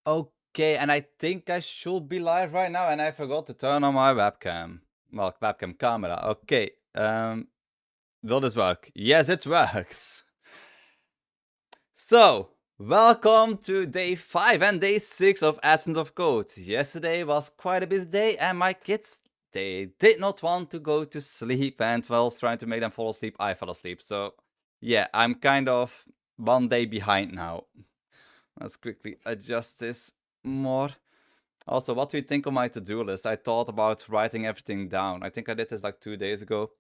Okay, and I think I should be live right now, and I forgot to turn on my webcam. Well, webcam camera. Okay. Will this work? Yes, it works. So, welcome to day 5 and day 6 of Essence of Code. Yesterday was quite a busy day, and my kids, they did not want to go to sleep, and whilst trying to make them fall asleep, I fell asleep. So, yeah, I'm kind of one day behind now. Let's quickly adjust this more. Also, what do you think of my to-do list? I thought about writing everything down. I think I did this like 2 days ago.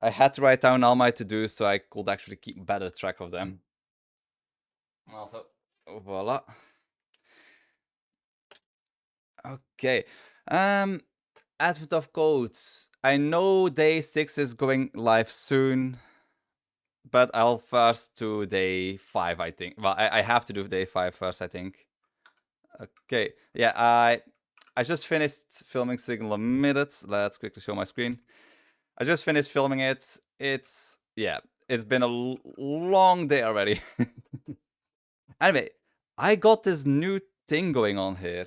I had to write down all my to-dos so I could actually keep better track of them. Also, voila. Okay. Advent of Codes. I know day 6 is going live soon, but I'll first do day 5, I think. Well, I have to do day 5 first, I think. Okay. Yeah, I just finished filming Signal a minute. Let's quickly show my screen. I just finished filming it. It's been a long day already. Anyway, I got this new thing going on here.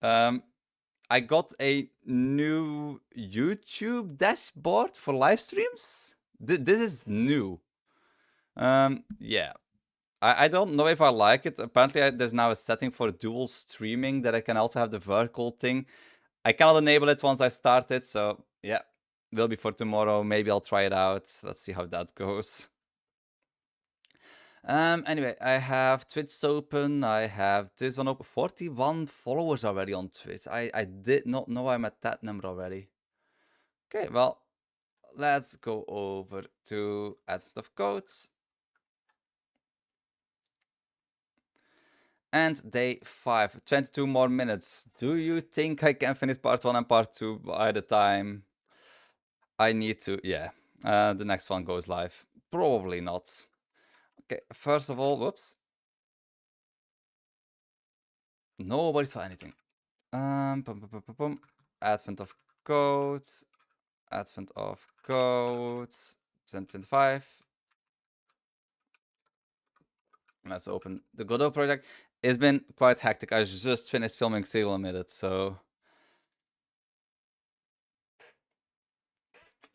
I got a new YouTube dashboard for live streams. This is new. Yeah. I don't know if I like it. Apparently, there's now a setting for dual streaming that I can also have the vertical thing. I cannot enable it once I start it, so yeah. Will be for tomorrow. Maybe I'll try it out. Let's see how that goes. Anyway, I have Twitch open. I have this one open. 41 followers already on Twitch. I did not know I'm at that number already. Okay, well, let's go over to Advent of Codes. And day 5, 22 more minutes. Do you think I can finish part 1 and part 2 by the time I need to? Yeah, the next one goes live. Probably not. Okay, first of all, whoops. Nobody saw anything. Advent of Codes. Advent of Codes 2025. Let's open the Godot project. It's been quite hectic. I just finished filming Signal Limited, so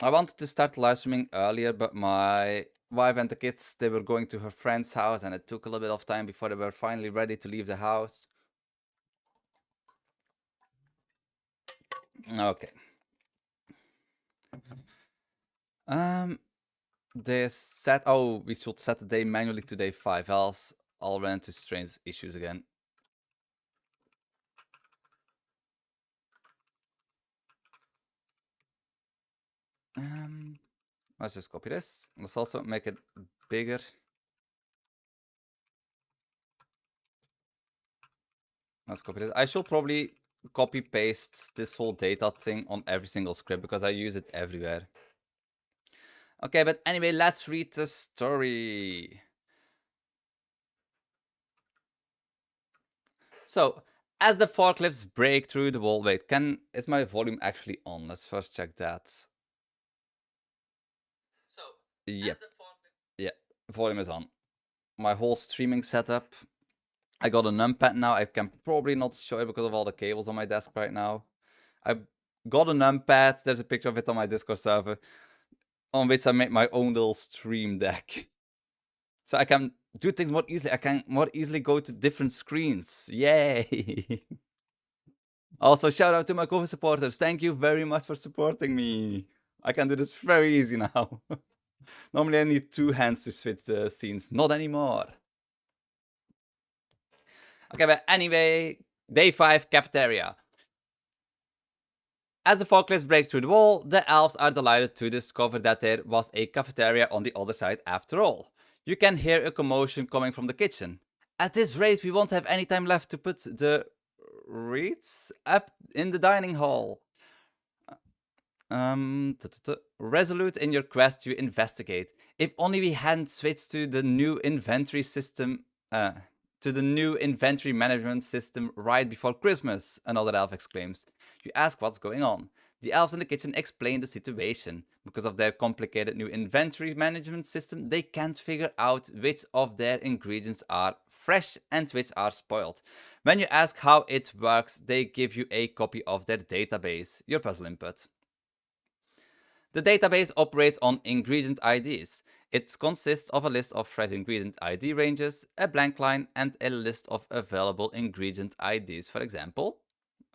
I wanted to start live streaming earlier, but my wife and the kids, they were going to her friend's house, and it took a little bit of time before they were finally ready to leave the house. Okay. This set. Oh, we should set the day manually to day 5, else I'll run into strange issues again. Let's just copy this. Let's also make it bigger. Let's copy this. I should probably copy paste this whole data thing on every single script because I use it everywhere. Okay, but anyway, let's read the story. So, as the forklifts break through the wall, wait, is my volume actually on? Let's first check that. So, yep. Yeah, volume is on. My whole streaming setup. I got a numpad now. I can probably not show it because of all the cables on my desk right now. I got a numpad. There's a picture of it on my Discord server, on which I made my own little stream deck. So I can do things more easily. I can more easily go to different screens. Yay! Also, shout out to my Coffee supporters. Thank you very much for supporting me. I can do this very easy now. Normally I need 2 hands to switch the scenes. Not anymore. Okay, but anyway, day 5, cafeteria. As the forklifts break through the wall, the elves are delighted to discover that there was a cafeteria on the other side after all. You can hear a commotion coming from the kitchen. At this rate, we won't have any time left to put the wreaths up in the dining hall. Resolute in your quest to investigate. If only we hadn't switched to the new inventory system, to the new inventory management system right before Christmas, another elf exclaims. You ask what's going on. The elves in the kitchen explain the situation. Because of their complicated new inventory management system, they can't figure out which of their ingredients are fresh and which are spoiled. When you ask how it works, they give you a copy of their database, your puzzle input. The database operates on ingredient IDs. It consists of a list of fresh ingredient ID ranges, a blank line, and a list of available ingredient IDs, for example.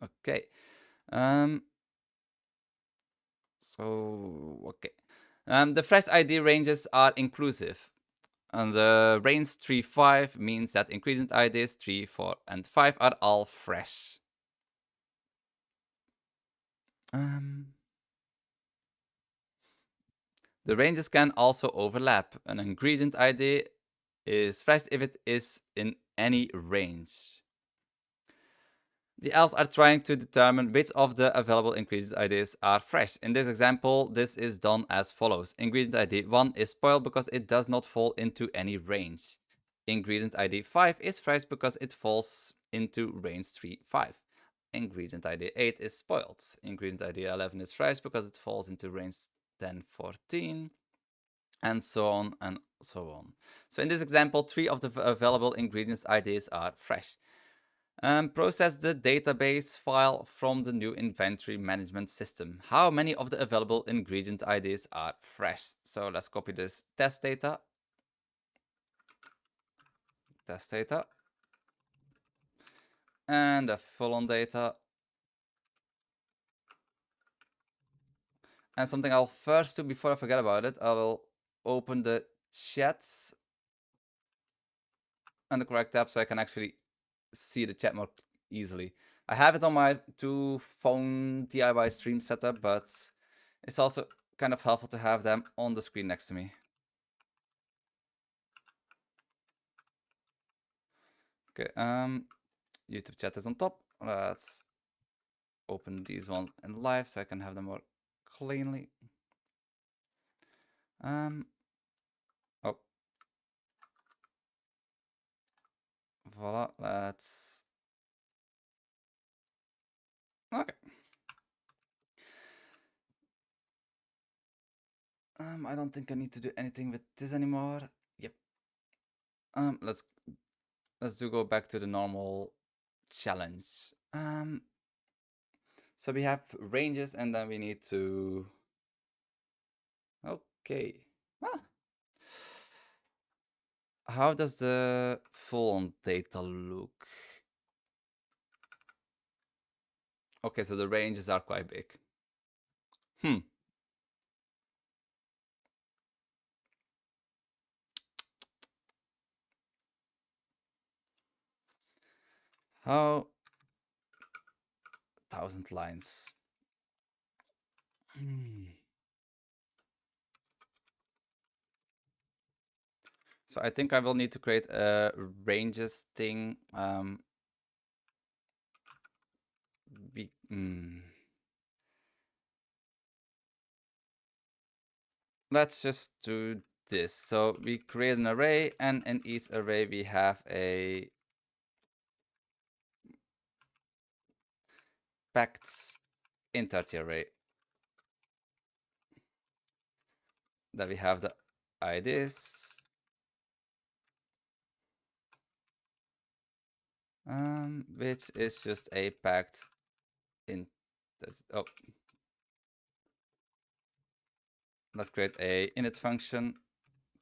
Okay. Um, okay. The fresh ID ranges are inclusive. And the range 3, 5 means that ingredient IDs 3, 4, and 5 are all fresh. The ranges can also overlap. An ingredient ID is fresh if it is in any range. The elves are trying to determine which of the available ingredient IDs are fresh. In this example, this is done as follows. Ingredient ID 1 is spoiled because it does not fall into any range. Ingredient ID 5 is fresh because it falls into range 3, 5. Ingredient ID 8 is spoiled. Ingredient ID 11 is fresh because it falls into range 10, 14, and so on and so on. So in this example, 3 of the available ingredients IDs are fresh. Process the database file from the new inventory management system. How many of the available ingredient IDs are fresh? So let's copy this test data. Test data. And the full-on data. And something I'll first do before I forget about it, I will open the chats and the correct tab so I can actually see the chat more easily. I have it on my 2-phone DIY stream setup, but it's also kind of helpful to have them on the screen next to me. Okay, YouTube chat is on top. Let's open these one in live so I can have them more cleanly. Oh. Voila, let's... Okay. I don't think I need to do anything with this anymore. Yep. Let's go back to the normal challenge. So we have ranges and then we need to... Okay. Ah. How does the full-on data look? Okay, so the ranges are quite big. How 1,000 lines. So I think I will need to create a ranges thing. Let's just do this. So we create an array, and in each array we have a packed entity array. Then we have the IDs. Which is just a packed in. Oh, let's create a init function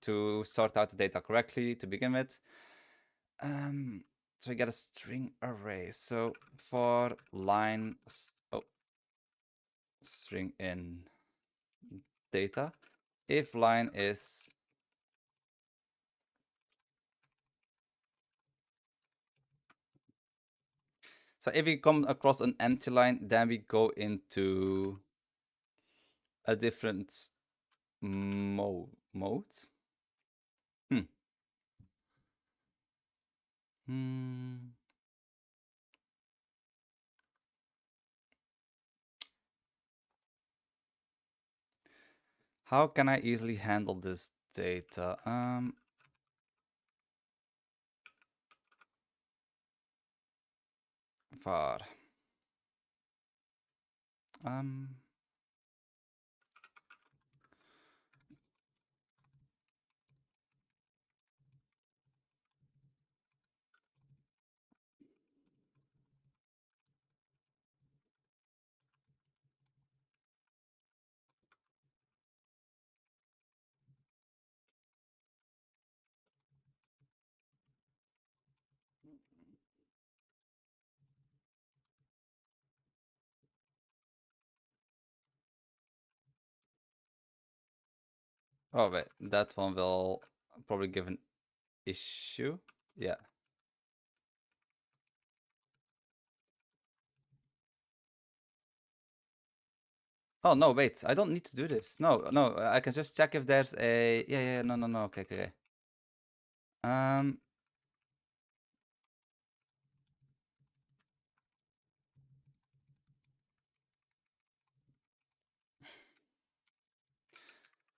to sort out the data correctly to begin with. So we get a string array. So for line, string in data, if line is so if we come across an empty line, then we go into a different mode. How can I easily handle this data? Var. Oh wait, that one will probably give an issue. Yeah. Oh no, wait, I don't need to do this. No, no, I can just check if there's a yeah, no, no, no, okay, okay. Um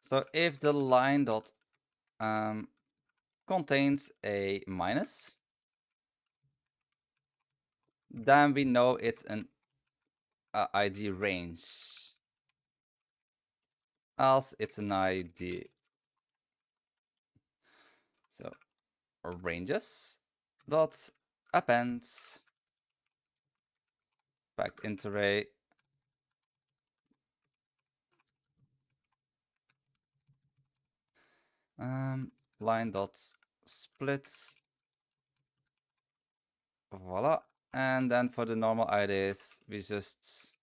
so if the line dot contains a minus, then we know it's an ID range. Else it's an ID. So ranges dot append back into array line dot split. Voila. And then for the normal IDs, we just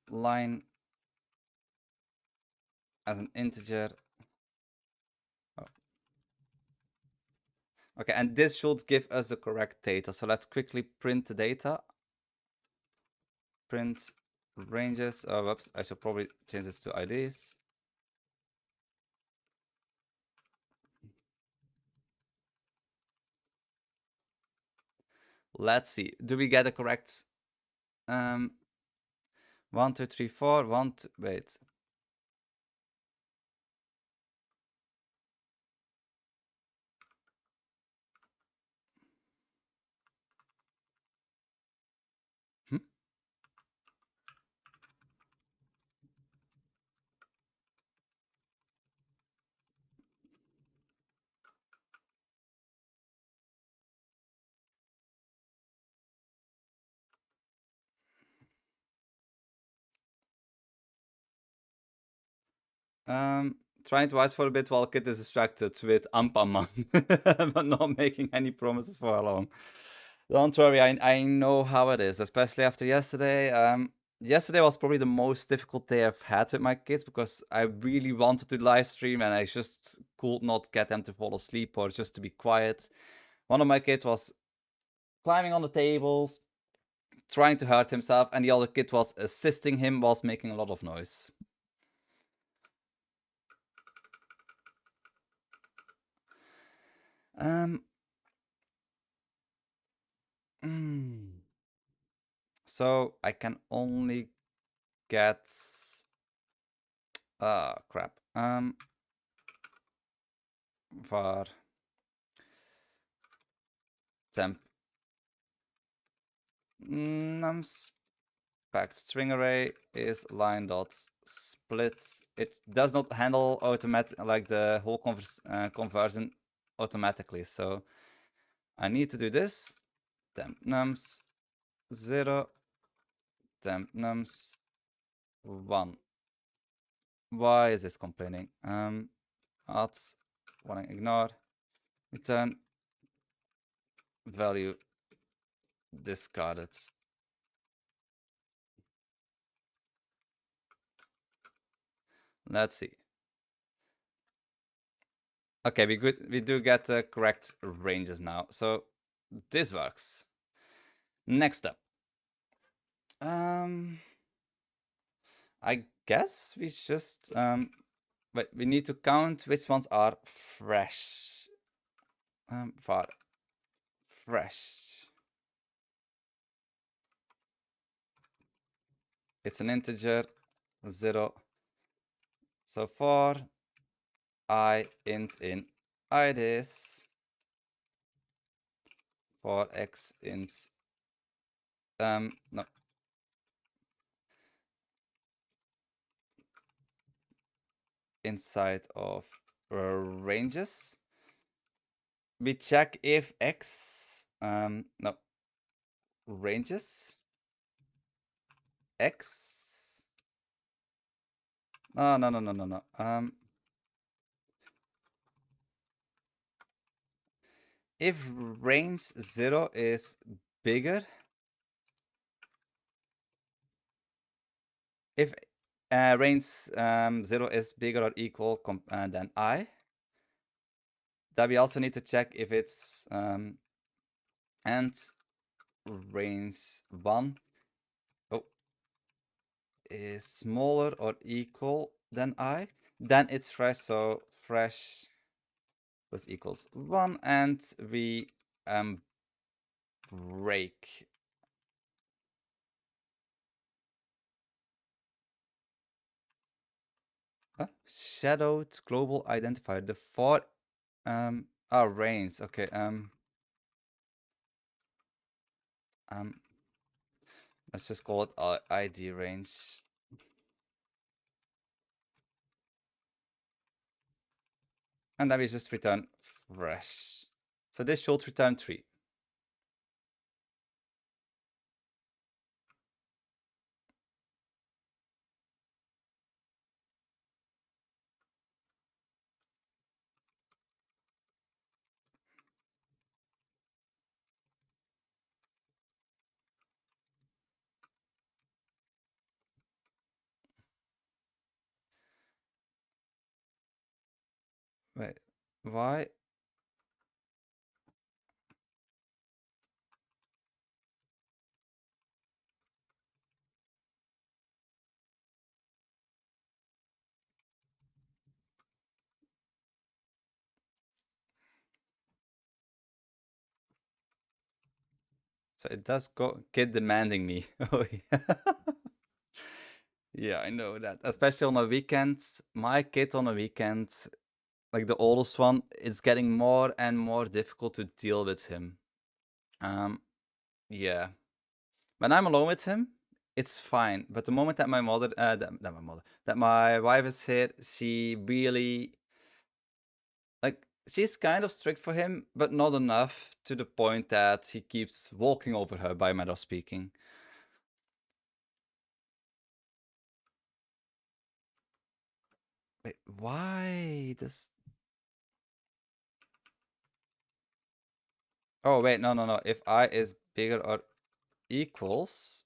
line as an integer. Oh. Okay, and this should give us the correct data. So let's quickly print the data. Print ranges. Oh, whoops, I should probably change this to IDs. Let's see. Do we get a correct 1, 2, 3, 4, 1, 2, wait. Trying to watch for a bit while Kit is distracted with Ampaman, but not making any promises for how long. Don't worry, I know how it is, especially after yesterday. Yesterday was probably the most difficult day I've had with my kids because I really wanted to live stream and I just could not get them to fall asleep or just to be quiet. One of my kids was climbing on the tables, trying to hurt himself, and the other kid was assisting him whilst making a lot of noise. So I can only get crap. Var temp nums packed string array is line dot split. It does not handle automatic like the whole conversion automatically. So I need to do this. Temp nums 0, temp nums 1. Why is this complaining? Add one ignore return value discarded. Let's see. Okay, we do get the correct ranges now. So this works. Next up. I guess we just wait, we need to count which ones are fresh. For fresh. It's an integer 0. So for I int in IDs, for x int no, inside of ranges, we check if x no, ranges x no. If range 0 is bigger if range 0 is bigger or equal than I, then we also need to check if it's and range 1 is smaller or equal than I, then it's fresh. So fresh was equals 1, and we break. Shadowed global identifier. The four range. Okay. Let's just call it ID range. And then we just return fresh. So this should return 3. Wait, why? So it does go kid demanding me. Oh yeah. Yeah, I know that. Especially on a weekend. My kid on a weekend, like the oldest one, it's getting more and more difficult to deal with him. Yeah. When I'm alone with him, it's fine. But the moment that my mother, that my wife is here, she really, like, she's kind of strict for him, but not enough to the point that he keeps walking over her, by matter of speaking. Wait, why this? Oh, wait, no, no, no. If I is bigger or equals.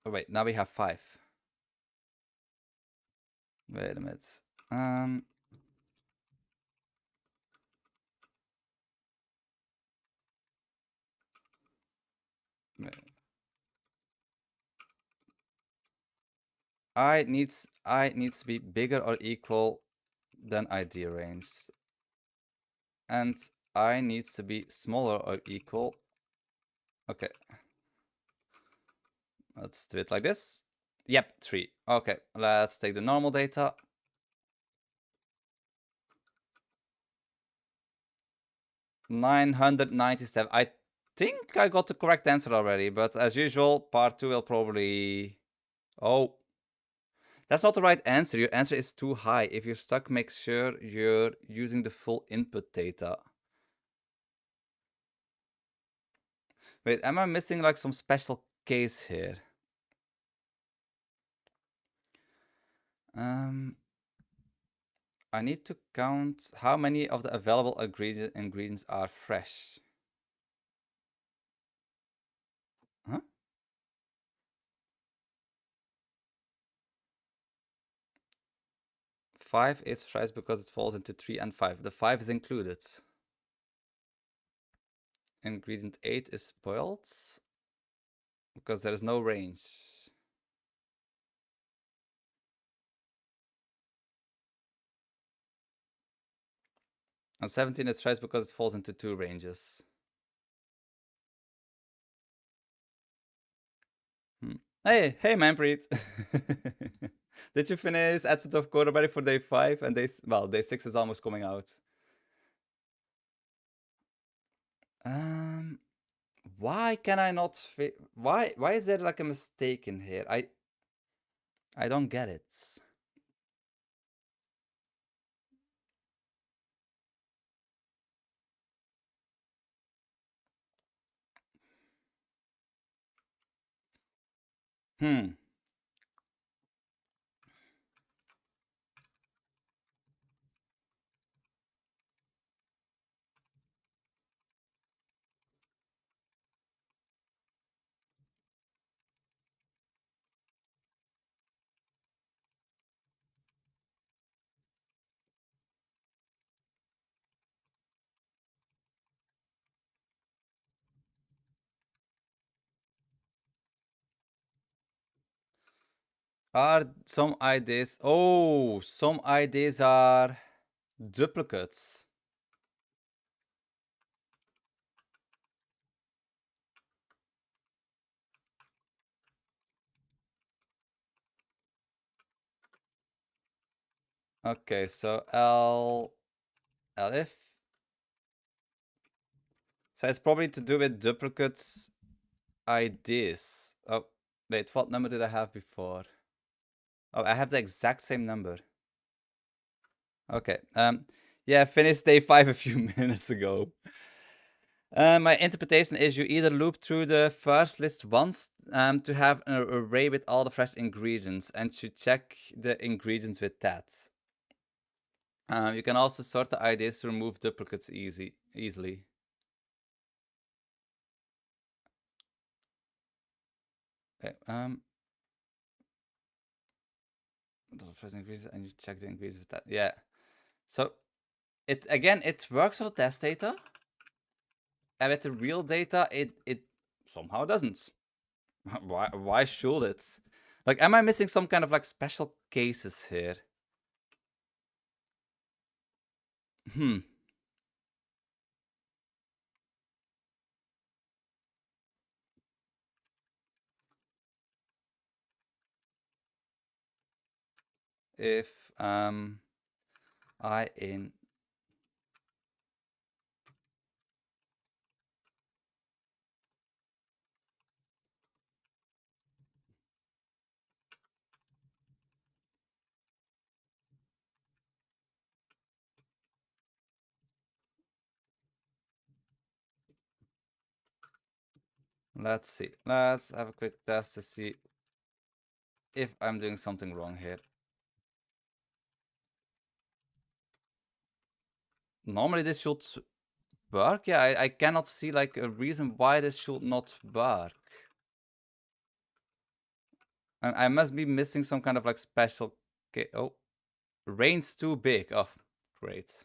Oh, wait, now we have 5. Wait a minute. Wait. I needs to be bigger or equal than ID range. And I needs to be smaller or equal. Okay. Let's do it like this. Yep, 3. Okay, let's take the normal data. 997. I think I got the correct answer already, but as usual, part 2 will probably... Oh. That's not the right answer. Your answer is too high. If you're stuck, make sure you're using the full input data. Wait, am I missing like some special case here? I need to count how many of the available ingredients are fresh. Huh? 5 is fresh because it falls into 3 and 5. The 5 is included. Ingredient 8 is spoiled because there is no range. And 17 is fresh because it falls into 2 ranges. Hey, Manpreet. Did you finish Advent of Code already for day 5? And day 6 is almost coming out. Why can I not why is there like a mistake in here? I don't get it. Are some IDs? Oh, some IDs are duplicates. Okay, so elif. So it's probably to do with duplicates IDs. Oh, wait, what number did I have before? Oh, I have the exact same number. Okay. Yeah, I finished day 5 a few minutes ago. My interpretation is you either loop through the first list once to have an array with all the fresh ingredients, and to check the ingredients with that. You can also sort the IDs to remove duplicates easily. Okay, the first ingredients, and you check the ingredients with that. Yeah. So it works on the test data, and with the real data, it somehow doesn't. Why should it? Like, am I missing some kind of like special cases here? Hmm. If I in let's see. Let's have a quick test to see if I'm doing something wrong here. Normally this should work. Yeah, I cannot see like a reason why this should not work. And I must be missing some kind of like special. Oh, range too big. Oh, great,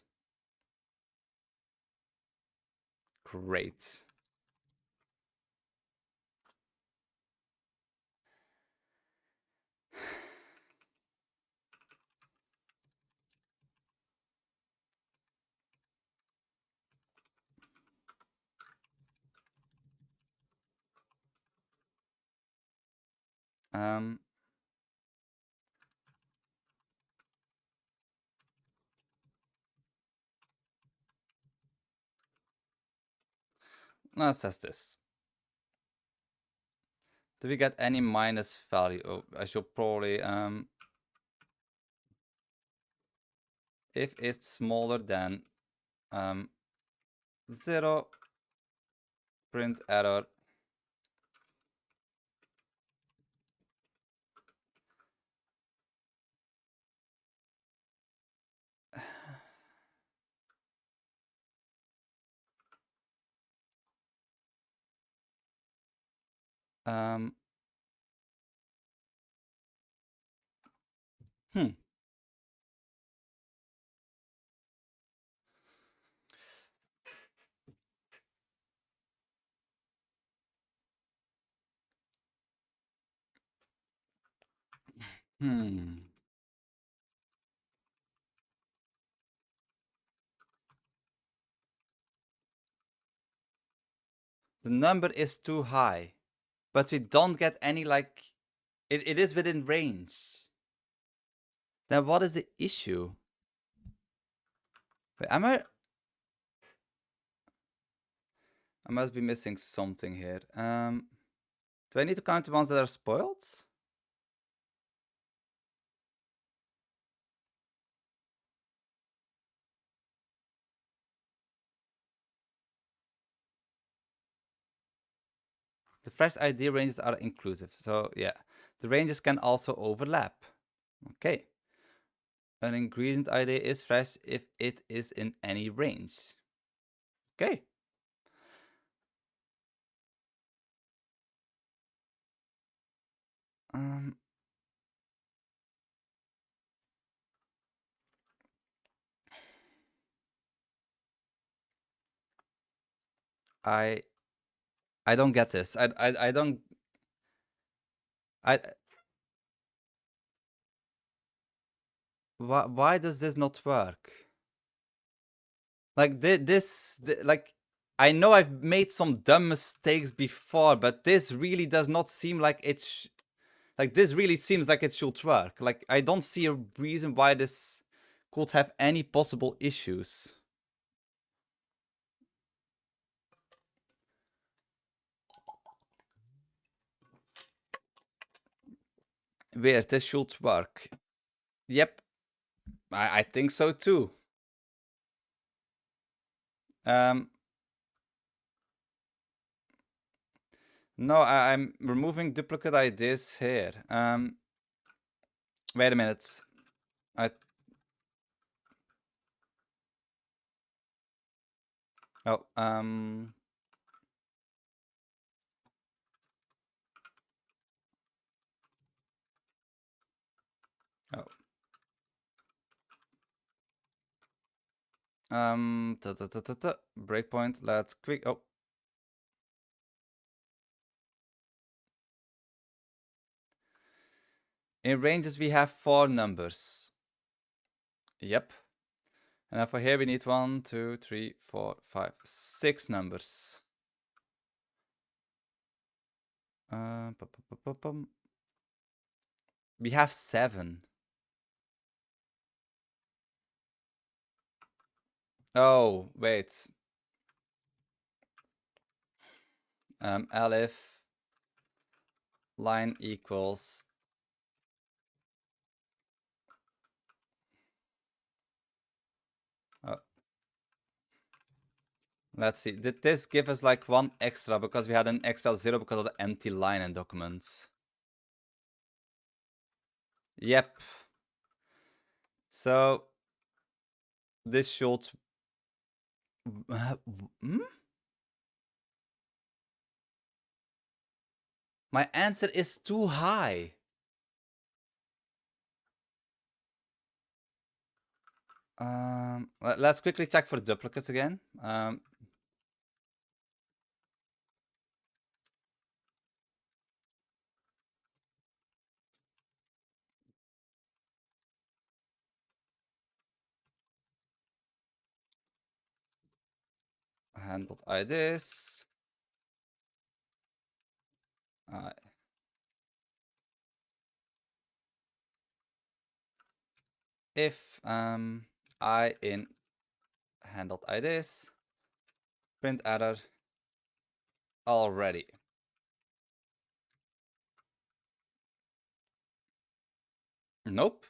great. Um, let's test this. Do we get any minus value? Oh, I should probably if it's smaller than 0, print error. Um, hmm. Hmm. The number is too high, but we don't get any like. It is within range. Then what is the issue? Wait, am I? I must be missing something here. Do I need to count the ones that are spoiled? The fresh ID ranges are inclusive, so yeah. The ranges can also overlap. Okay. An ingredient ID is fresh if it is in any range. Okay. Um, I I don't get this. I don't. I Why does this not work? Like like I know I've made some dumb mistakes before, but this really does not seem like like this really seems like it should work. Like I don't see a reason why this could have any possible issues. Weird, this should work. Yep, I think so too. Um, no, I'm removing duplicate IDs here. Wait a minute. I oh oh breakpoint. Let's quick. Oh, in ranges we have 4 numbers. Yep. And now for here we need 1, 2, 3, 4, 5, 6 numbers. We have 7. Oh, wait. Elif line equals. Let's see. Did this give us like 1 extra because we had an extra 0 because of the empty line in documents? Yep. So this should. My answer is too high. Let's quickly check for duplicates again. Handled I this. If I in handled I this, print error already. Nope.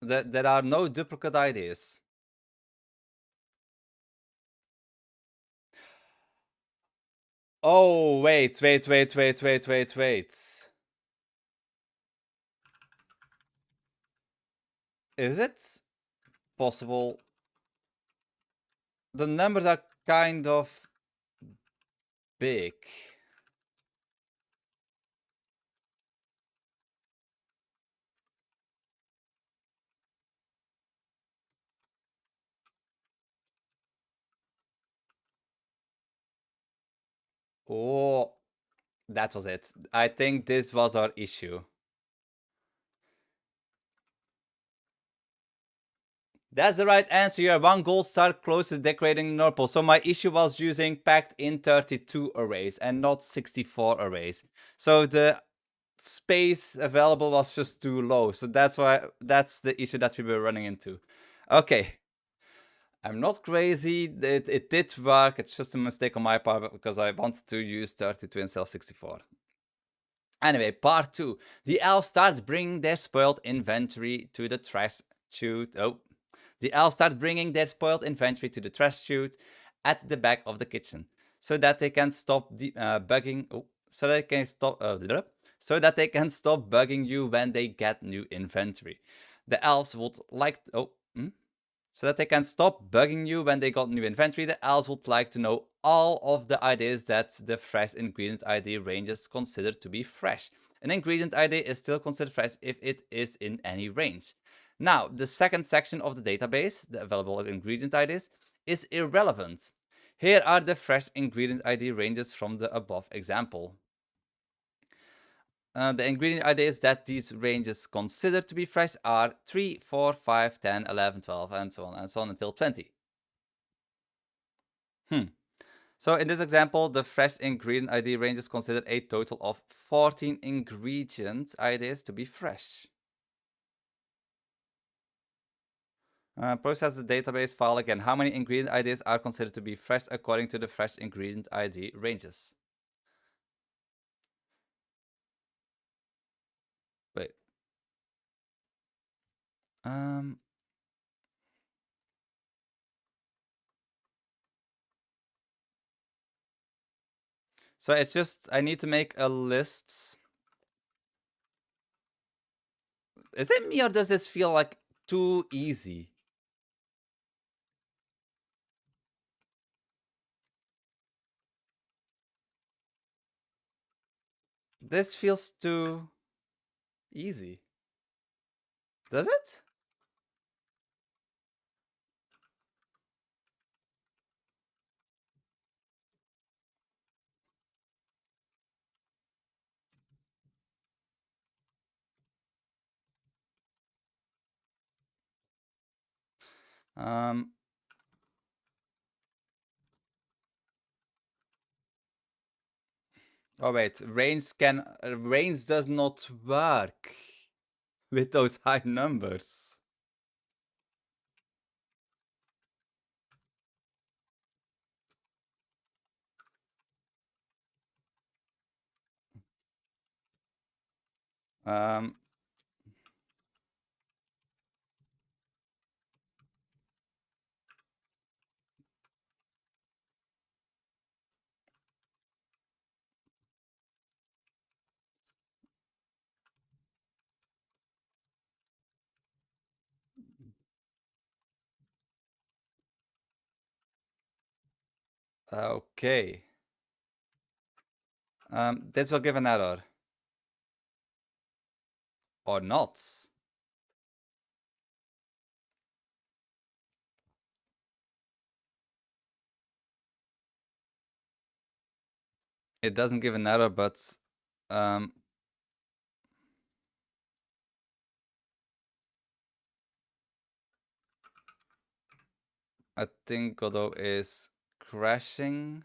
There are no duplicate IDs. Oh, wait. Is it possible? The numbers are kind of big. Oh, that was it. I think this was our issue. That's the right answer. You are 1 gold star close to decorating Nurple. So my issue was using packed in 32 arrays and not 64 arrays. So the space available was just too low. So that's the issue that we were running into. Okay. I'm not crazy. It did work. It's just a mistake on my part because I wanted to use 32 instead of 64. Anyway, part 2. The elves start bringing their spoiled inventory to the trash chute. Oh. The elves start bringing their spoiled inventory to the trash chute at the back of the kitchen so that they can stop bugging. Oh, so they can stop. So that they can stop bugging you when they get new inventory. The elves would like. So that they can stop bugging you when they got new inventory, the elves would like to know all of the ideas that the fresh ingredient ID ranges considered to be fresh. An ingredient ID is still considered fresh if it is in any range. Now, the second section of the database, the available ingredient IDs, is irrelevant. Here are the fresh ingredient ID ranges from the above example. The ingredient IDs that these ranges consider to be fresh are 3, 4, 5, 10, 11, 12, and so on until 20. So in this example, the fresh ingredient ID ranges consider a total of 14 ingredient IDs to be fresh. Process the database file again. How many ingredient IDs are considered to be fresh according to the fresh ingredient ID ranges? Wait. So it's just, I need to make a list. Is it me or does this feel like too easy? This feels too easy. Does it? Um, oh wait, range does not work with those high numbers. Um, okay. This will give an error. Or not. It doesn't give an error, but um, I think Godot is crashing.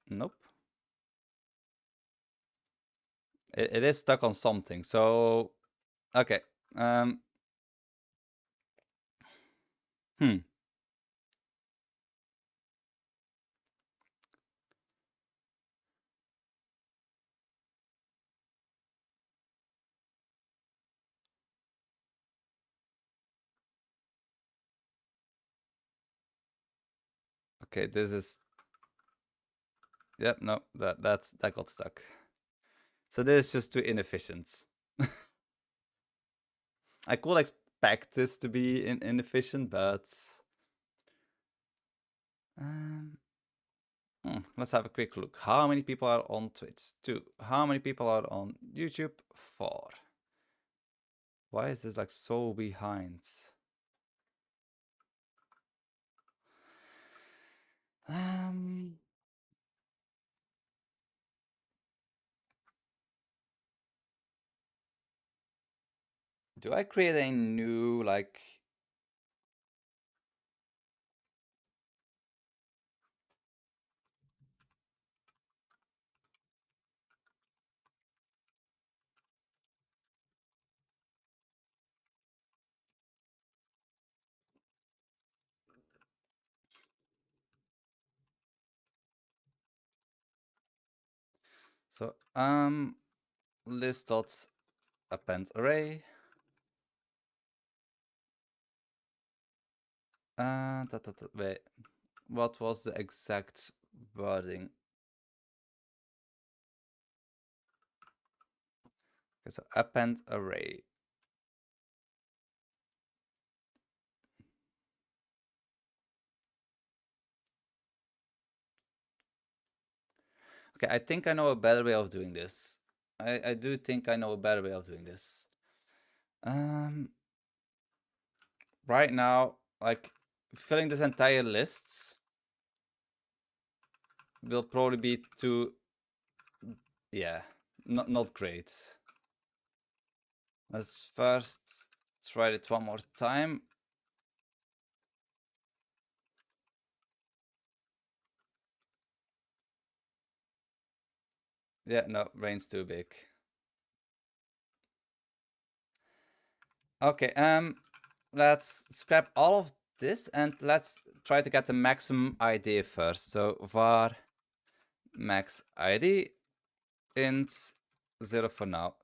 Nope. It is stuck on something. So, okay. Hmm. Okay, this is. Yep. No, that got stuck. So this is just too inefficient. I could expect this to be inefficient, but let's have a quick look. How many people are on Twitch? 2. How many people are on YouTube? 4. Why is this like so behind? Do I create a new like? So list dot append array. Wait, what was the exact wording? Okay, so append array. Okay, I think I know a better way of doing this. I do think I know a better way of doing this. Right now, like filling this entire list will probably be too, yeah, not great. Let's first try it one more time. Yeah, no, brain's too big. Okay, let's scrap all of this and let's try to get the maximum ID first. So var max ID int 0 for now.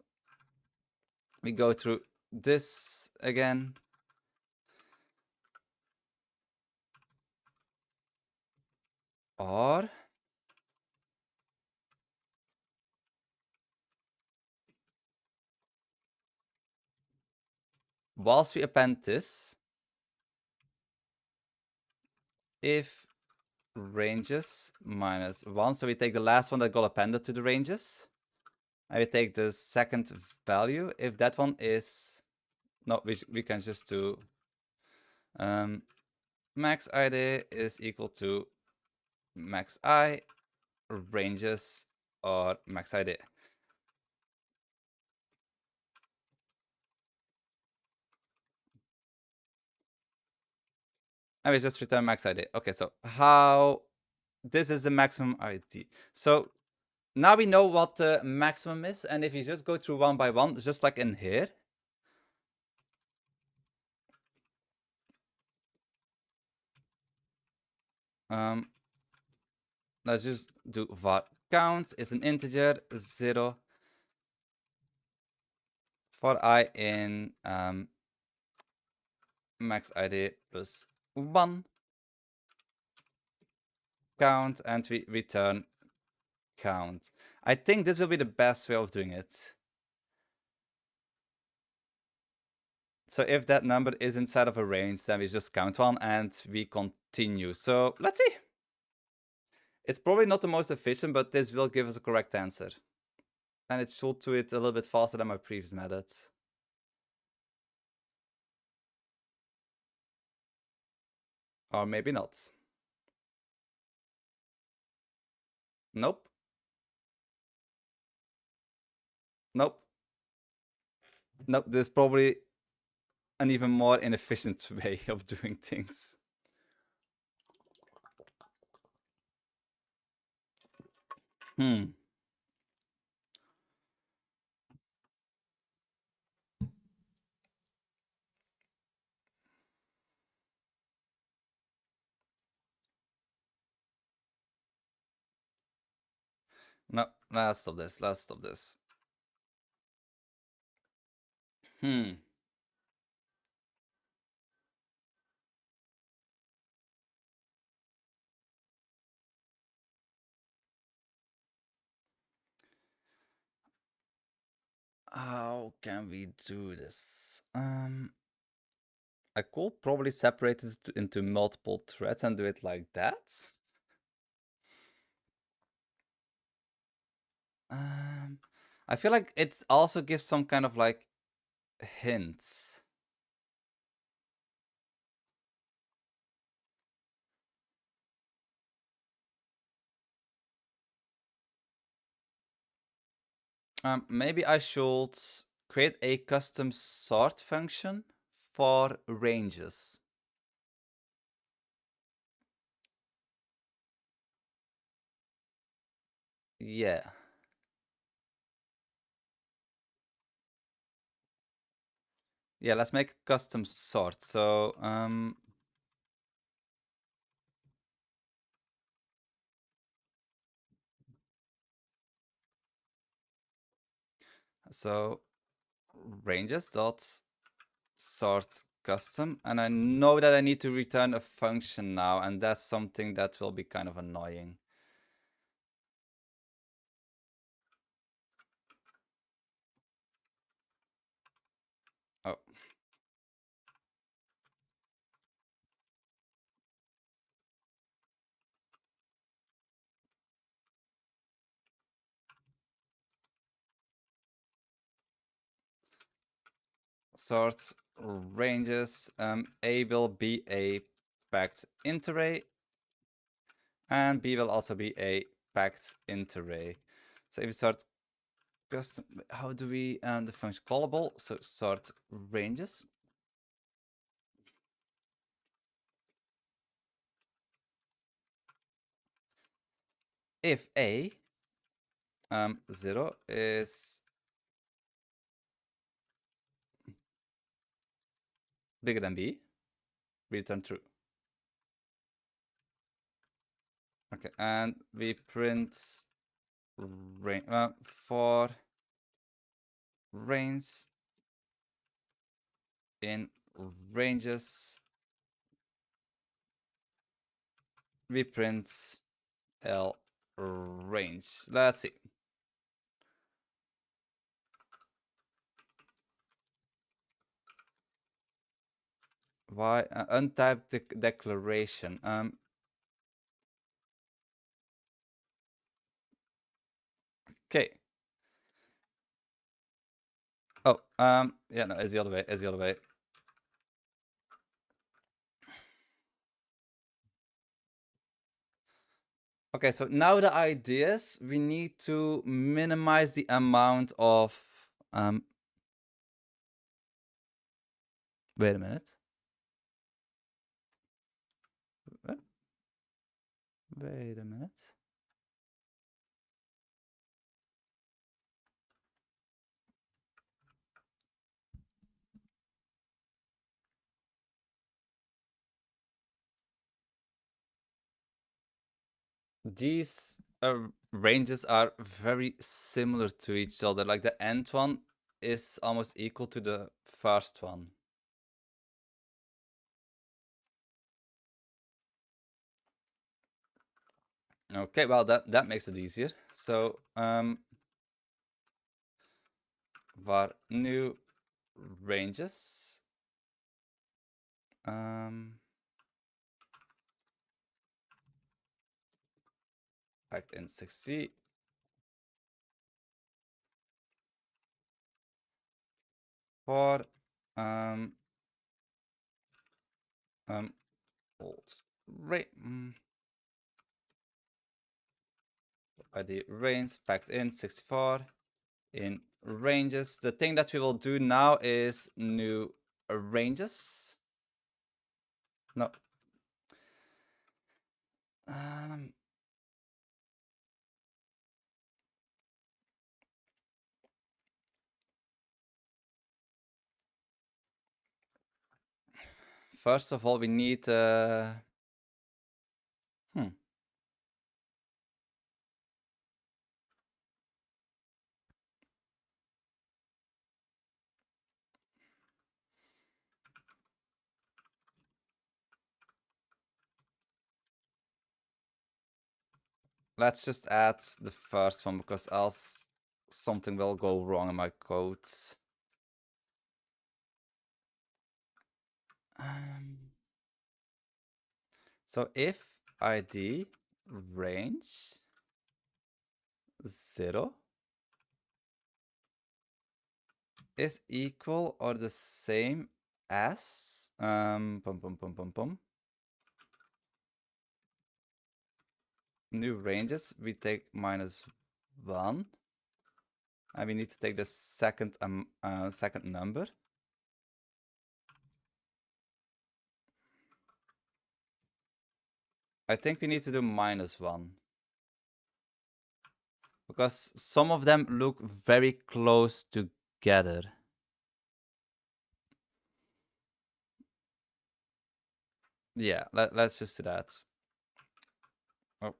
We go through this again. Or whilst we append this, if ranges minus 1, so we take the last one that got appended to the ranges, and we take the second value. If that one is, no, we can just do max ID is equal to max I ranges or max ID. And we just return max ID. Okay, so how this is the maximum ID. So now we know what the maximum is, and if you just go through one by one, just like in here, let's just do var count is an integer 0 for I in max ID plus 1 count, and we return count. I think this will be the best way of doing it. So if that number is inside of a range, then we just count one and we continue. So let's see. It's probably not the most efficient, but this will give us a correct answer. And it should do it a little bit faster than my previous method. Or maybe not. Nope. Nope. Nope, this is probably an even more inefficient way of doing things. No, let's stop this. Let's stop this. How can we do this? I could probably separate this into multiple threads and do it like that. I feel like it also gives some kind of like hints. Maybe I should create a custom sort function for ranges. Yeah. Yeah, let's make a custom sort. So, ranges dot sort custom, and I know that I need to return a function now, and that's something that will be kind of annoying. Oh. Sort ranges, A will be a packed int array, And B will also be a packed int array. So if we start custom, how do we the function callable? So sort ranges. If A 0 is bigger than B, we return true. Okay, and we print for range in ranges, we print L range. Let's see. Why untyped declaration? Okay. Oh, yeah, no, it's the other way. It's the other way. Okay, so now the idea is we need to minimize the amount of wait a minute. Wait a minute. These ranges are very similar to each other. Like the end one is almost equal to the first one. Okay, well that makes it easier. So var new ranges packed in 60 for old ID range packed in 64 in ranges. The thing that we will do now is new ranges. No. First of all, we need let's just add the first one because else something will go wrong in my code. So if ID range 0 is equal or the same as new ranges, we take -1, and we need to take the second second number. I think we need to do -1 because some of them look very close together. Yeah, let's just do that. Oh.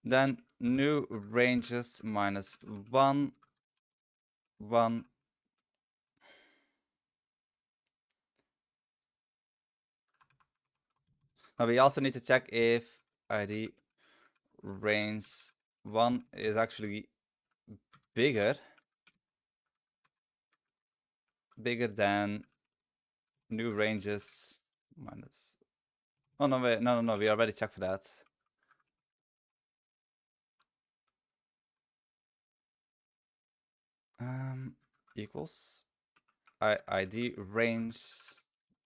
Then new ranges -1, 1. Now we also need to check if ID range 1 is actually bigger than new ranges minus. Oh no, wait, no, we already checked for that. Equals ID range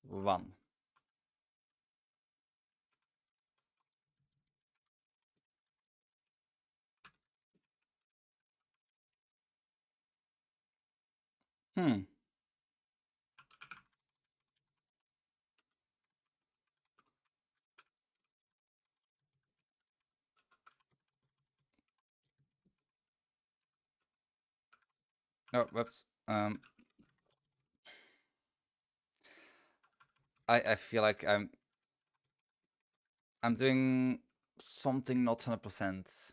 1. Hmm. Oh, whoops. I feel like I'm doing something not 100%.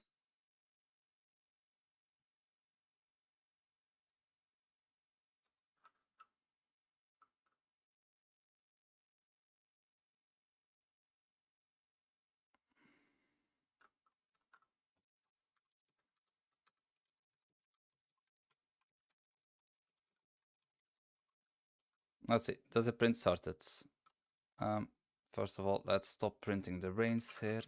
Let's see. Does the print started? Um, First of all, let's stop printing the reins here.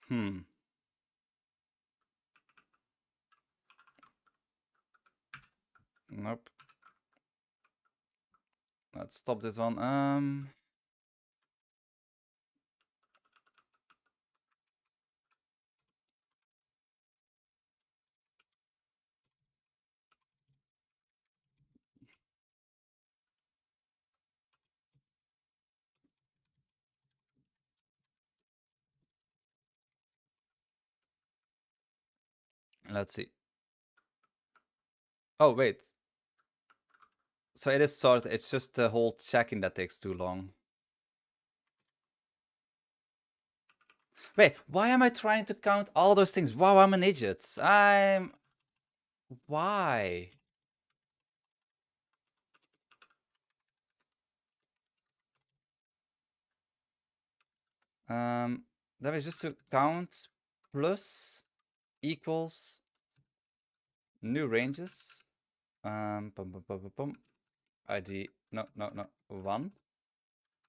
Hmm. Nope. Let's stop this one. Let's see. Oh, wait. So it is sorted. It's just the whole checking that takes too long. Wait, why am I trying to count all those things? Wow, I'm an idiot. Why? That was just to count plus equals new ranges. Bum, bum, bum, bum, bum. ID, no, no, no, 1.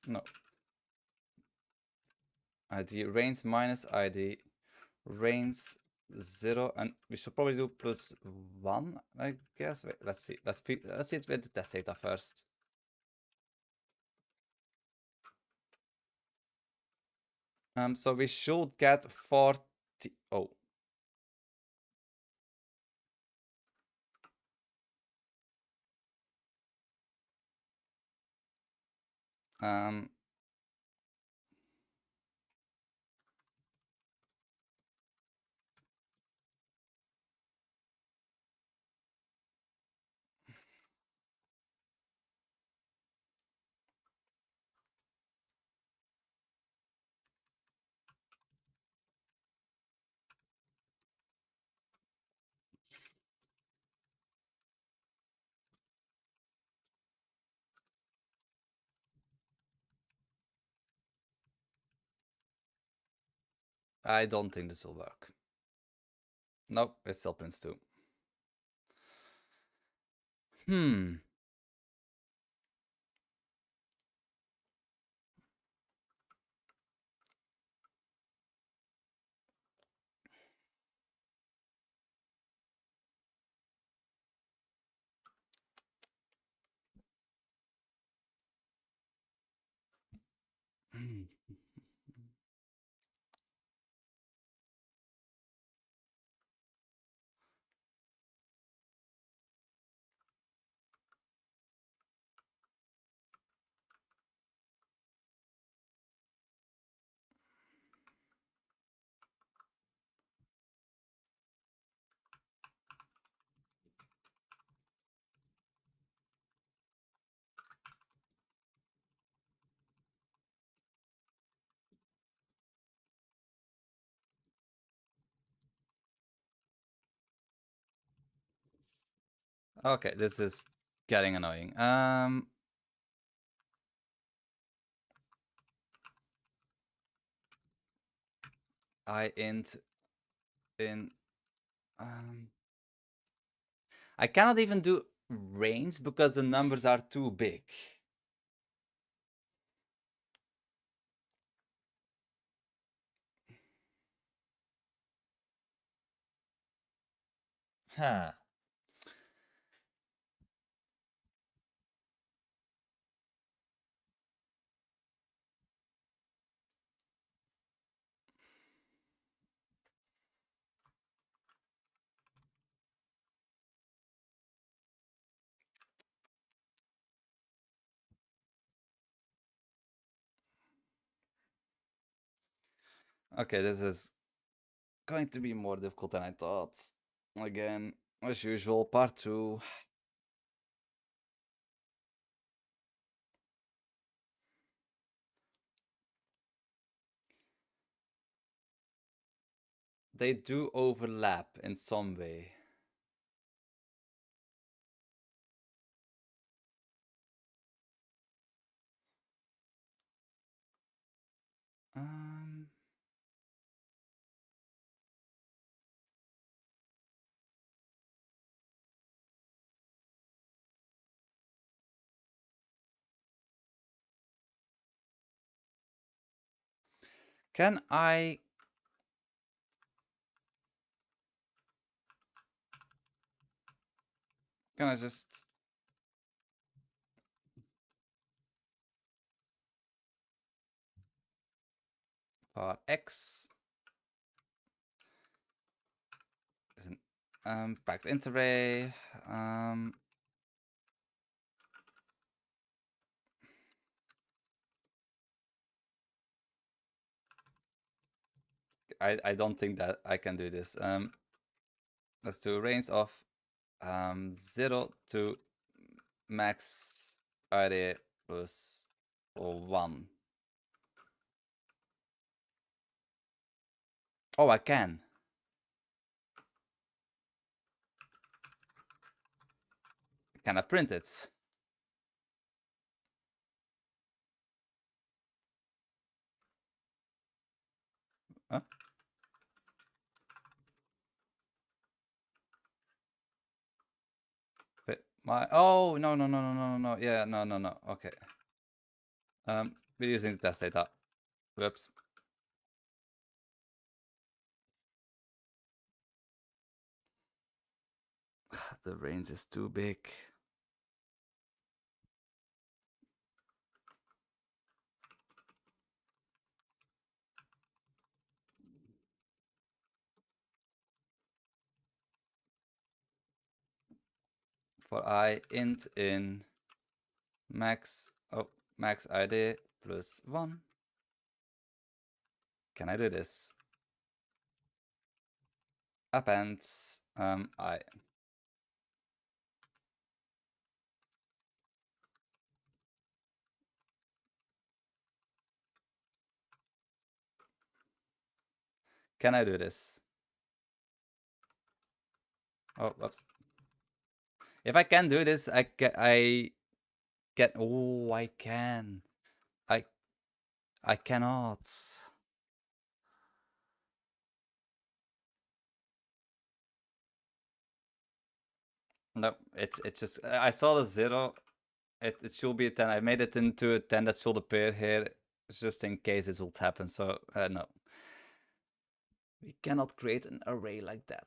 No, ID range minus ID range 0, and we should probably do plus 1, I guess. Wait, let's see. Let's see it with the test data first. So we should get 40. Oh. Um. I don't think this will work. Nope, it still prints 2. Hmm. Hmm. Okay, this is getting annoying. I int in I cannot even do range because the numbers are too big. Huh. Okay, this is going to be more difficult than I thought. Again, as usual, part 2. They do overlap in some way. Um, can I just part X is an packed int array. I don't think that I can do this. Let's do range of 0 to max array plus 1. Oh, I can. Can I print it? Huh? Wait, oh no. Yeah, no. Okay. We're using the test data. Whoops. The range is too big. For I int in max id plus 1. Can I do this? Append I. Can I do this? Oh, whoops. If I can do this, I get. Oh, I can. I cannot. No, it's just I saw the 0. It should be a 10. I made it into a 10 that should appear here, just in case it will happen. So no, we cannot create an array like that.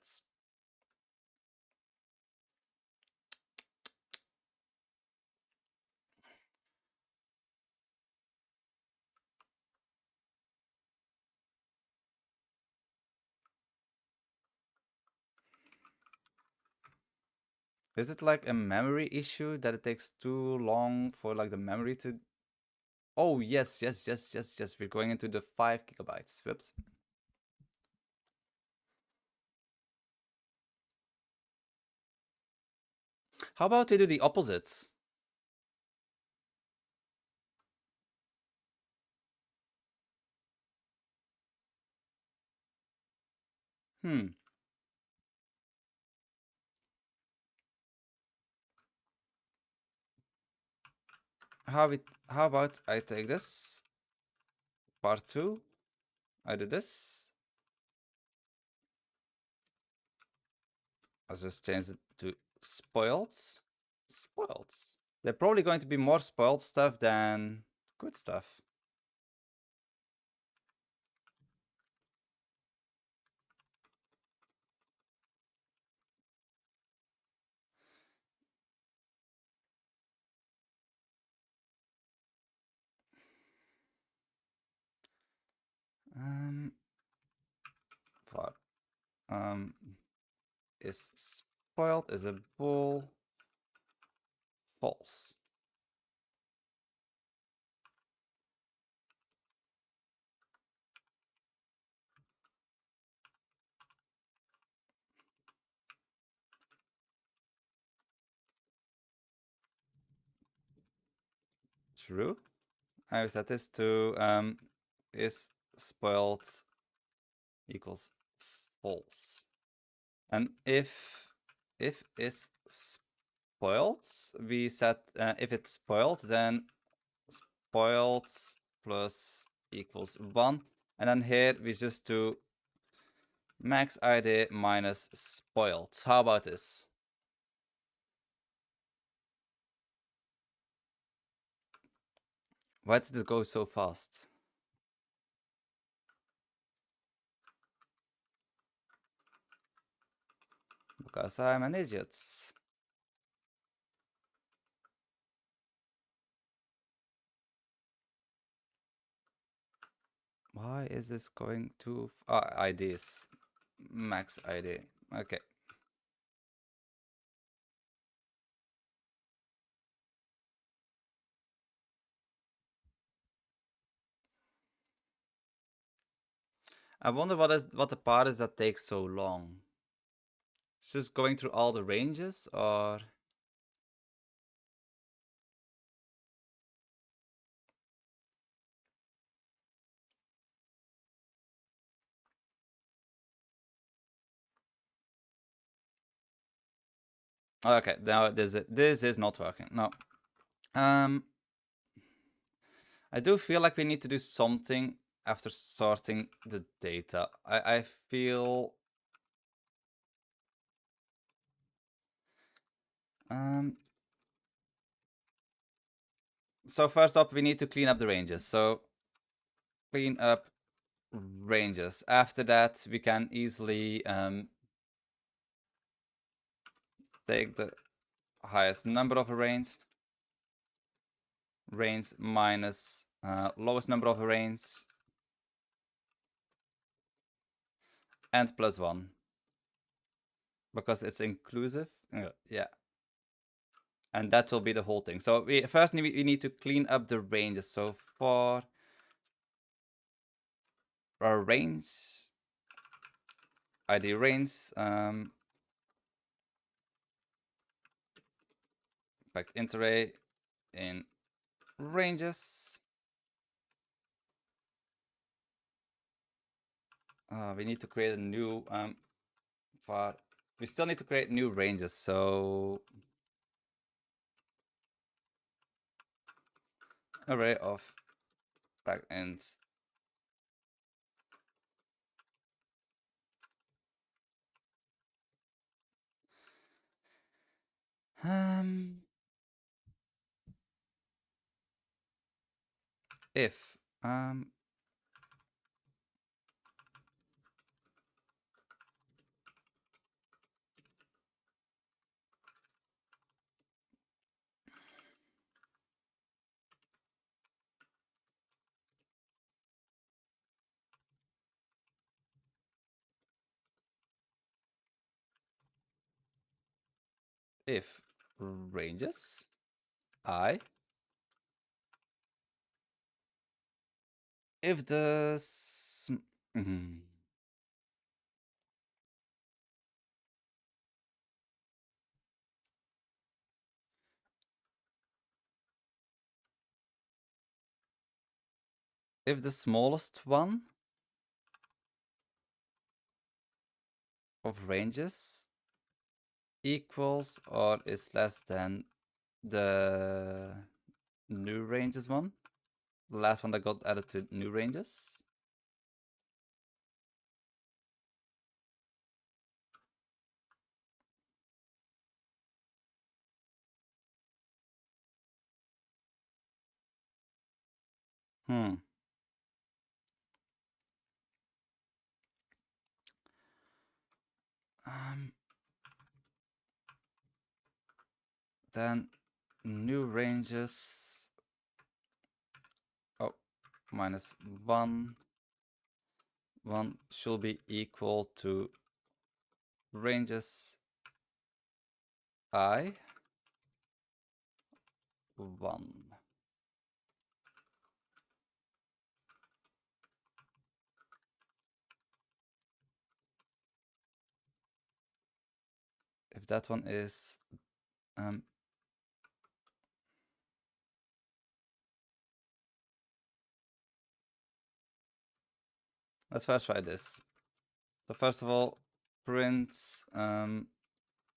Is it like a memory issue that it takes too long for like the memory to? Oh yes. We're going into the 5 gigabytes. Whoops. How about we do the opposite? Hmm. How about I take this part 2? I do this. I'll just change it to spoiled. Spoiled. They're probably going to be more spoiled stuff than good stuff. For is spoiled is a bool false. true. I set this to is spoiled equals false. And if is spoiled, we set if it's spoiled, then spoiled plus equals 1. And then here we just do max ID minus spoiled. How about this? Why did it go so fast? Because I'm an idiot. Why is this going to IDs? Max ID. Okay. I wonder what the part is that takes so long. Just going through all the ranges, or okay, now this is not working. No. I do feel like we need to do something after sorting the data. I feel so first up we need to clean up the ranges. So clean up ranges. After that we can easily take the highest number of range minus lowest number of range and plus 1 because it's inclusive. Yeah, and that will be the whole thing. So we need to clean up the ranges. So for our range ID range back int array in ranges. We need to create a new we still need to create new ranges. So array of backends if if ranges I if the if the smallest one of ranges equals or is less than the new ranges one, the last one that got added to new ranges. Then new ranges minus 1 should be equal to ranges I 1. If that one is let's first try this. So first of all, print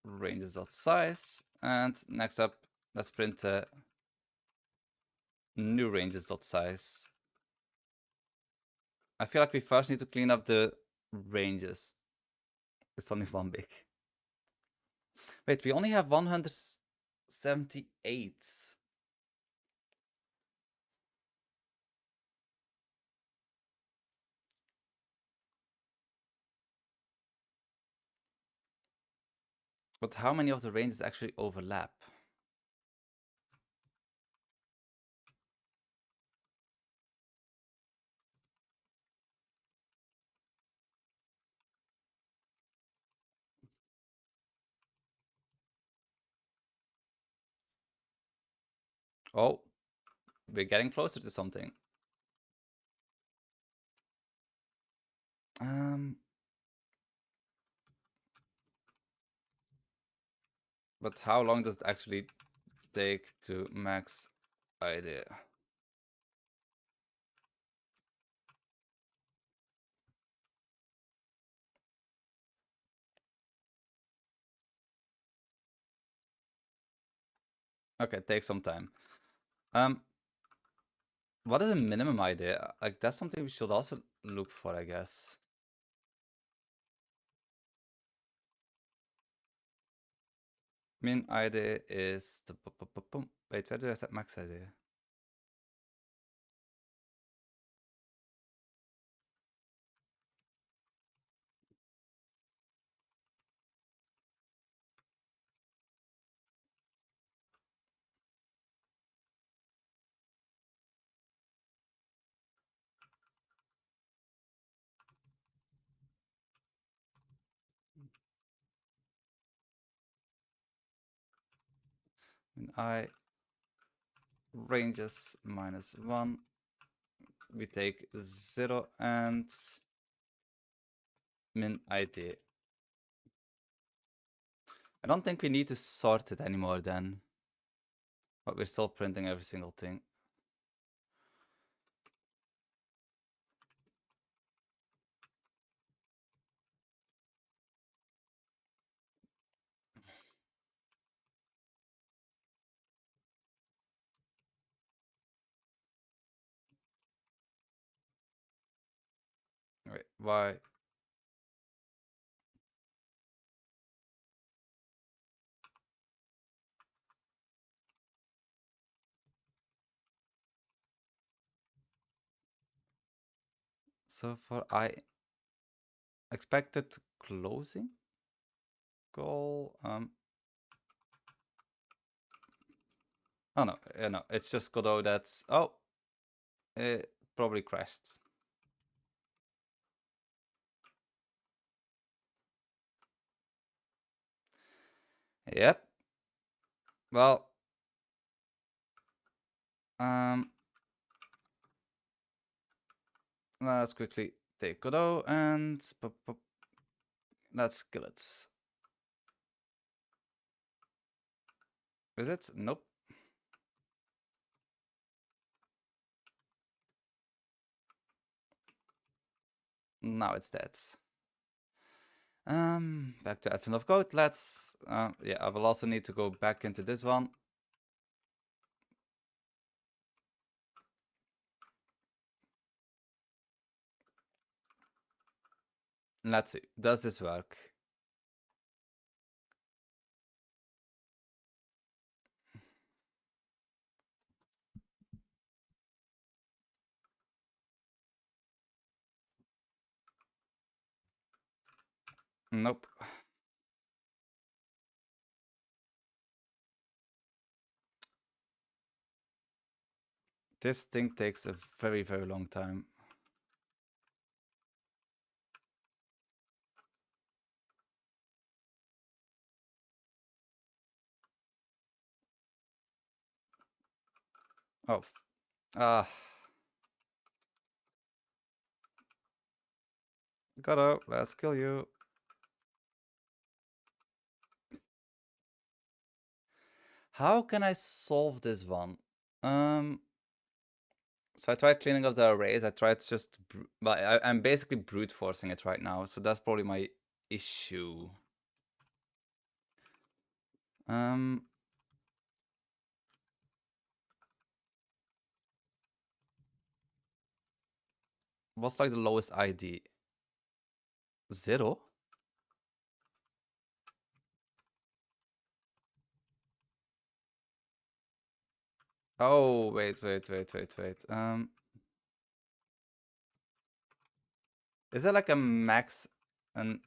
ranges.size, and next up, let's print new ranges.size. I feel like we first need to clean up the ranges. It's only one big. Wait, we only have 178. But how many of the ranges actually overlap? Oh, we're getting closer to something. But how long does it actually take to max idea? Okay, take some time. What is a minimum idea? Like, that's something we should also look for, I guess. Min idea is the wait, where do I set max idea? Min I ranges -1. We take 0 and min idea. I don't think we need to sort it anymore then. But we're still printing every single thing. Wait, why? So for I expected closing goal, oh no, no, it's just godot that's, oh, it probably crashed. Yep. Well, let's quickly take godot and let's kill it. Is it? Nope. Now it's dead. Back to advent of code. Let's, yeah, I will also need to go back into this one. Let's see, does this work? Nope. This thing takes a very, very long time. Oh, godot, let's kill you. How can I solve this one? So I tried cleaning up the arrays. I tried just, but I'm basically brute forcing it right now. So that's probably my issue. Um, what's like the lowest ID? 0? Oh, wait. Is there like a max? And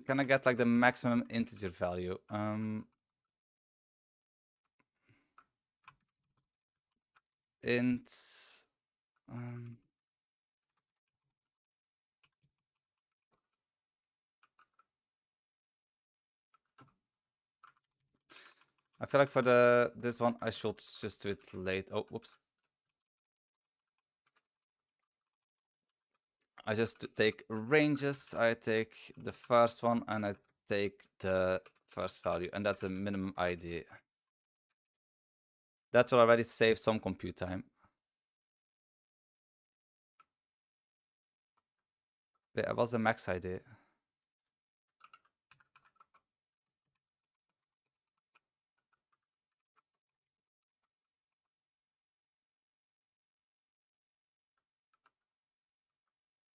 can I get like the maximum integer value? Int. Um, I feel like for this one I should just do it late. Oh, whoops. I just take ranges. I take the first one and I take the first value, and that's the minimum ID. That will already save some compute time. Wait, what's the max ID?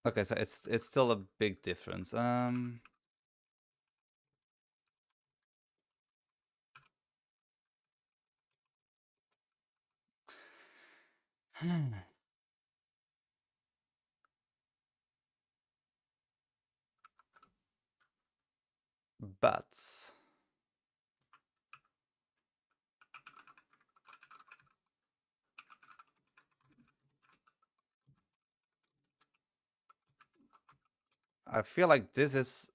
Okay, so it's still a big difference. But I feel like this is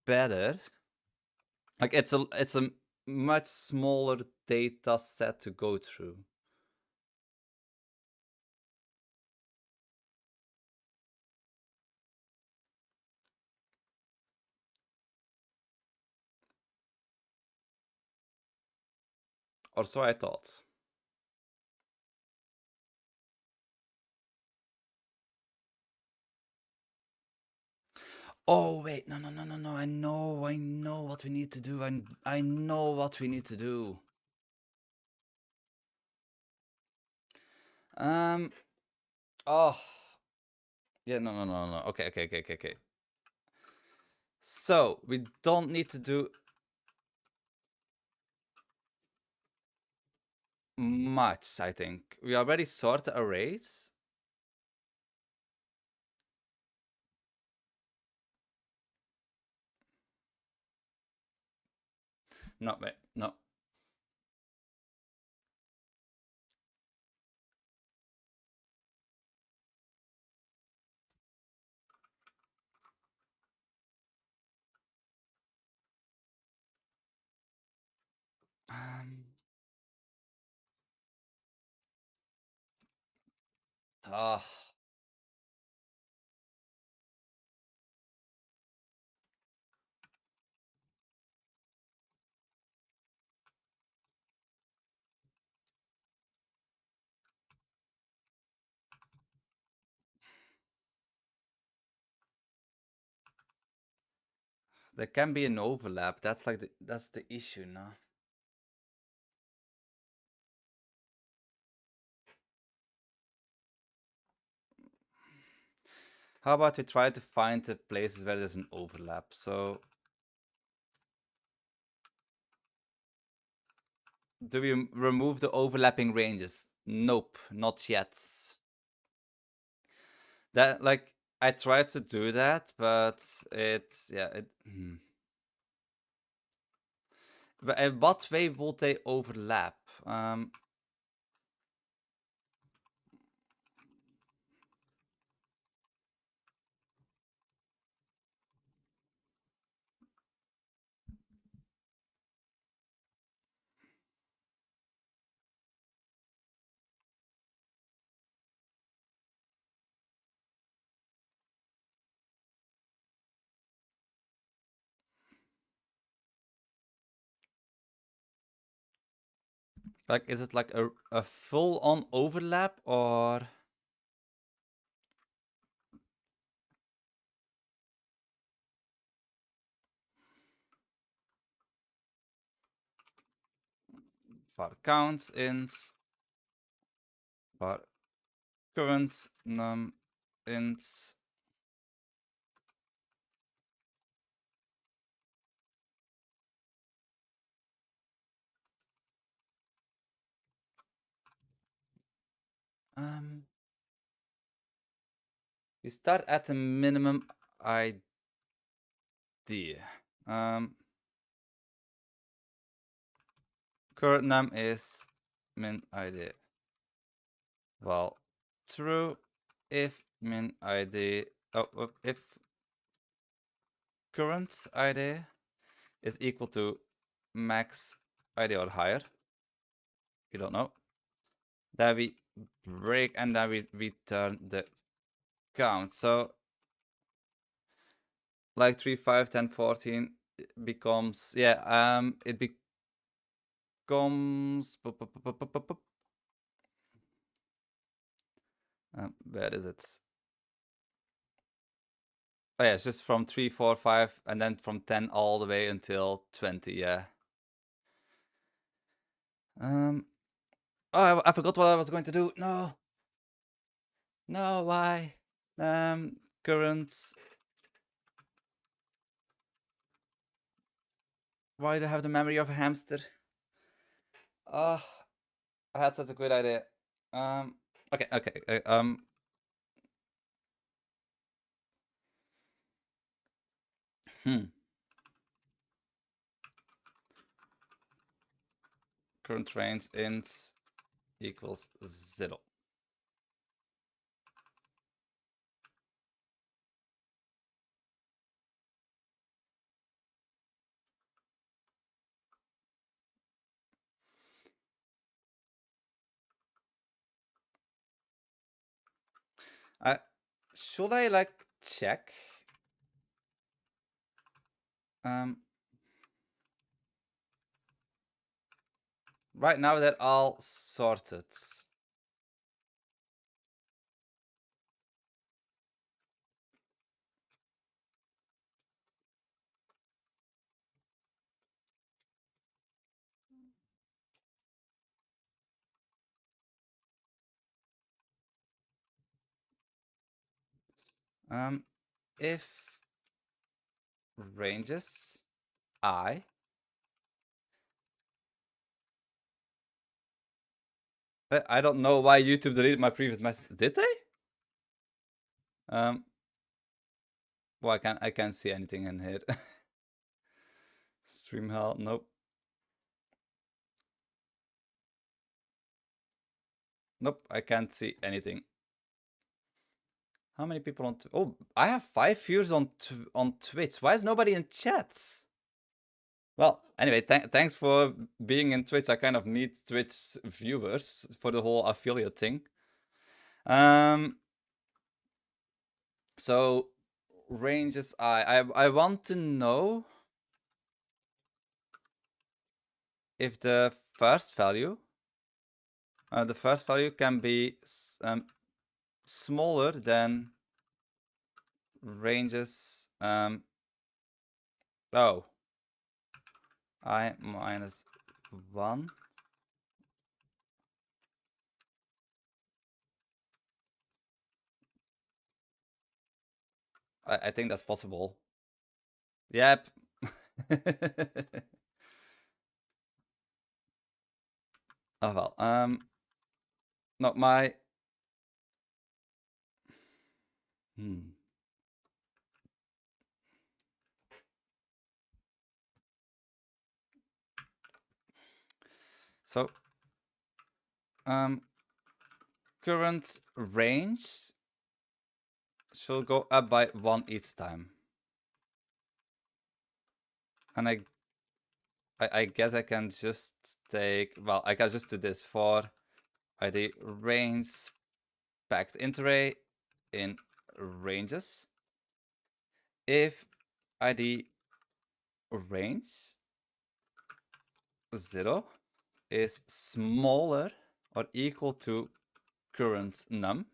better. Like it's a much smaller data set to go through. Or so I thought. Oh wait, no. I know what we need to do. I know what we need to do. Um. Oh. Yeah. No. Okay. So we don't need to do much. I think we already sort the arrays. No, wait, no. Um. Ah. There can be an overlap. That's like that's the issue now. How about we try to find the places where there's an overlap? So do we remove the overlapping ranges? Nope, not yet. That like I tried to do that, but it's yeah. But in what way would they overlap? Like, is it like a full-on overlap or? var counts ints var current num ints we start at the minimum ID. Current num is min ID. Well, true if min ID. If current ID is equal to max ID or higher. We don't know. Then we break and then we return the count. So like 3, 5, 10, 14 becomes, yeah, it becomes, where is it? Oh yeah, it's just from 3, 4, 5, and then from 10 all the way until 20, yeah. Oh, I forgot what I was going to do. No. No, why? Current. Why do I have the memory of a hamster? Oh, I had such a good idea. Okay. Current range int equals 0. Should I like check? Right now they're all sorted. If ranges I don't know why YouTube deleted my previous message. Did they? Well, I can't see anything in here. Stream hell, nope. Nope, I can't see anything. How many people on? Oh, I have 5 viewers on Twitch. Why is nobody in chat? Well, anyway, thanks for being in Twitch. I kind of need Twitch viewers for the whole affiliate thing. So ranges I want to know if the first value can be smaller than ranges I minus 1. I think that's possible. Yep. Oh well. Not my. So, current range should go up by 1 each time. And I guess I can just take, well, I can just do this for ID range packed int array in ranges. If ID range 0 is smaller or equal to current num.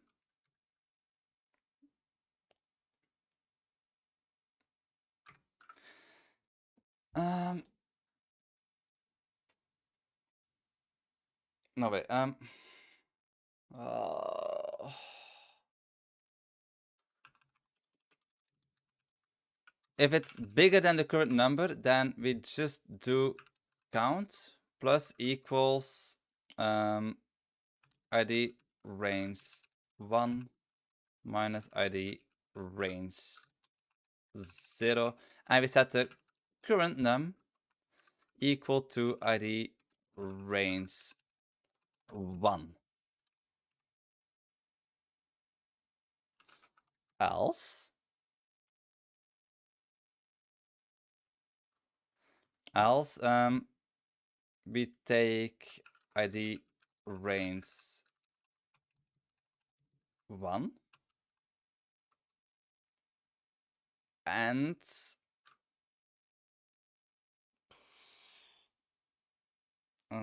No, wait. Uh, if it's bigger than the current number, then we just do count plus equals id range 1 minus id range 0. And we set the current num equal to id range 1. Else we take id range 1 and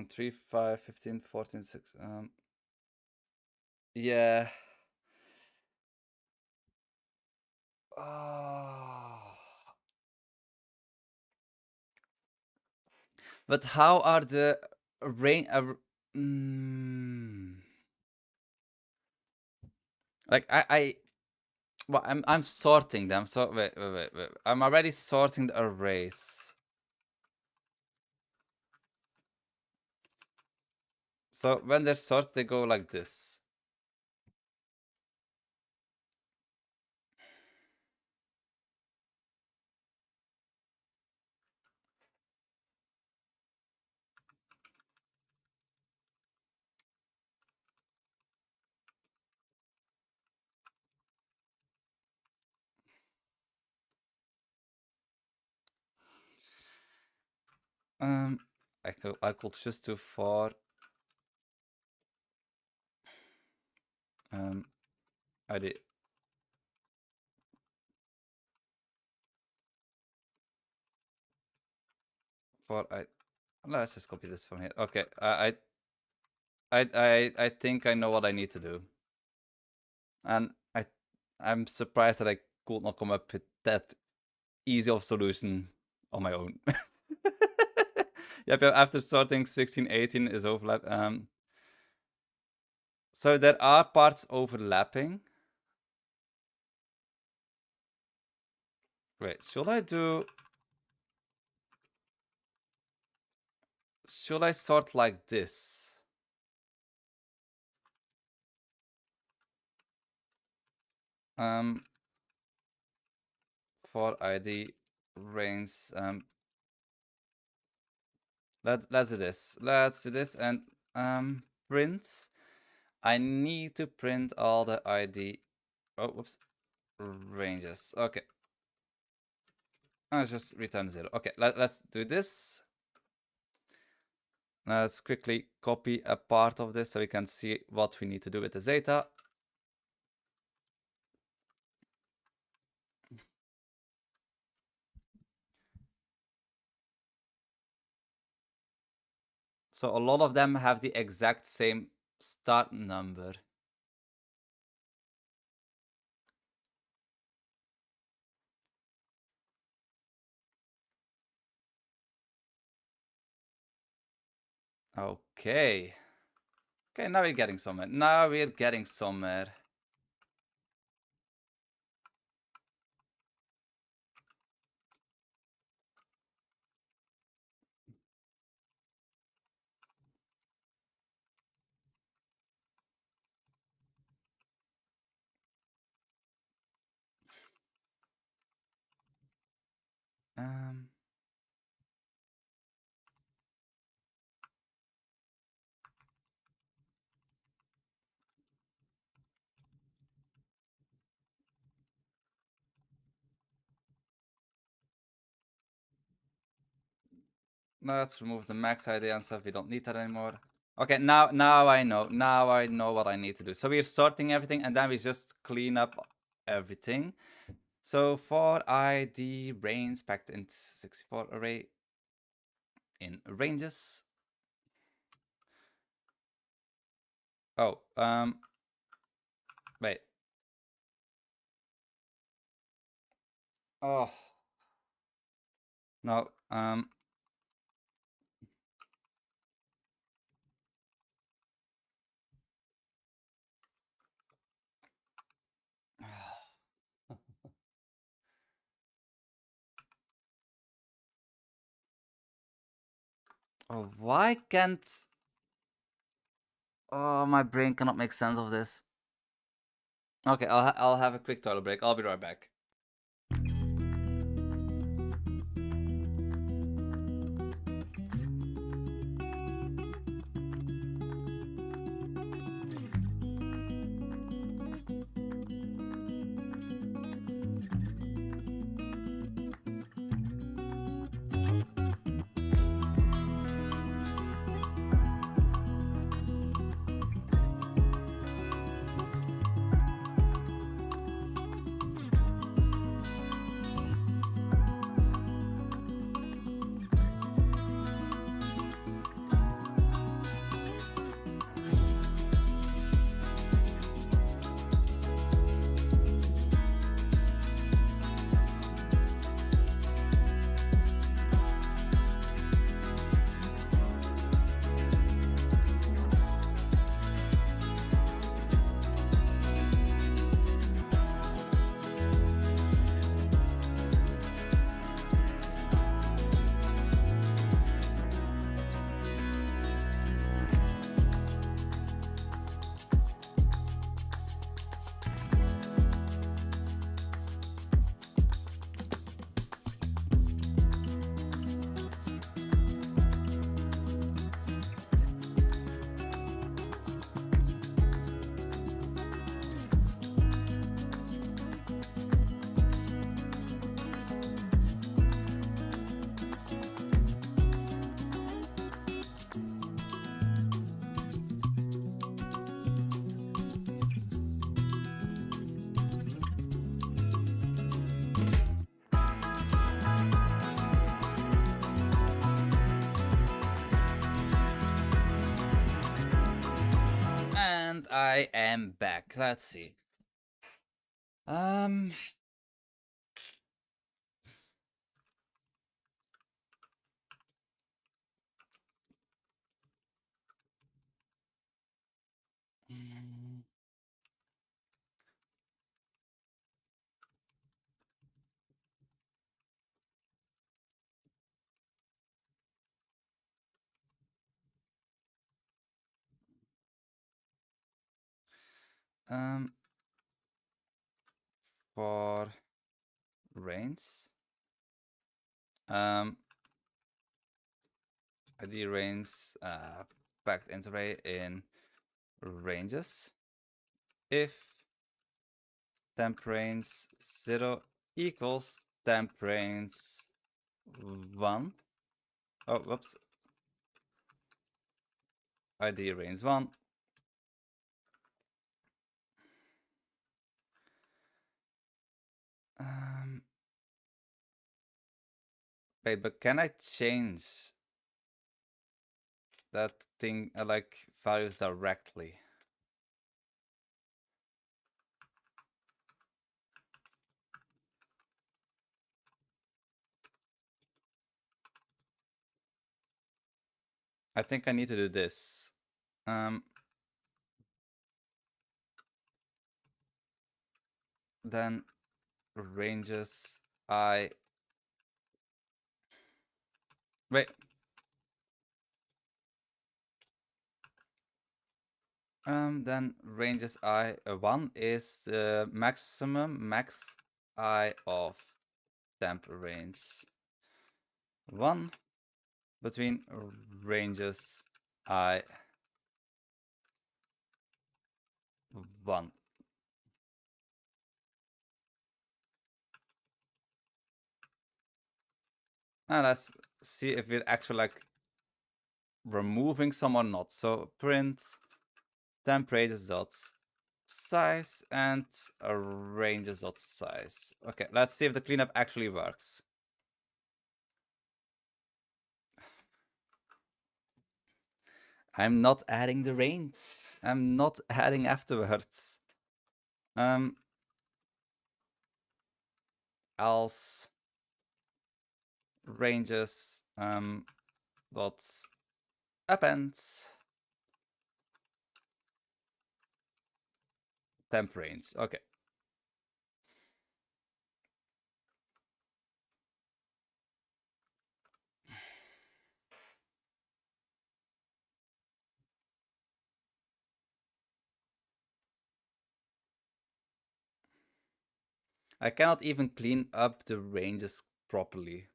3, 5, 15, 14, 6. Yeah. But how are the range? Like well, I'm sorting them. So wait. I'm already sorting the arrays. So when they're sorted, they go like this. I could just do for id for I. Let's just copy this from here. Okay, I think I know what I need to do, and I'm surprised that I could not come up with that easy of solution on my own. Yep, after sorting 16, 18 is overlap. So there are parts overlapping. Wait, should I sort like this? For id range, let's do this. Let's do this and print. I need to print all the id. Oh, whoops. Ranges. Okay. I'll just return 0. Okay, let's do this. Let's quickly copy a part of this so we can see what we need to do with the data. So a lot of them have the exact same start number. Okay. Okay, now we're getting somewhere. Let's remove the max ID and stuff. We don't need that anymore. Okay, now I know. Now I know what I need to do. So we're sorting everything and then we just clean up everything. So for ID range packed in 64 array in ranges. Oh, wait. Oh, no, oh, why can't... Oh, my brain cannot make sense of this. Okay, I'll have a quick toilet break. I'll be right back. And I am back. Let's see. Um. Um. For range. ID range packed interarray in ranges. If temp range 0 equals temp range 1. Oh, whoops. ID range 1. Wait, but can I change that thing like values directly? I think I need to do this. Then ranges I... Wait. Then ranges I 1 is the maximum max I of temp range 1 between ranges I 1. And let's see if we're actually like removing some or not. So print temp ranges dot size and ranges dot size. Okay, let's see if the cleanup actually works. I'm not adding the range. I'm not adding afterwards. Else ranges dot append temp range. Okay. I cannot even clean up the ranges properly.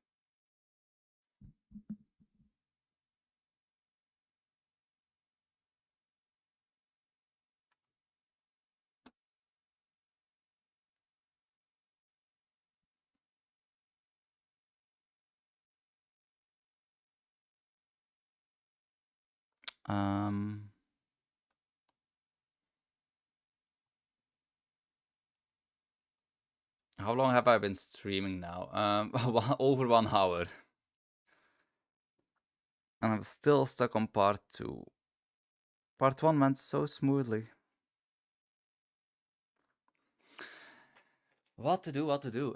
Um, how long have I been streaming now? Over 1 hour. And I'm still stuck on part 2. Part 1 went so smoothly. What to do, what to do?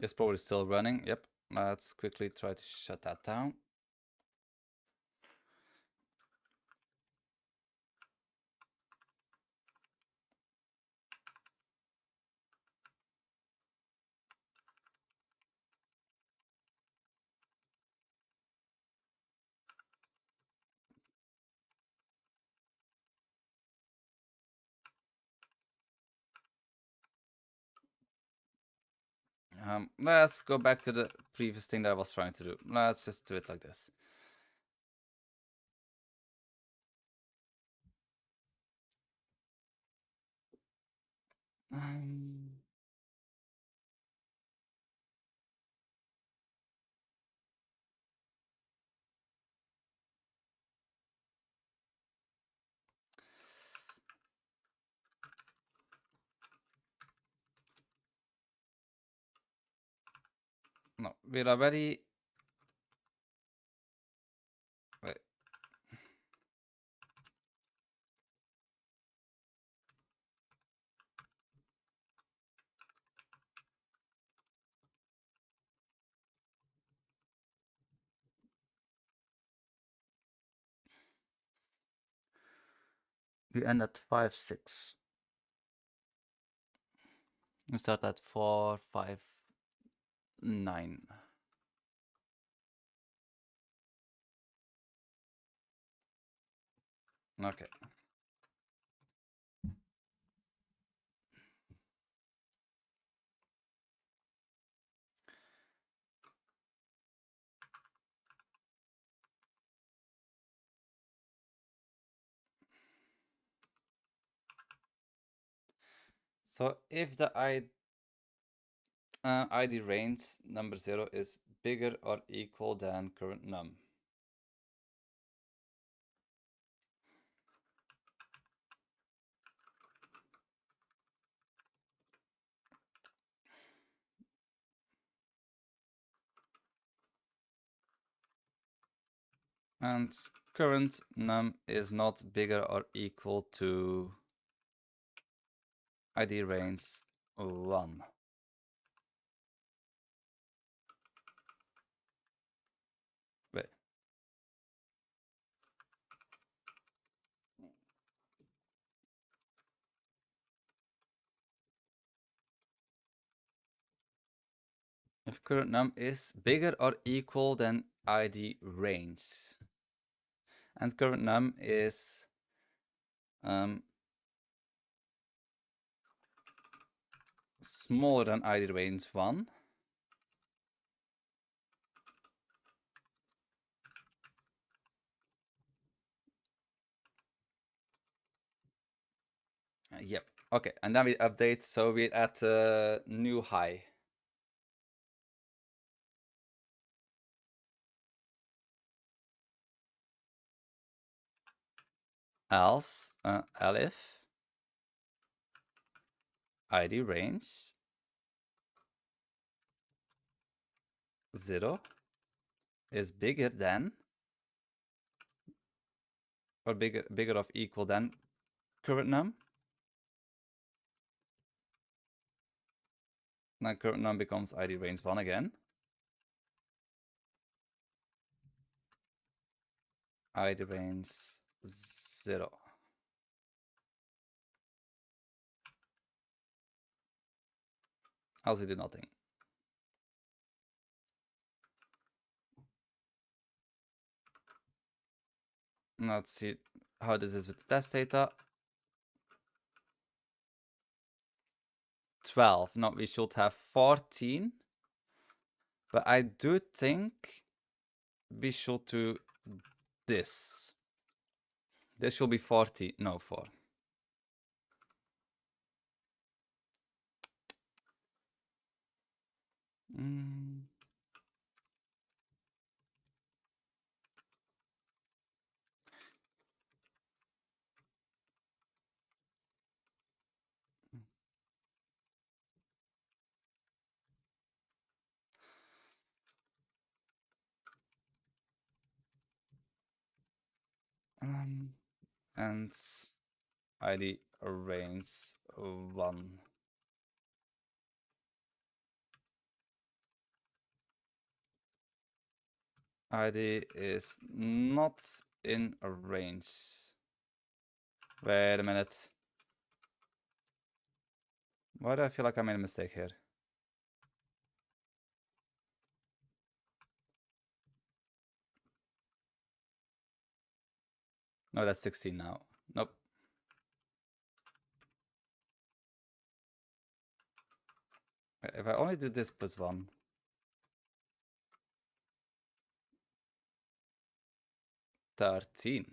It's probably still running. Yep. Let's quickly try to shut that down. Let's go back to the previous thing that I was trying to do. Let's just do it like this. No, we're already. Wait. We end at 5, 6. We start at 4, 5, 9. Okay. So if the ID range number 0 is bigger or equal than current num. And current num is not bigger or equal to ID range 1. Wait. If current num is bigger or equal than ID range. And current num is smaller than ID range 1. Yep. Okay, and then we update, so we're at a new high. Else, elif ID range 0 is bigger than or bigger of equal than current num. Now current num becomes id range 1 again. Id range 0. Else we do nothing. Now let's see how this is with the test data. 12. No, we should have 14. But I do think we should do this. This should be 40. No, 4. And id range 1. id is not in a range. Wait a minute. Why do I feel like I made a mistake here? No, that's 16 now. Nope. If I only do this plus 1. $13.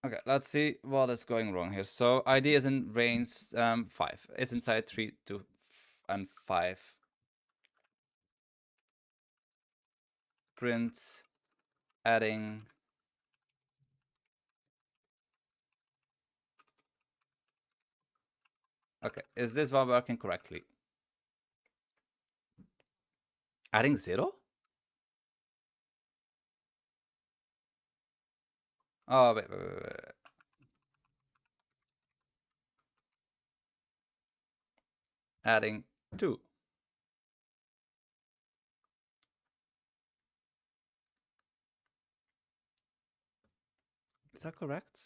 Okay, let's see what is going wrong here. So id is in range 5. It's inside 3 to and 5. Print adding. Okay, is this one working correctly? Adding 0? Oh, wait. Adding 2. Is that correct?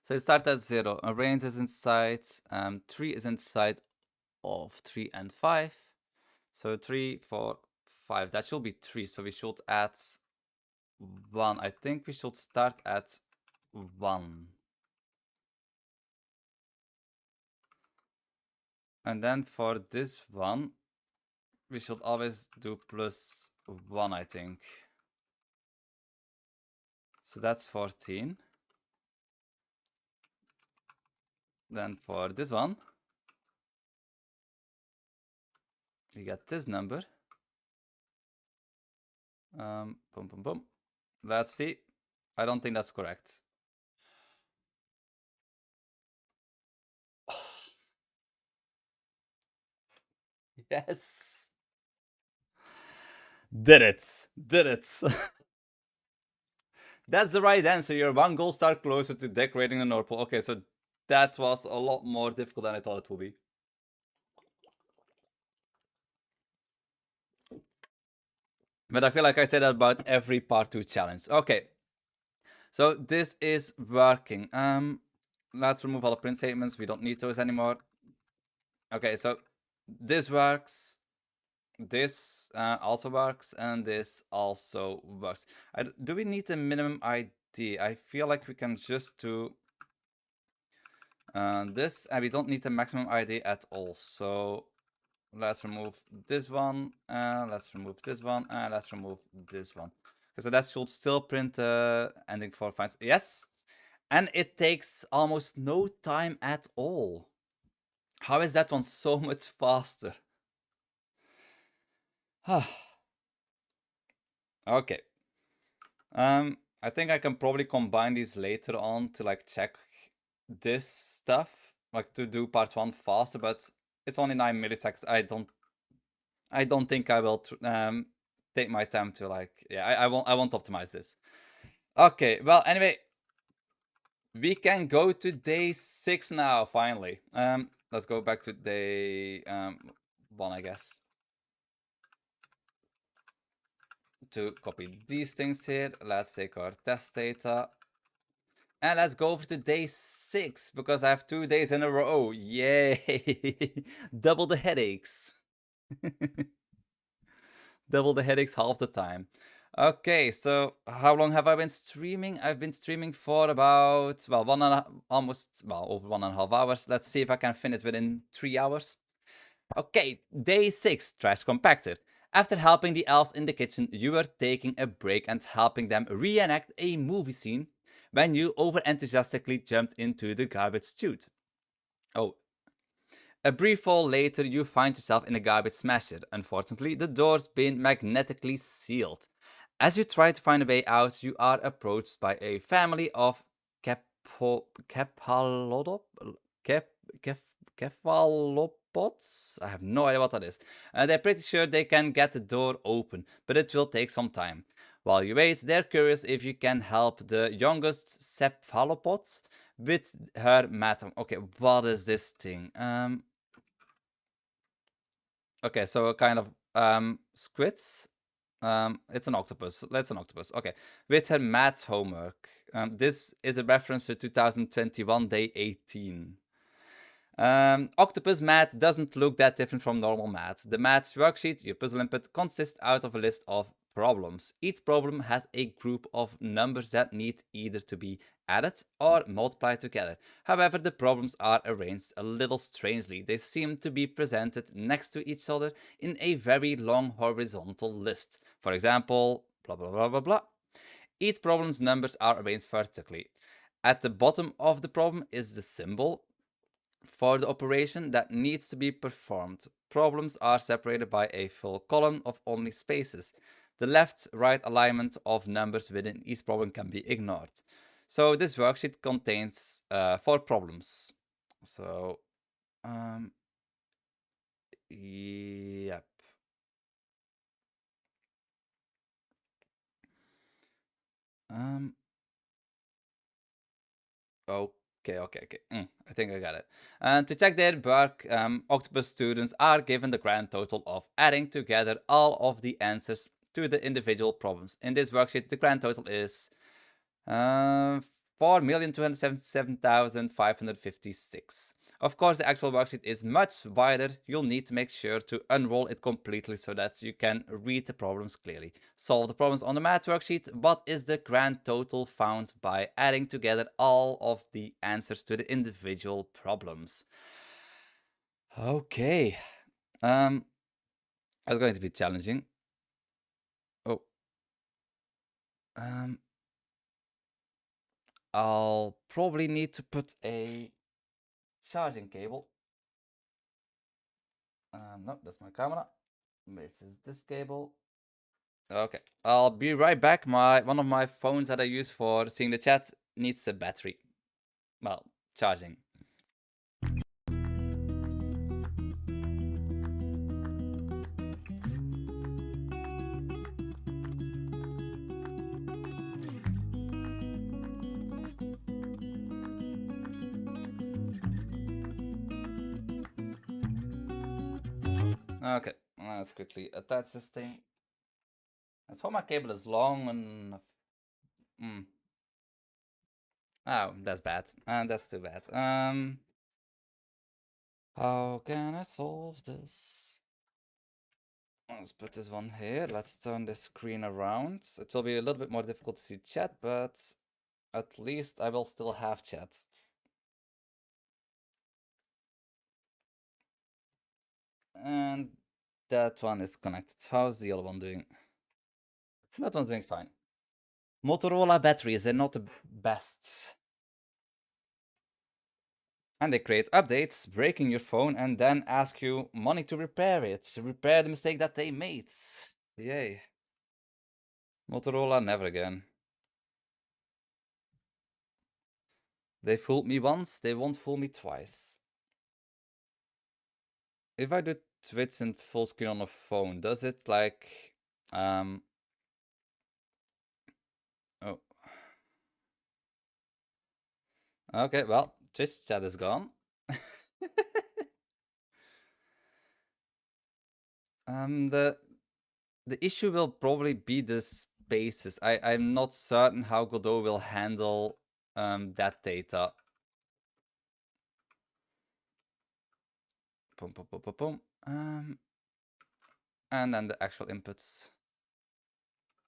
So you start at 0. A range is inside. 3 is inside of 3 and 5. So 3, 4, 5. That should be 3. So we should add 1. I think we should start at 1. And then for this one, we should always do plus 1, I think. So that's 14. Then for this one, we get this number. Boom, boom, boom. Let's see. I don't think that's correct. Yes. Did it. Did it. That's the right answer. You're 1 gold star closer to decorating the North Pole. Okay, so that was a lot more difficult than I thought it would be. But I feel like I said that about every part 2 challenge. Okay. So this is working. Let's remove all the print statements. We don't need those anymore. Okay, so this works. This also works, and this also works. Do we need the minimum ID idea. I feel like we can just do this, and we don't need the maximum ID at all. So let's remove this one, let's remove this one, and let's remove this one. Because that should still print ending for finds. Yes, and it takes almost no time at all. How is that one so much faster? Okay. I think I can probably combine these later on to like check this stuff, like to do part 1 faster, but it's only 9 milliseconds. I don't think I will take my time to like, yeah, I won't optimize this. Okay, well, anyway, we can go to day 6 now, finally. Let's go back to day 1, I guess. To copy these things here, let's take our test data. And let's go over to day 6, because I have 2 days in a row. Yay! Double the headaches. Double the headaches half the time. Okay, so how long have I been streaming? I've been streaming for about, well, over 1.5 hours. Let's see if I can finish within 3 hours. Okay, day 6, trash compactor. After helping the elves in the kitchen, you were taking a break and helping them reenact a movie scene when you over-enthusiastically jumped into the garbage chute. Oh. A brief while later, you find yourself in a garbage smasher. Unfortunately, the door's been magnetically sealed. As you try to find a way out, you are approached by a family of Kepalodop? Kep, kef, Cephalopods? I have no idea what that is. They're pretty sure they can get the door open, but it will take some time. While you wait, they're curious if you can help the youngest cephalopods with her math. Okay, what is this thing? Okay, so a kind of squids. It's an octopus. Let's an octopus. Okay, with her math homework. This is a reference to 2021 day 18. Octopus math doesn't look that different from normal math. The math worksheet, your puzzle input, consists out of a list of problems. Each problem has a group of numbers that need either to be added or multiplied together. However, the problems are arranged a little strangely. They seem to be presented next to each other in a very long horizontal list. For example, blah blah blah blah blah. Each problem's numbers are arranged vertically. At the bottom of the problem is the symbol for the operation that needs to be performed. Problems are separated by a full column of only spaces. The left-right alignment of numbers within each problem can be ignored. So this worksheet contains 4 problems. So, yep. Okay. I think I got it. And to check their work, Octopus students are given the grand total of adding together all of the answers to the individual problems. In this worksheet, the grand total is 4,277,556. Of course, the actual worksheet is much wider. You'll need to make sure to unroll it completely so that you can read the problems clearly. Solve the problems on the math worksheet. What is the grand total found by adding together all of the answers to the individual problems? Okay. That's going to be challenging. Oh. I'll probably need to put a charging cable. No, that's my camera. This is this cable. Okay, I'll be right back. One of my phones that I use for seeing the chat needs a battery. Well, charging. Okay, let's quickly attach this thing. Let's hope my cable is long enough. Oh, that's bad. That's too bad. How can I solve this? Let's put this one here. Let's turn the screen around. It will be a little bit more difficult to see chat, but At least I will still have chat. And that one is connected. How's the other one doing? That one's doing fine. Motorola batteries, they're not the best. And they create updates, breaking your phone, and then ask you money to repair it, to repair the mistake that they made. Yay. Motorola, never again. They fooled me once, they won't fool me twice. If I do Twitch in full screen on a phone, does it like... Oh. Okay, well, Twitch chat is gone. The issue will probably be the spaces. I'm not certain how Godot will handle that data. Boom, boom, boom, boom, boom. And then the actual inputs.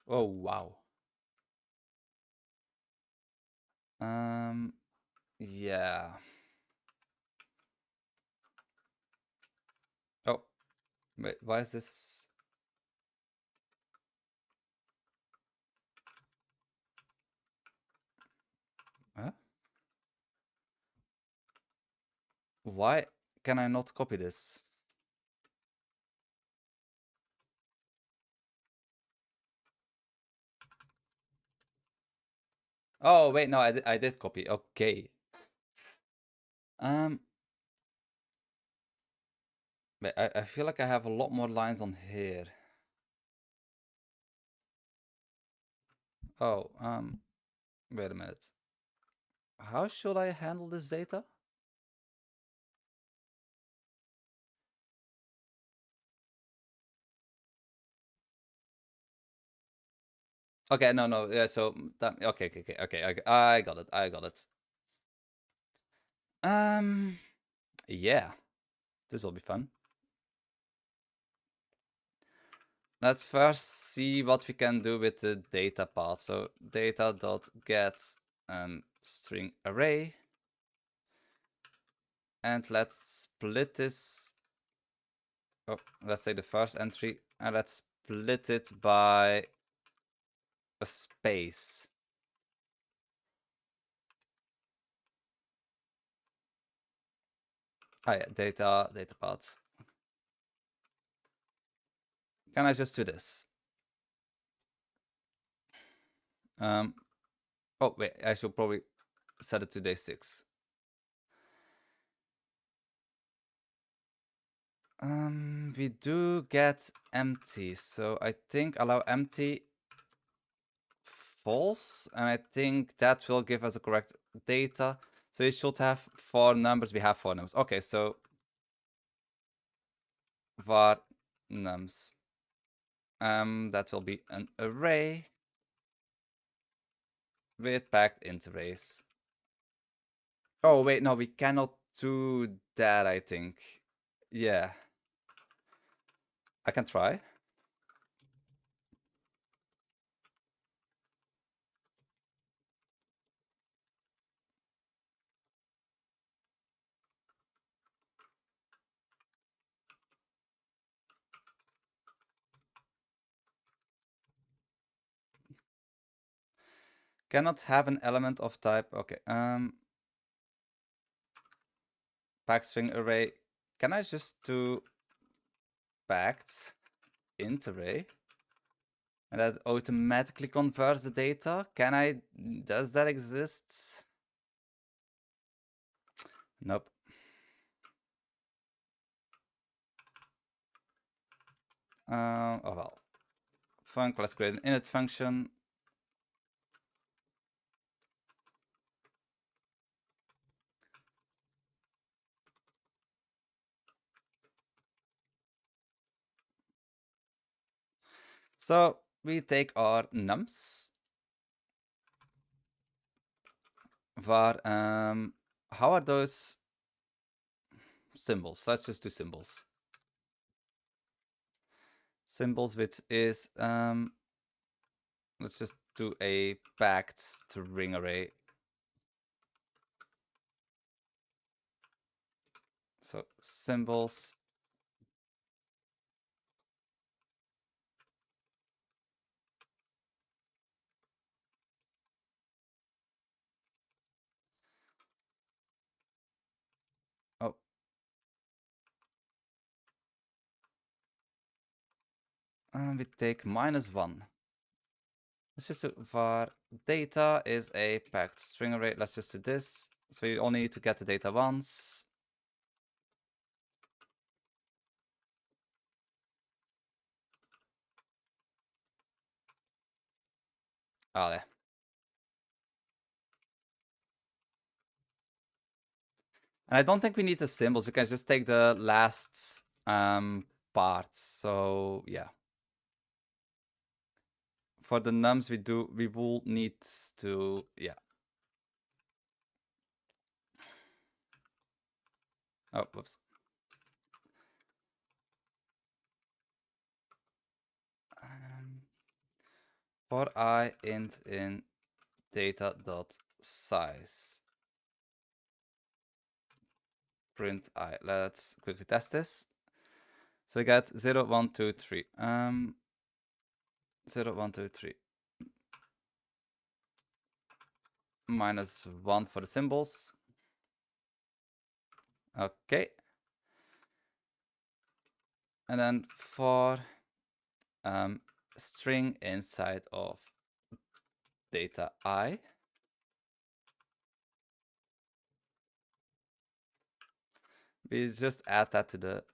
Oh, wow. Yeah. Oh, wait, why is this? Huh? Why can I not copy this? Oh, wait, no, I did copy. Okay. Wait, I feel like I have a lot more lines on here. Oh, wait a minute. How should I handle this data? Okay, no, yeah, so that, okay, I got it. Yeah, this will be fun. Let's first see what we can do with the data part. So data.get string array, and let's split this. Oh, let's say the first entry, and let's split it by a space. Oh yeah, data parts. Can I just do this? Oh wait, I should probably set it to day 6. We do get empty, so I think allow empty false, and I think that will give us a correct data. So it should have 4 numbers. We have 4 numbers. Okay, so var nums. That will be an array with packed int arrays. Oh wait, no, we cannot do that, I think. Yeah. I can try. Cannot have an element of type. Okay. Packed string array. Can I just do packed int array? And that automatically converts the data? Can I? Does that exist? Nope. Oh well. Func, let's create an init function. So we take our nums. Var, how are those symbols? Let's just do symbols. Symbols, which is, let's just do a packed string array. So symbols. Oh. And we take -1. Let's just do var data is a packed string array. Let's just do this. So you only need to get the data once. Oh, yeah. And I don't think we need the symbols. We can just take the last parts. So yeah. For the nums we will need to, yeah. Oh, whoops. For I int in data dot size print I. Let's quickly test this. So we got 0, 1, 2, 3. 0, 1, 2, 3. -1 for the symbols. Okay. And then for string inside of data I, we just add that to the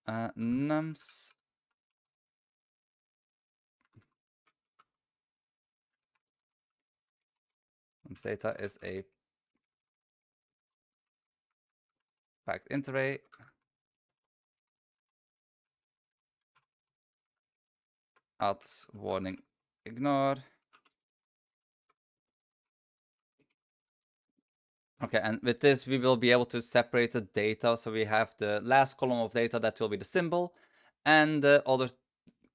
nums. Nums data is a packed int array. Add warning ignore. Okay, and with this we will be able to separate the data. So we have the last column of data that will be the symbol, and the other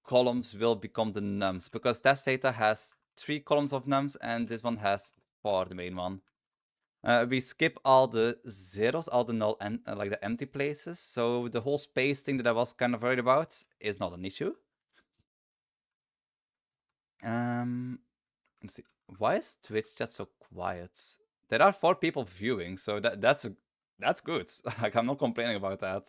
columns will become the nums, because test data has 3 columns of nums and this one has 4, the main one. We skip all the zeros, all the null and like the empty places, so the whole space thing that I was kind of worried about is not an issue. Let's see. Why is Twitch chat so quiet? There are 4 people viewing, so that's good. Like, I'm not complaining about that.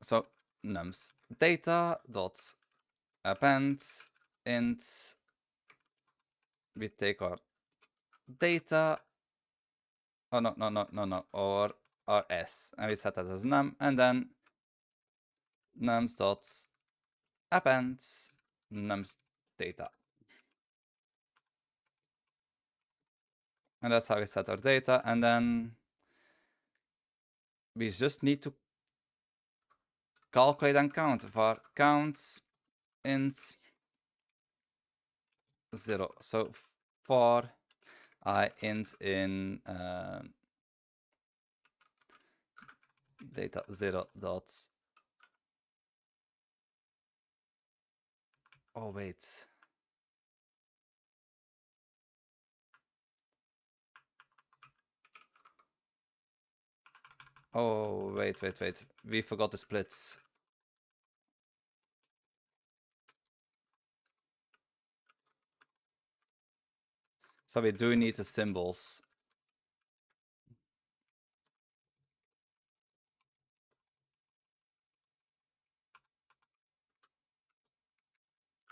So nums data dot append int. We take our data. Oh no, or our s, and we set that as num, and then nums dot append nums data. And that's how we set our data, and then we just need to calculate and count for counts int 0. So for I int in data 0 dot. Oh wait. Oh wait. We forgot the splits. So we do need the symbols.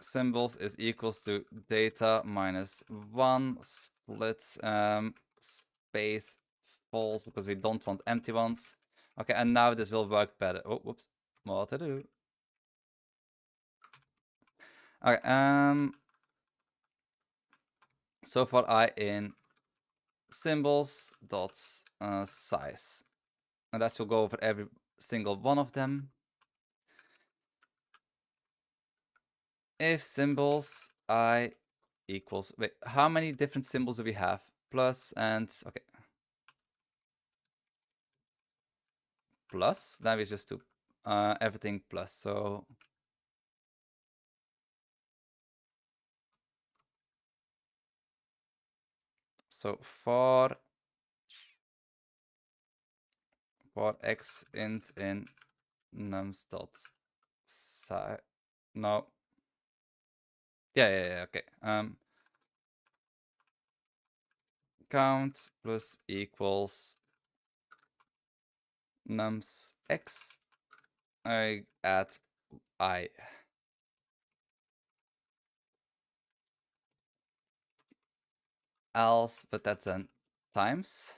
Symbols is equals to data -1 split space false, because we don't want empty ones. Okay, and now this will work better. Oh, whoops. What to do? Okay, so for I in symbols dot size, and that will go over every single one of them. If symbols I equals, wait, how many different symbols do we have? Plus and, okay. Plus, then we just do everything plus, so So for x int in nums dot size. No. Yeah, okay. Count plus equals nums x I at I. Else, but that's then times.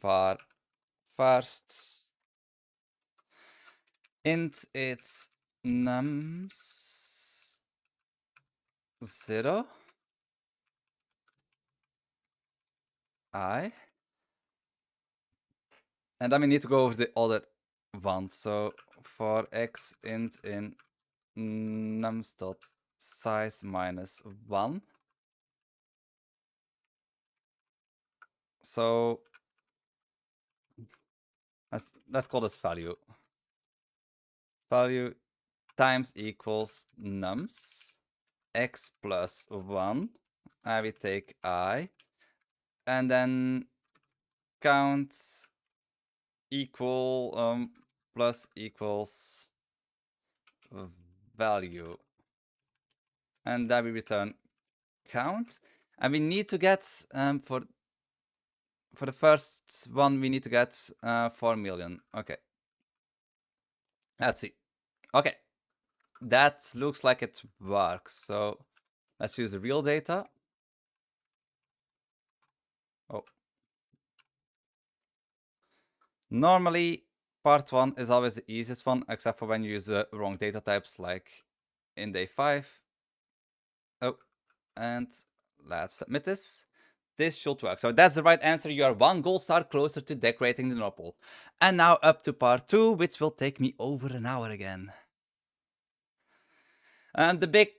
For first int it's nums 0 I. And then we need to go over the other one. So for x int in nums dot size minus 1. So let's call this value. Value times equals nums x plus 1. And we take I. And then count equal plus equals value. And then we return count. And we need to get for the first one we need to get 4 million. Okay. Let's see. Okay. That looks like it works. So let's use the real data. Oh. Normally part 1 is always the easiest one, except for when you use the wrong data types, like in day 5. Oh, and let's submit this. This should work. So that's the right answer. You are 1 gold star closer to decorating the North Pole. And now up to part 2, which will take me over an hour again. And the big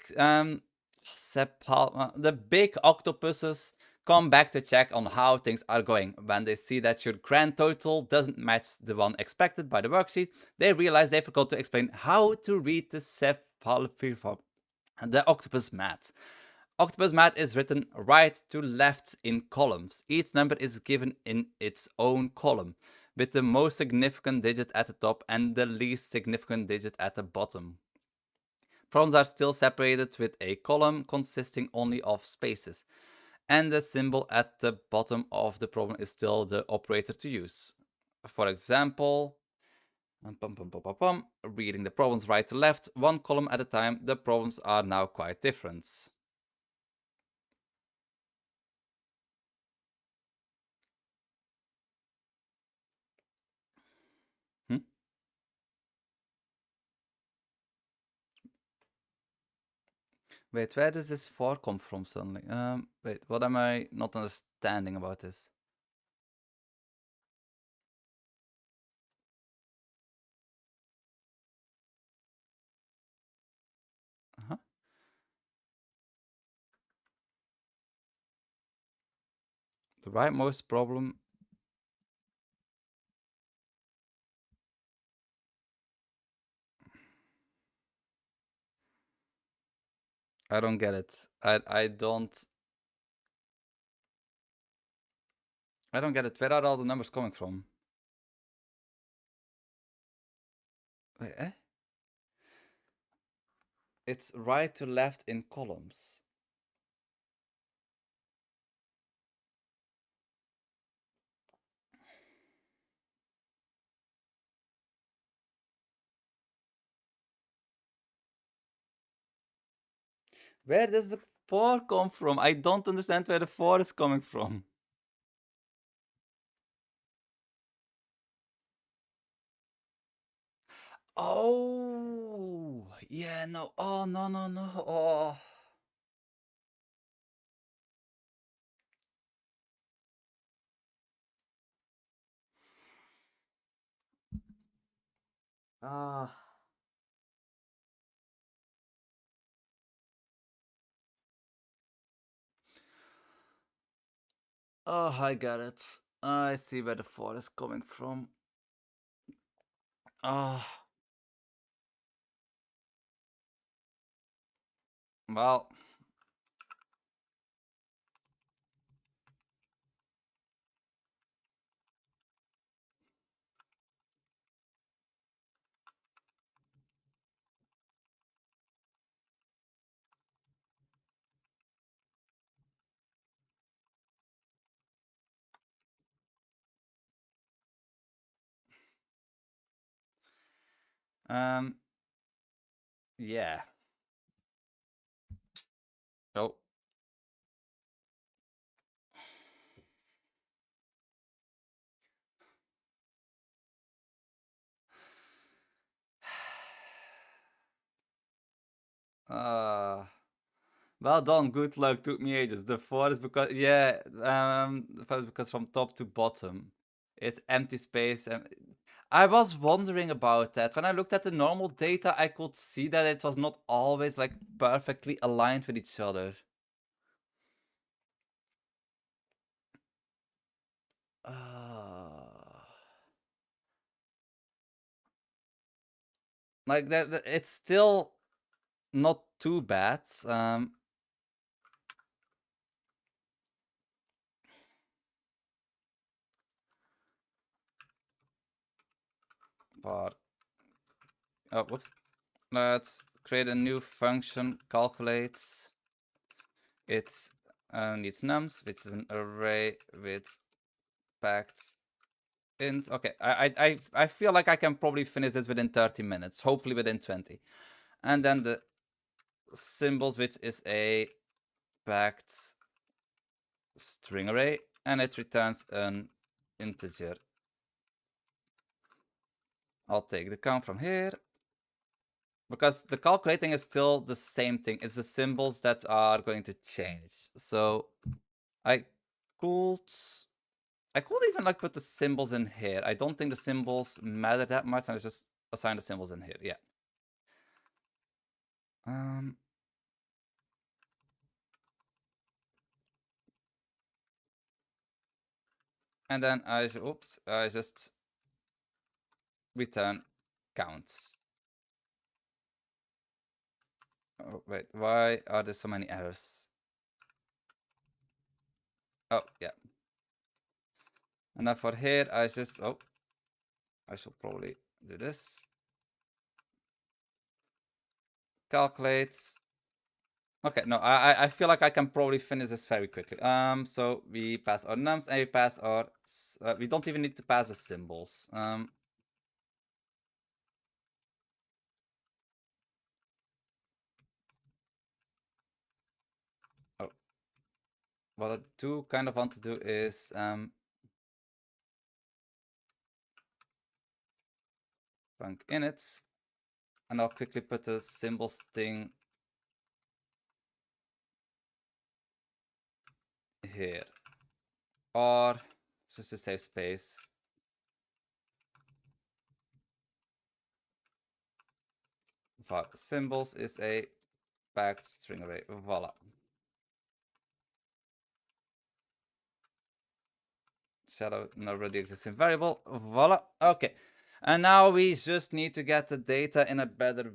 octopuses come back to check on how things are going. When they see that your grand total doesn't match the one expected by the worksheet, they realize they forgot to explain how to read the the octopus math. Octopus math is written right to left in columns. Each number is given in its own column, with the most significant digit at the top and the least significant digit at the bottom. Problems are still separated with a column consisting only of spaces, and the symbol at the bottom of the problem is still the operator to use. For example, reading the problems right to left, one column at a time, the problems are now quite different. Wait, where does this 4 come from suddenly? Wait, what am I not understanding about this? Uh-huh. The rightmost problem. I don't get it. I don't get it. Where are all the numbers coming from? Wait, eh? It's right to left in columns. Where does the 4 come from? I don't understand where the 4 is coming from. Oh, yeah, no. Oh, no. Oh. Ah. Oh, I got it. I see where the 4 is coming from. Ah. Well, um, yeah. Oh. Uh, well done. Good luck. Took me ages. The four is because the four is because from top to bottom, it's empty space. And I was wondering about that. When I looked at the normal data, I could see that it was not always like perfectly aligned with each other. Uh, like that, it's still not too bad. But oh, whoops. Let's create a new function. Calculates. It needs nums, which is an array with packed int. Okay, I feel like I can probably finish this within 30 minutes. Hopefully within 20. And then the symbols, which is a packed string array, and it returns an integer. I'll take the count from here. Because the calculating is still the same thing. It's the symbols that are going to change. So I could even like put the symbols in here. I don't think the symbols matter that much. I just assign the symbols in here. Yeah. And then I just return counts. Oh wait, why are there so many errors? Oh yeah. And now for here, I should probably do this. Calculates. Okay, no, I feel like I can probably finish this very quickly. So we pass our nums and we pass our we don't even need to pass the symbols. Oh, what I do kind of want to do is func init, and I'll quickly put the symbols thing here, or just to save space. For symbols is a packed string array. Voila. Shadow not already existing variable. Voila. Okay. And now we just need to get the data in a better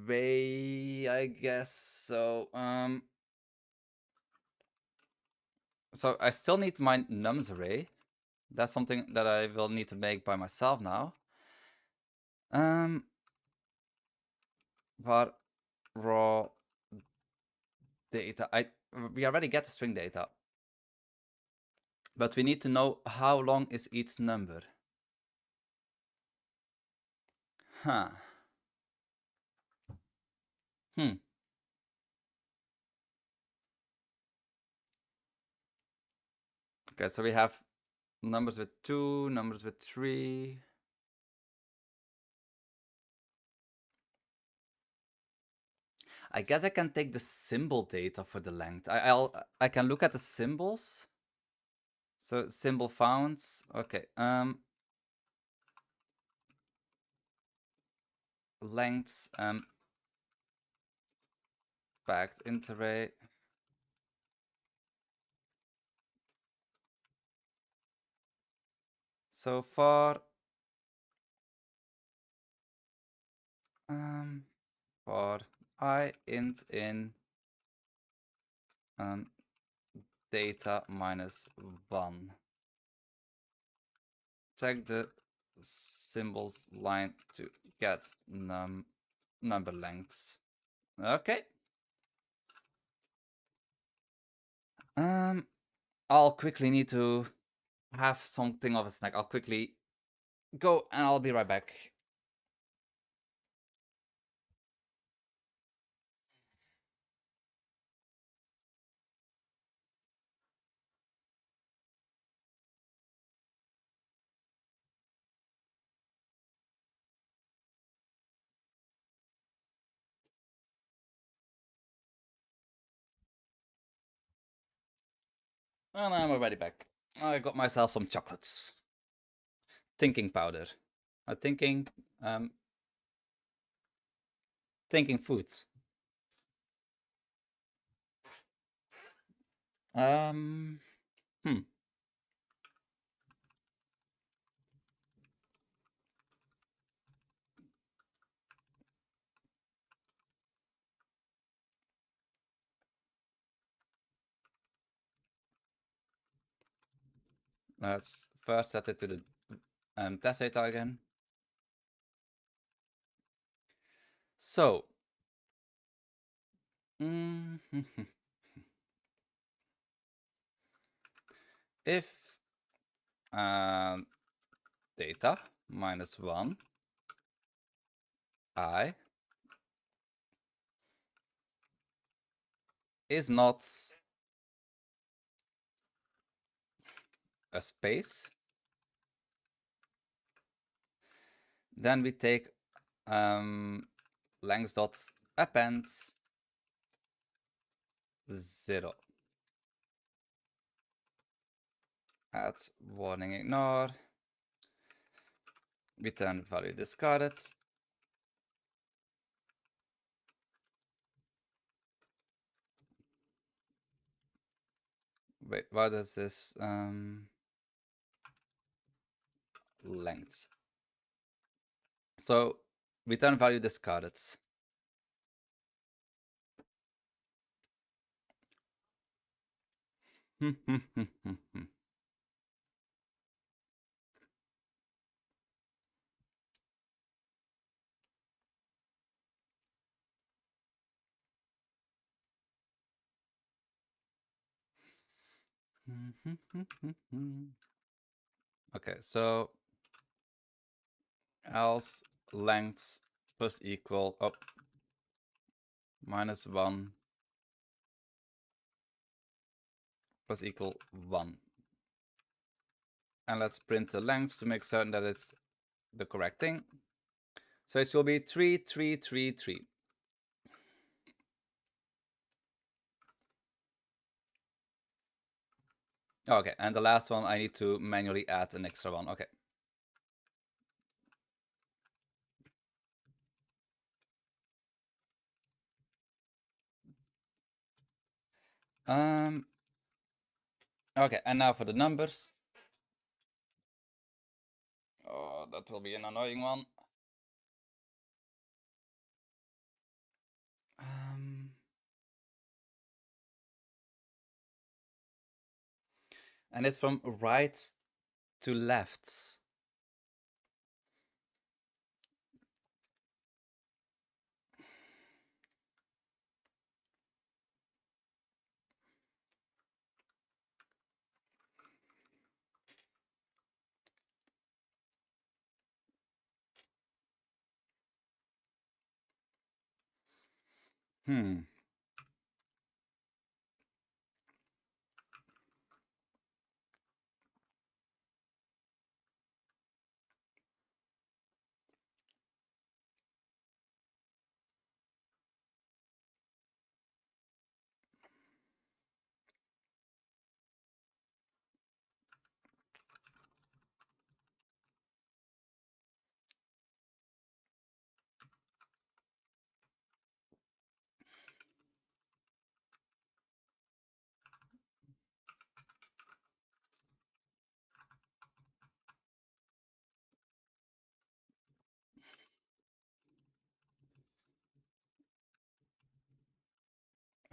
way, I guess. So I still need my nums array. That's something that I will need to make by myself now. For raw data, we already get the string data, but we need to know how long is each number. Huh. Okay, so we have numbers with 2, numbers with 3. I guess I can take the symbol data for the length. I can look at the symbols. So symbol found. Okay. Lengths packed int array. So for I int in um, data minus 1. Tag the symbols line to get number lengths. Okay. I'll quickly need to have something of a snack. I'll quickly go and I'll be right back. And I'm already back. I got myself some chocolates. Thinking powder. Thinking thinking foods. Um hmm. Let's first set it to the test data again. So if data minus 1 I is not a space, then we take length dots append 0. Add warning ignore. Return value discarded. Wait, what is this length? So return value discarded. Okay, so else length plus equal minus 1 plus equal 1. And let's print the length to make certain that it's the correct thing. So it will be 3, 3, 3, 3. Okay, and the last one I need to manually add an extra one. Okay. Okay, and now for the numbers. Oh, that will be an annoying one. And it's from right to left.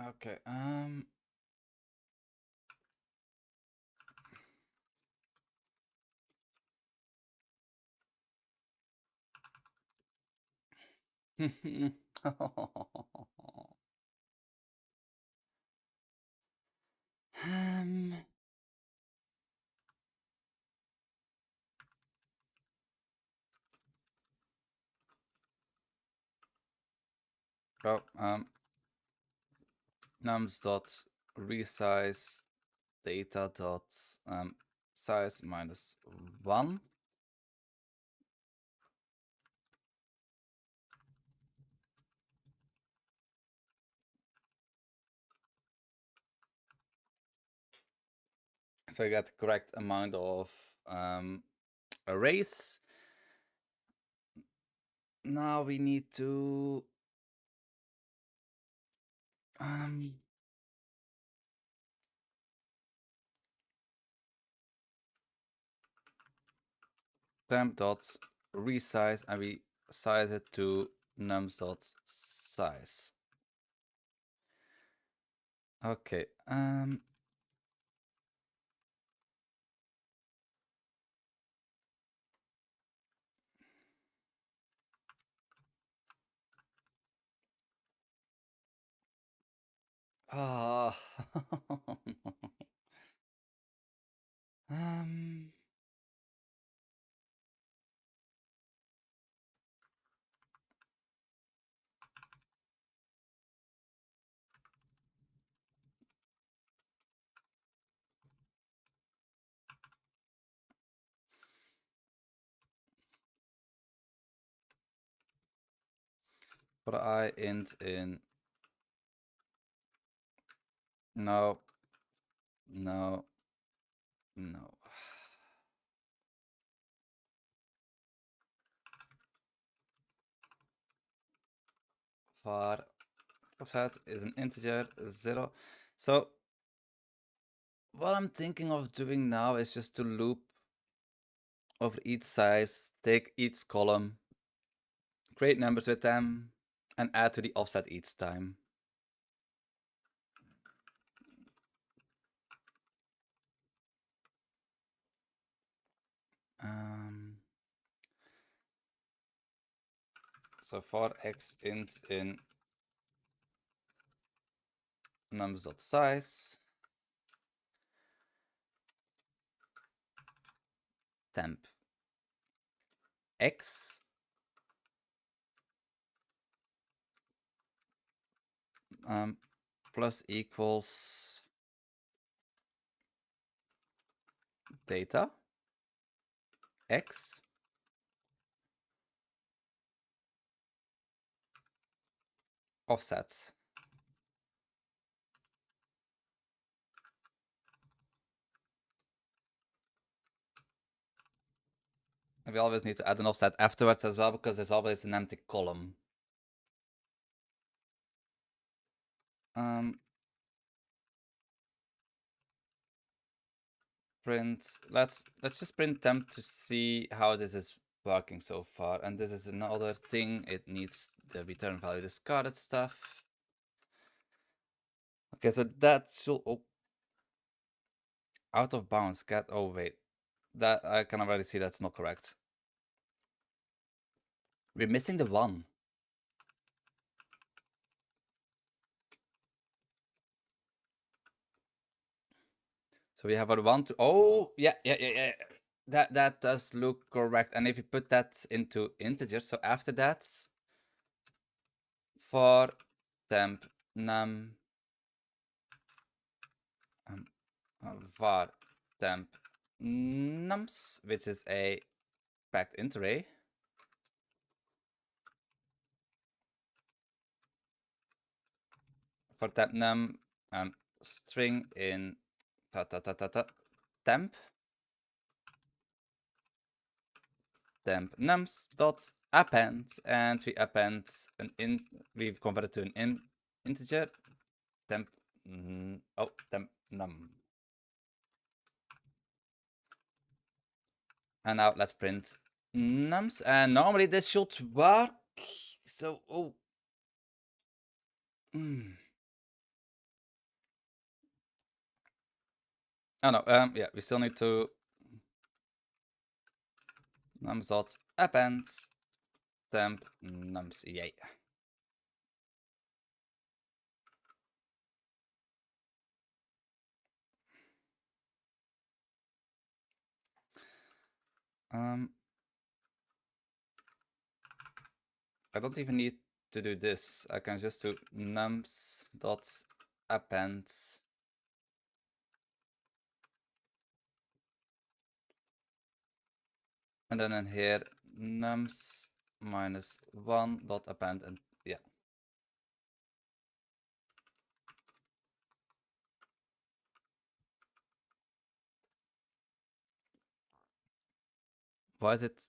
Okay, um, oh, nums dot resize data dot size minus 1. So you get the correct amount of arrays. Now we need to temp dot resize, and we size it to nums dot size. Okay. Ah. Put I int in. No. No. No. Var offset is an integer 0. So what I'm thinking of doing now is just to loop over each size, take each column, create numbers with them, and add to the offset each time. So for x int in nums.size, temp x plus equals data x offset. And we always need to add an offset afterwards as well, because there's always an empty column. Print, let's just print temp to see how this is working so far. And this is another thing, it needs the return value discarded stuff. Okay, so that should, oh, out of bounds, get, oh wait, that I can already see that's not correct. We're missing the 1. So we have a 1 to, oh, yeah. That does look correct. And if you put that into integers, so after that, for temp num var temp nums, which is a packed int array, for temp num string in temp nums dot append, and we append we've converted to an integer temp temp num. And now let's print nums, and normally this should work. So oh no, yeah, we still need to nums dot append temp nums, yay. I don't even need to do this. I can just do nums dot append. And then in here, nums minus 1 dot append, and yeah. Why is it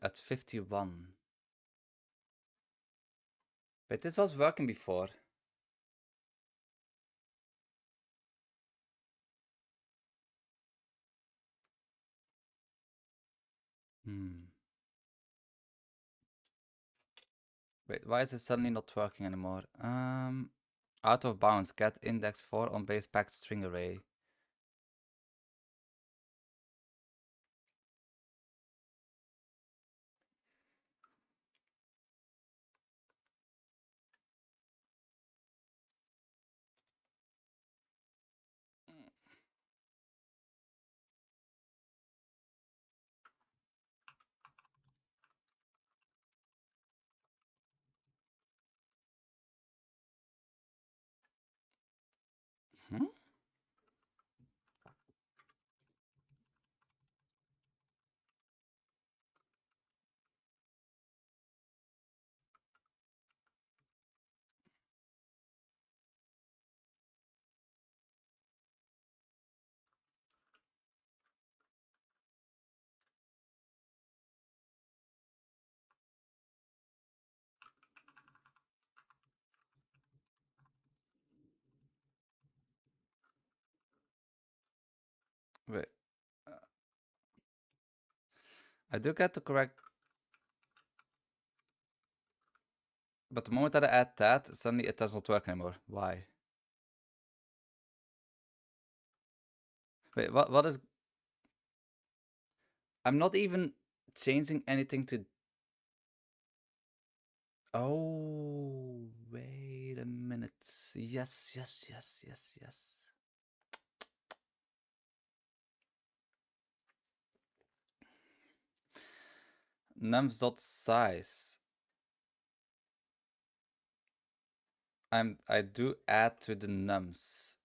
at 51? Wait, this was working before. Wait, why is it suddenly not working anymore? Out of bounds, get index 4 on base packed string array. Hmm? Wait, I do get the correct, but the moment that I add that, suddenly it does not work anymore. Why? Wait, what is... I'm not even changing anything to... Oh, wait a minute. Yes, yes, yes, yes, yes. Nums.size. I do add to the nums.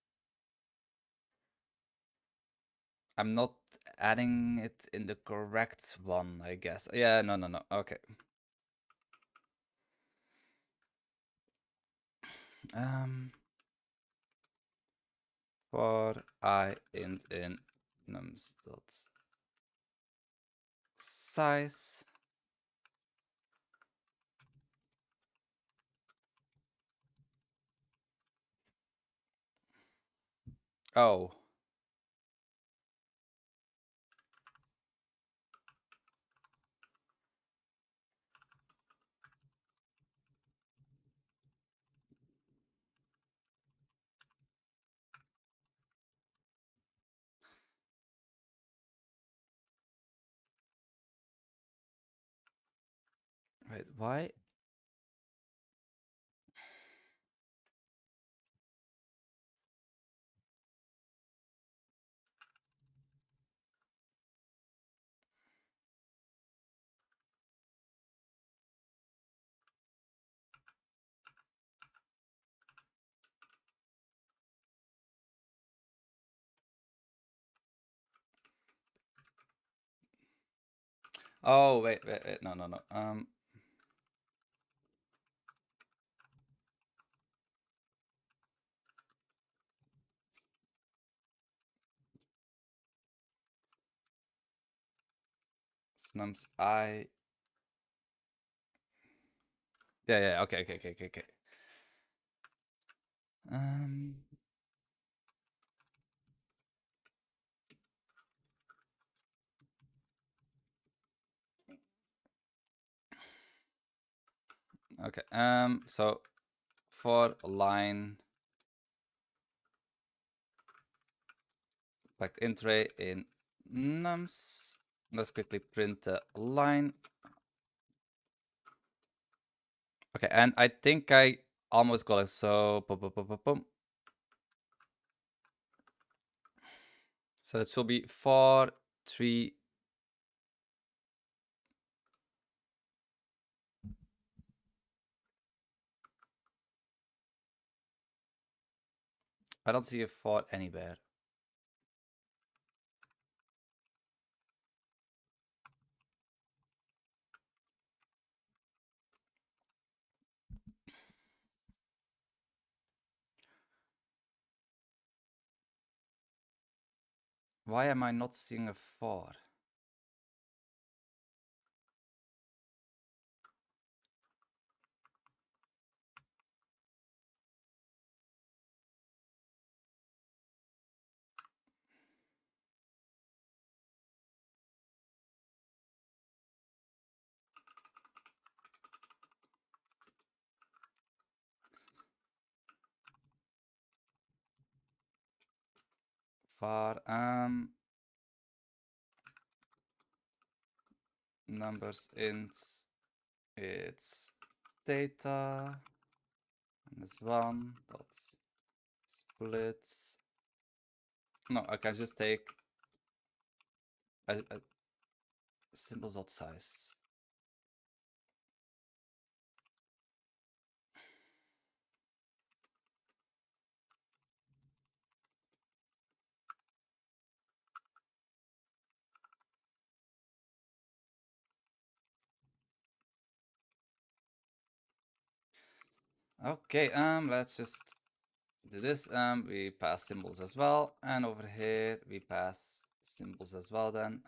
I'm not adding it in the correct one, I guess. Yeah, no. Okay. For I int in nums dot size. Oh. Wait, why? Oh, wait, no. Nums I. Yeah, okay. Okay, so for line like int array in nums, let's quickly print the line. Okay, and I think I almost got it. So, boom, boom, boom, boom, boom. So it should be 4, 3. I don't see a 4 anywhere. Why am I not seeing a 4? For numbers ints, it's data minus 1 dot splits. No, I can just take a symbols dot size. Okay, let's just do this. We pass symbols as well, and over here we pass symbols as well. Then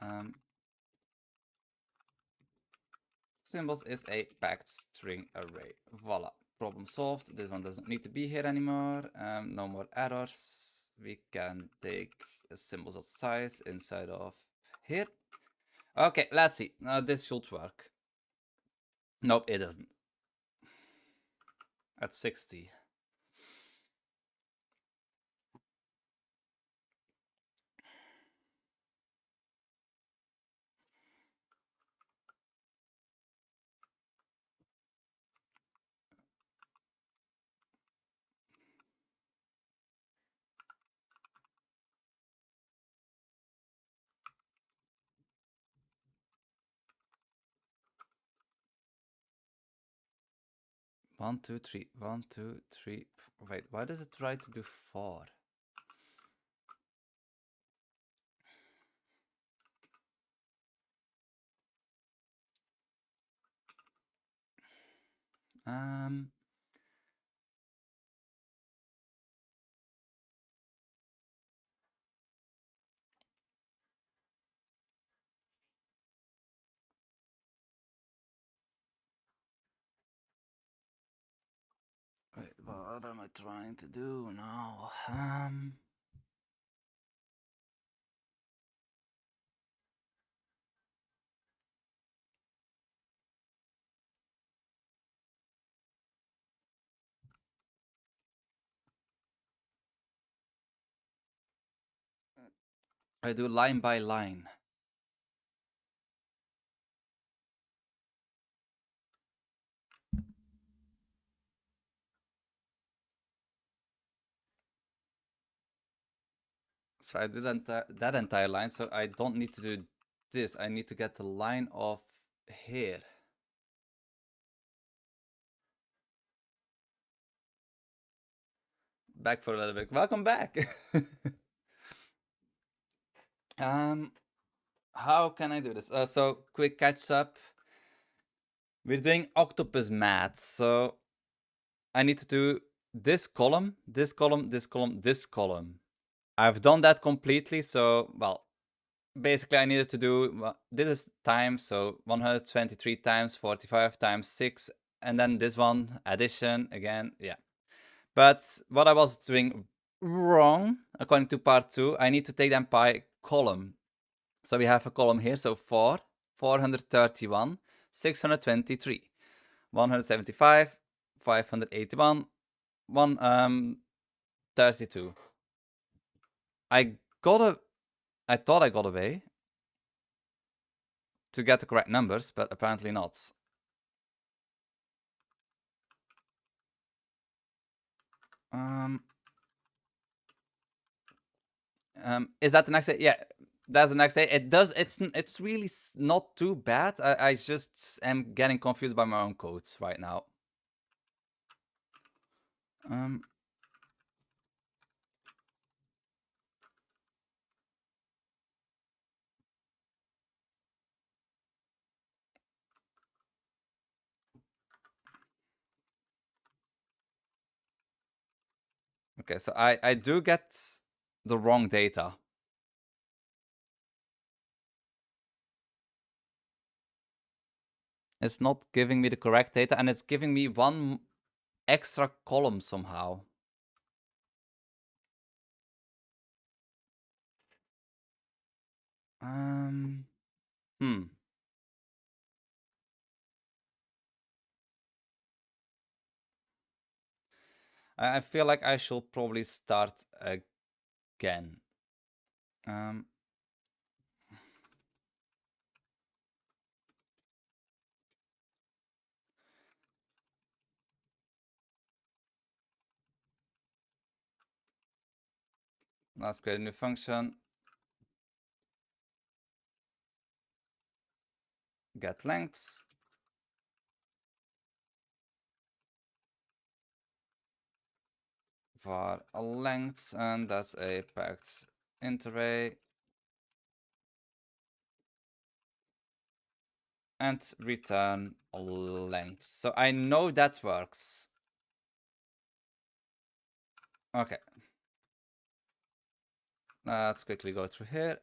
symbols is a packed string array. Voila, problem solved. This one doesn't need to be here anymore. No more errors. We can take a symbols of size inside of here. Okay, let's see. This should work. Nope, it doesn't. At 60. One, two, three. 1, 2, 3. Wait, why does it try to do 4? Wait, what am I trying to do now? I do line by line. So I did that entire line, so I don't need to do this. I need to get the line of here. Back for a little bit. Welcome back. How can I do this? So quick catch up. We're doing octopus math, so I need to do this column, this column, this column, this column. I've done that completely, so, well, basically I needed to do, well, this is time, so 123 times 45 times 6, and then this one, addition, again, yeah. But what I was doing wrong, according to part 2, I need to take them by column. So we have a column here, so 4, 431, 623, 175, 581, 132. I thought I got away to get the correct numbers, but apparently not. Is that the next day? Yeah, that's the next day. It does. It's really not too bad. I just am getting confused by my own codes right now. Okay, so I do get the wrong data. It's not giving me the correct data, and it's giving me one extra column somehow. Hmm. I feel like I should probably start again. Let's create a new function. Get lengths. For a length, and that's a packed int array. And return length. So I know that works. Okay. Let's quickly go through here.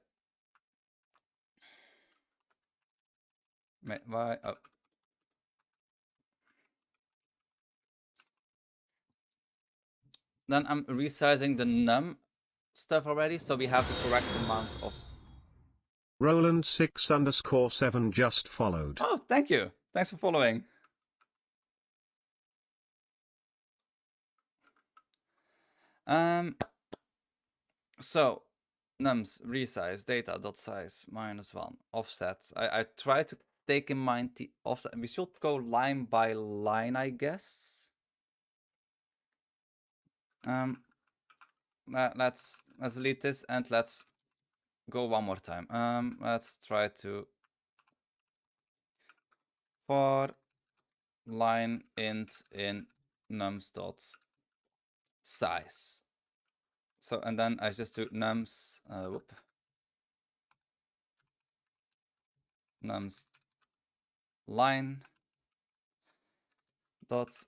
Why? Oh. Then I'm resizing the num stuff already, so we have the correct amount of... Roland6_7 just followed. Oh, thank you. Thanks for following. So nums resize data dot size -1 offset. I try to take in mind the offset. We should go line by line, I guess. Let's delete this and let's go one more time. Let's try to for line int in nums dot size. So and then I just do nums nums line dot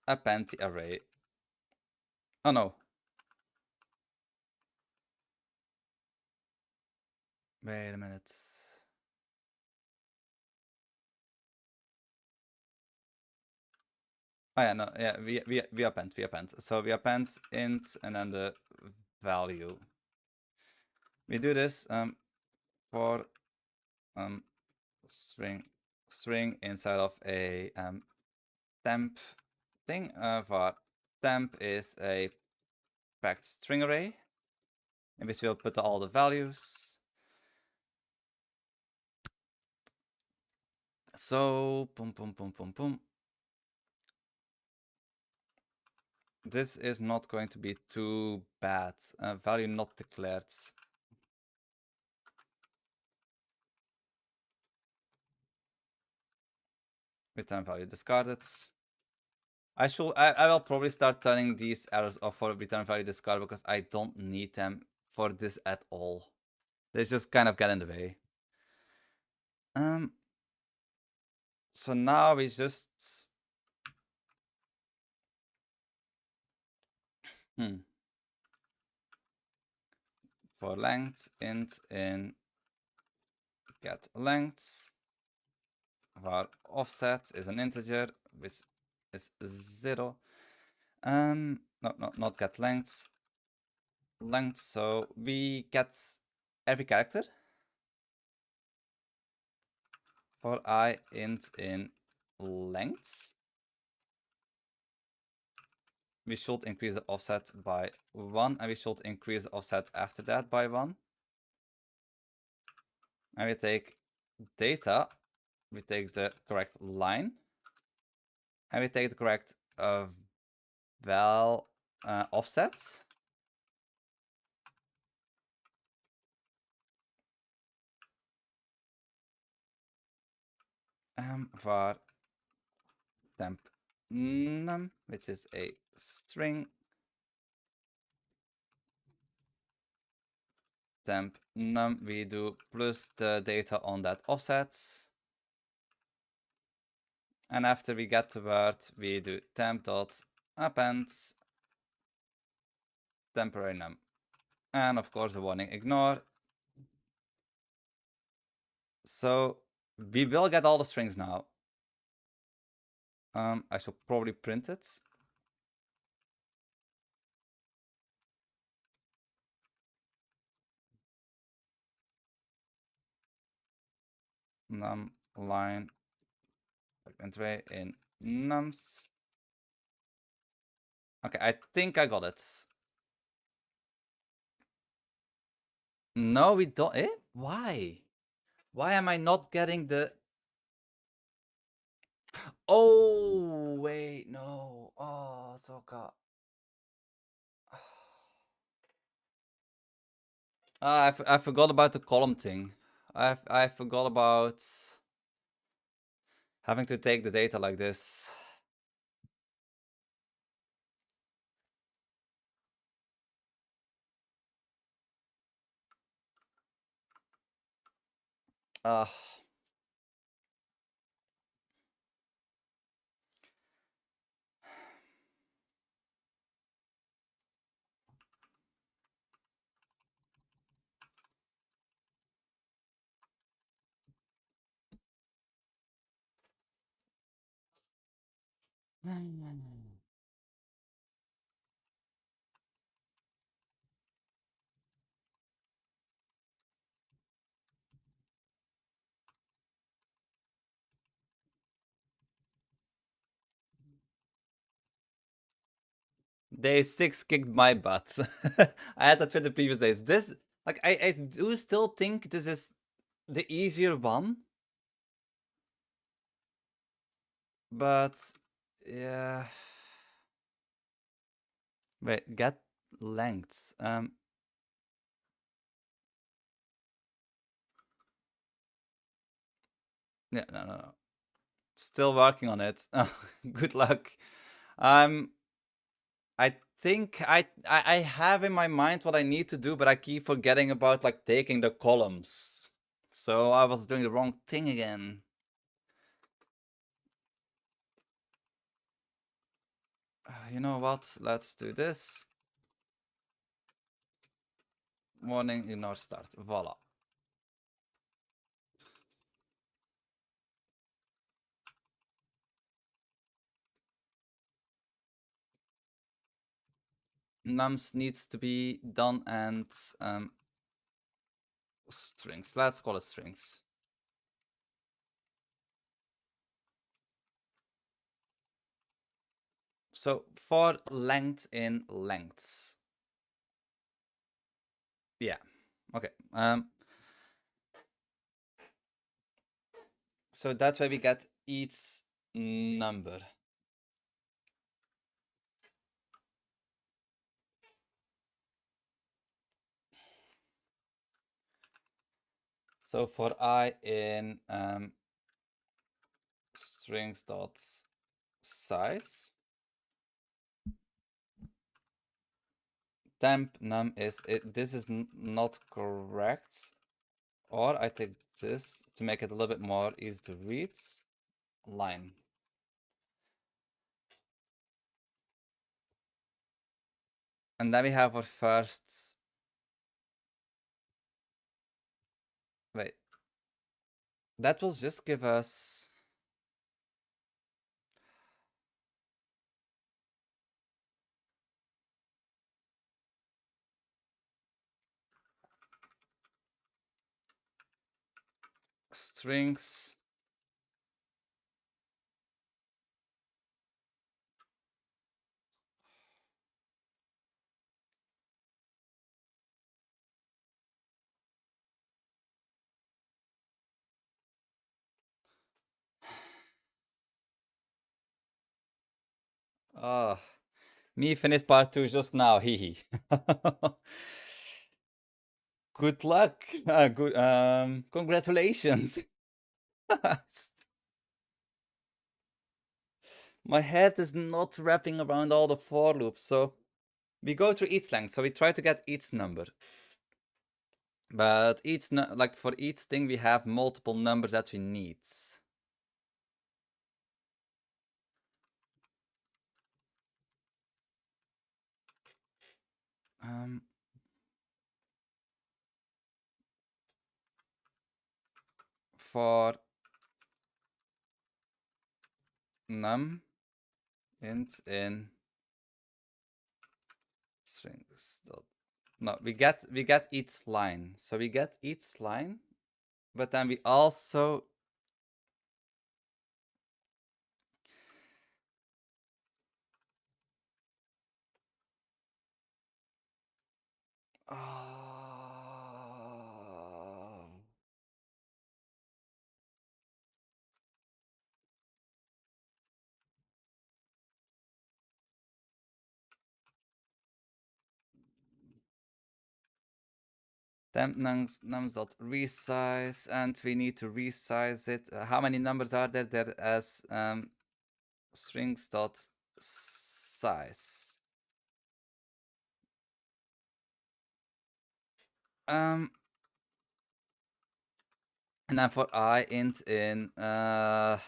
append the array. Oh no. Wait a minute. Oh yeah, no, yeah, we append. So we append int and then the value. We do this for string inside of a temp thing. For temp is a packed string array, in which we'll put all the values. So boom. This is not going to be too bad. Value not declared. Return value discarded. I will probably start turning these errors off for return value discard because I don't need them for this at all. They just kind of get in the way. So now we just for length int in get length. Our offset is an integer, which is 0. No, not get length. Length, so we get every character. For I int in length, we should increase the offset by 1, and we should increase the offset after that by 1. And we take data, we take the correct line, and we take the correct Well, offset. Var temp num, which is a string. Temp num, we do plus the data on that offset. And after we get the word, we do temp dot append temporary num. And of course the warning ignore. So we will get all the strings now. I should probably print it. Num line entry in nums. Okay, I think I got it. No, we don't. Eh? Why? Why am I not getting the... Oh, wait, no. Oh, Soka. I forgot about the column thing. I forgot about having to take the data like this. Uh, Day 6 kicked my butt. I had that with the previous days. This, like, I do still think this is the easier one. But, yeah. Wait, get lengths. Yeah, no. Still working on it. Good luck. I think I have in my mind what I need to do, but I keep forgetting about like taking the columns. So I was doing the wrong thing again. You know what? Let's do this. Warning, ignore start. Voila. Nums needs to be done and strings. Let's call it strings. So for length in lengths. Yeah. Okay. So that's why we get each number. So for I in strings dot size, temp num is it. This is not correct, or I take this to make it a little bit more easy to read. Line. And then we have our first. Wait. That will just give us. Strings. Oh, Me finished part 2 just now, hee. Good luck. Good. Congratulations. My head is not wrapping around all the for loops, so we go through each length. So we try to get each number, but like for each thing we have multiple numbers that we need. Um, for num int in strings. No, we get each line. So we get each line, but then we also temp nums dot resize, and we need to resize it. How many numbers are there? There as strings dot size. And then for I int in oh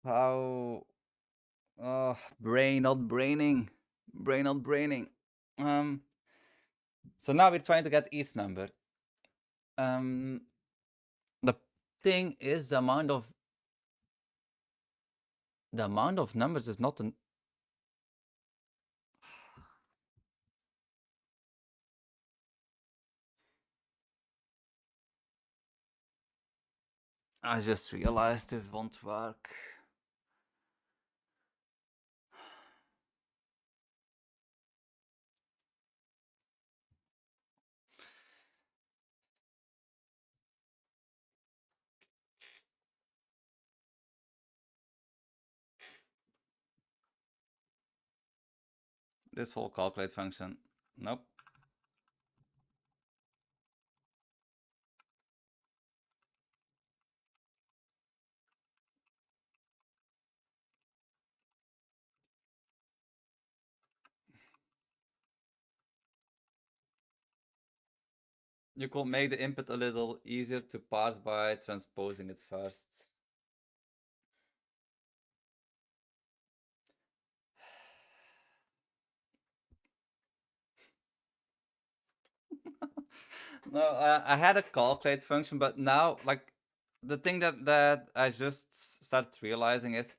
how brain not braining. Brain not braining. So now we're trying to get each number. The thing is the amount of numbers is not an I just realized this won't work. This whole calculate function. Nope. You could make the input a little easier to parse by transposing it first. No, I had a calculate function, but now, like, the thing that I just started realizing is,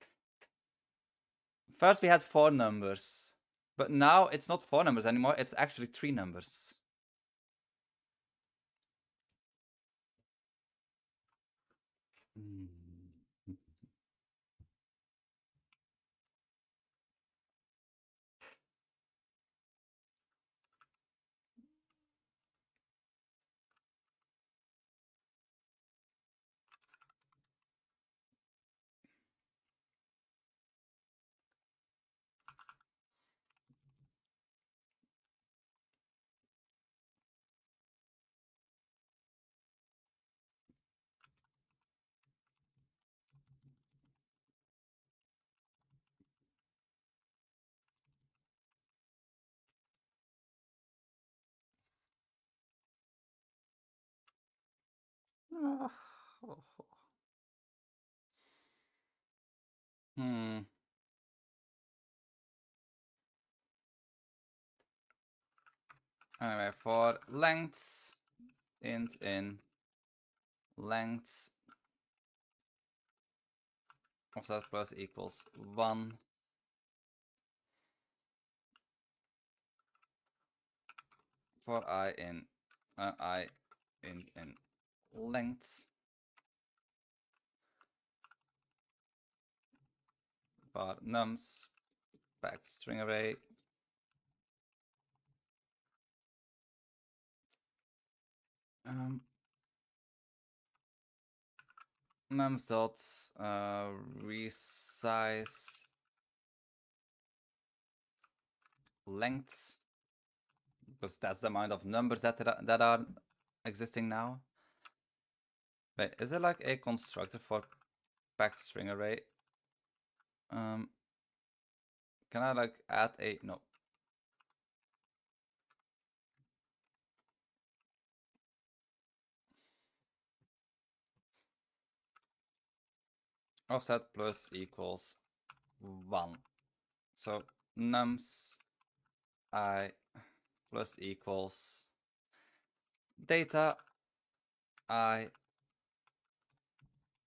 first we had 4 numbers, but now it's not 4 numbers anymore, it's actually 3 numbers. Hmm. Anyway, for length, int in length of that plus equals 1. For I in length bar nums back string array nums dot resize length, because that's the amount of numbers that are existing now. Wait, is there like a constructor for packed string array? Can I like add a no? Offset plus equals 1. So nums I plus equals data I,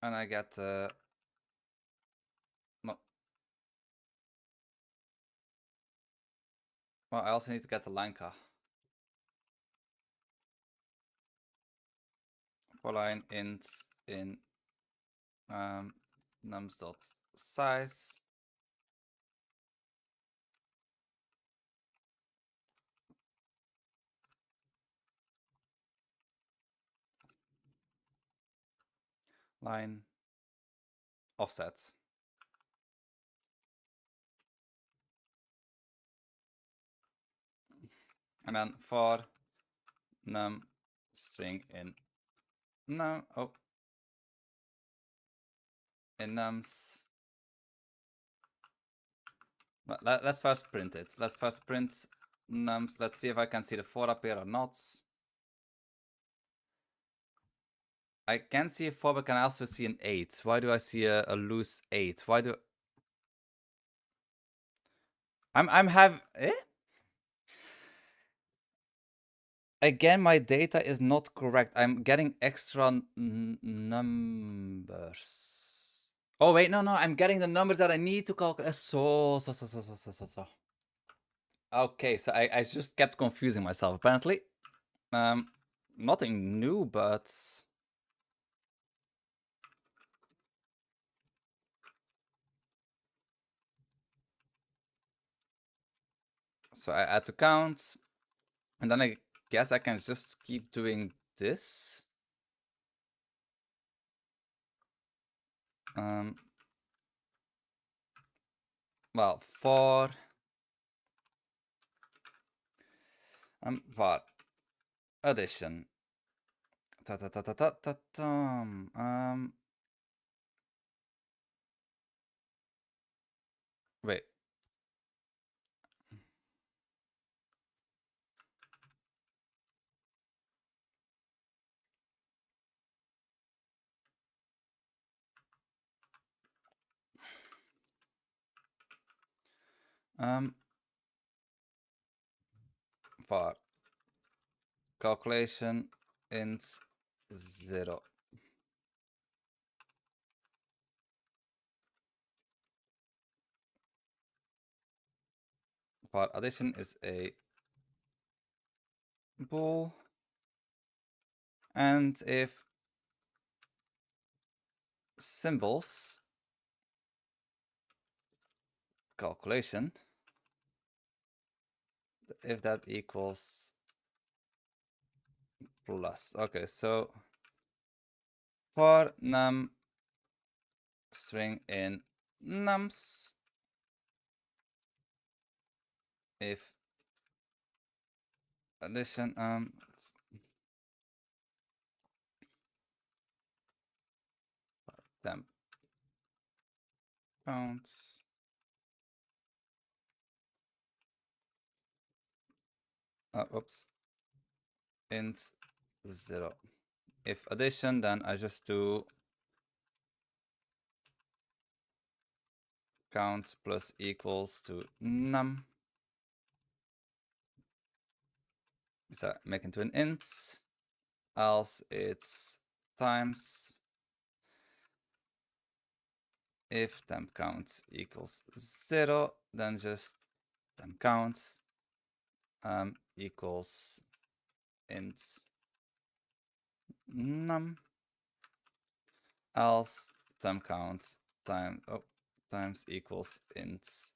and I get no. Well, I also need to get the Lanka. For line int in nums dot size line offset, and then for num string in num in nums. Well, let's first print it. Let's first print nums. Let's see if I can see the 4 up here or not. I can see a 4, but can I also see an 8? Why do I see a loose 8? Why do I'm Again, my data is not correct. I'm getting extra numbers. Oh wait, no, I'm getting the numbers that I need to calculate. So. Okay, so I just kept confusing myself apparently. Nothing new, but so I add to count, and then I guess I can just keep doing this. Well, for var addition. Wait. For calculation int 0. For addition is a bool, and if symbols calculation, if that equals plus. Okay, so for num string in nums, if addition temp counts oops, int 0. If addition, then I just do count plus equals to num. So make into an int, else it's times if temp count equals 0, then just temp count equals int num, else temp count times equals int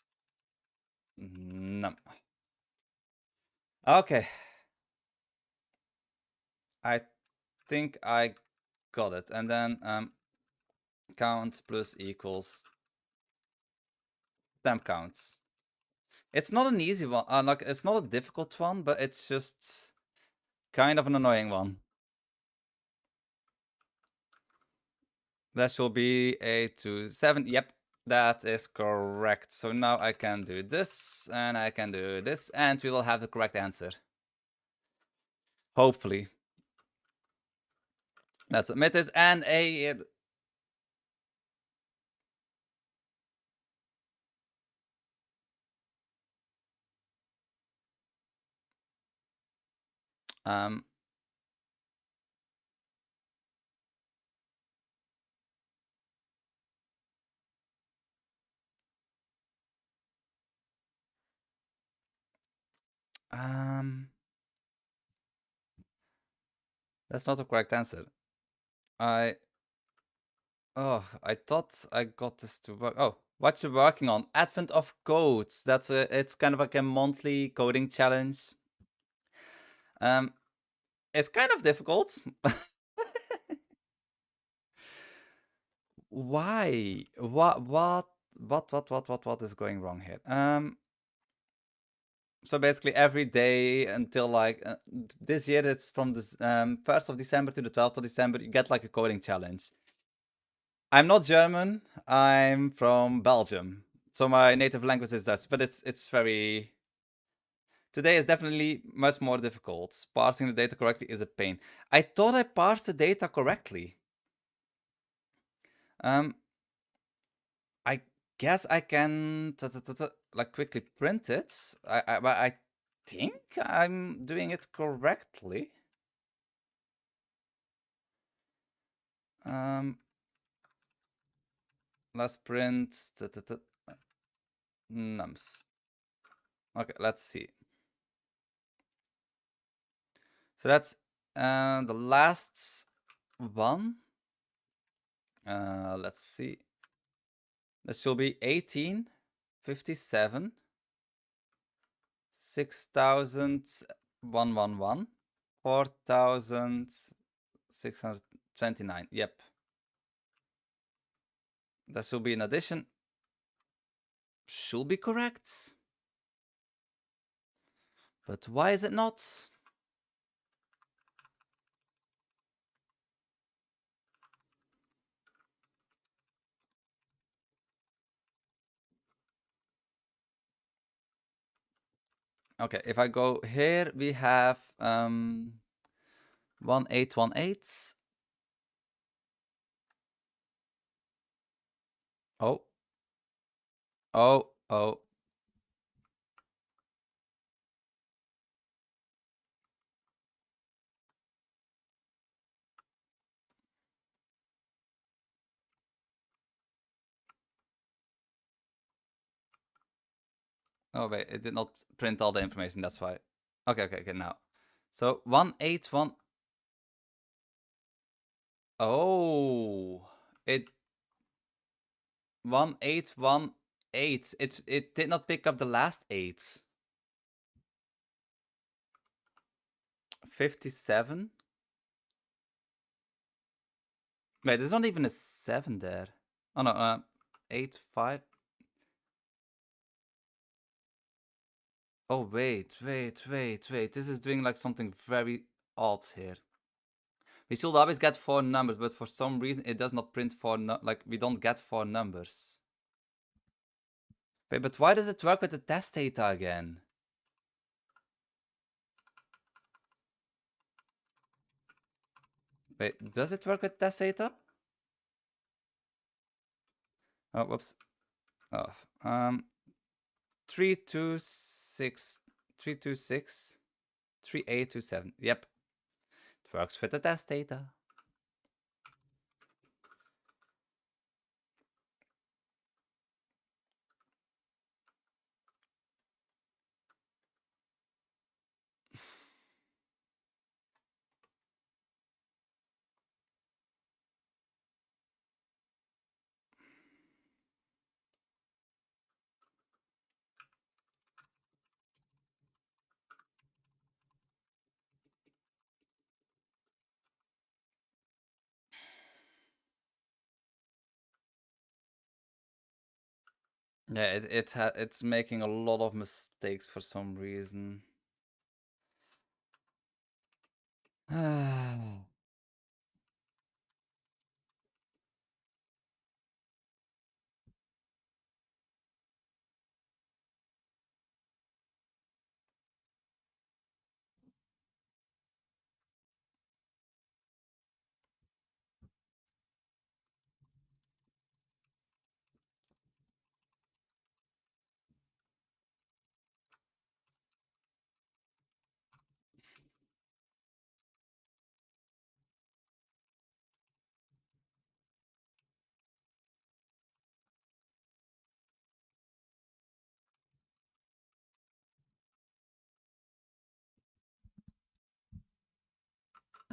num. Okay, I think I got it. And then count plus equals temp counts. It's not an easy one. Like, it's not a difficult one, but it's just kind of an annoying one. That should be 8 to 7. Yep, that is correct. So now I can do this, and I can do this, and we will have the correct answer. Hopefully. Let's submit this, and a... Um, that's not the correct answer. I thought I got this to work. Oh, what you're working on? Advent of Codes. It's kind of like a monthly coding challenge. It's kind of difficult. Why? What is going wrong here? So basically every day until like this year, it's from this 1st of December to the 12th of December, you get like a coding challenge. I'm not German. I'm from Belgium. So my native language is Dutch, but it's very... Today is definitely much more difficult. Parsing the data correctly is a pain. I thought I parsed the data correctly. I guess I can like quickly print it. But I think I'm doing it correctly. Let's print nums. Okay, let's see. So that's the last one. Let's see. This should be 1857 6111 4629. Yep. That should be an addition. Should be correct. But why is it not? Okay, if I go here, we have 1818. Oh. Oh. Oh wait, it did not print all the information, that's why. Okay, now. So 181. Oh, it 1818. It did not pick up the last 8s. 57. Wait, there's not even a 7 there. Oh no, 8 5. Oh wait. This is doing like something very odd here. We should always get 4 numbers, but for some reason it does not print 4 like we don't get 4 numbers. Wait, but why does it work with the test data again? Wait, does it work with test data? Oh, whoops. Oh, 326 326 3827. Yep. It works with the test data. Yeah, it's making a lot of mistakes for some reason.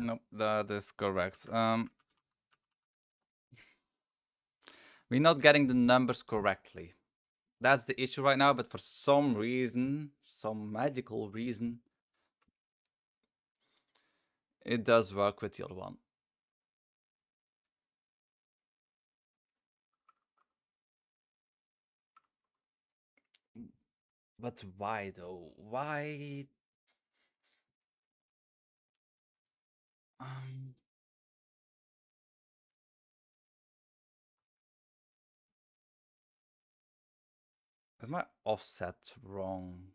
Nope, that is correct. We're not getting the numbers correctly. That's the issue right now, but for some reason, some magical reason, it does work with the other one. But why though? Why? Um, is my offset wrong?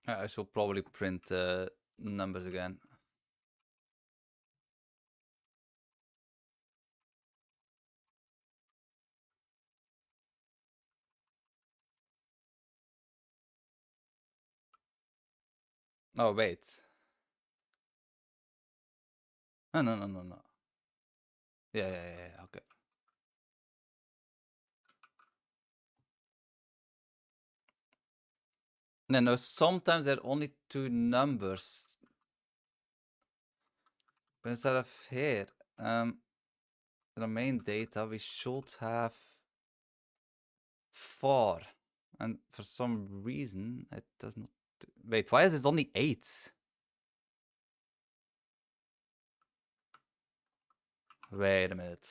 I should probably print numbers again. Oh, wait. Oh, no, no, no, no. Yeah, okay. No, sometimes there are only two numbers. But instead of here, the main data, we should have 4. And for some reason, it does not... Wait, why is this only 8? Wait a minute.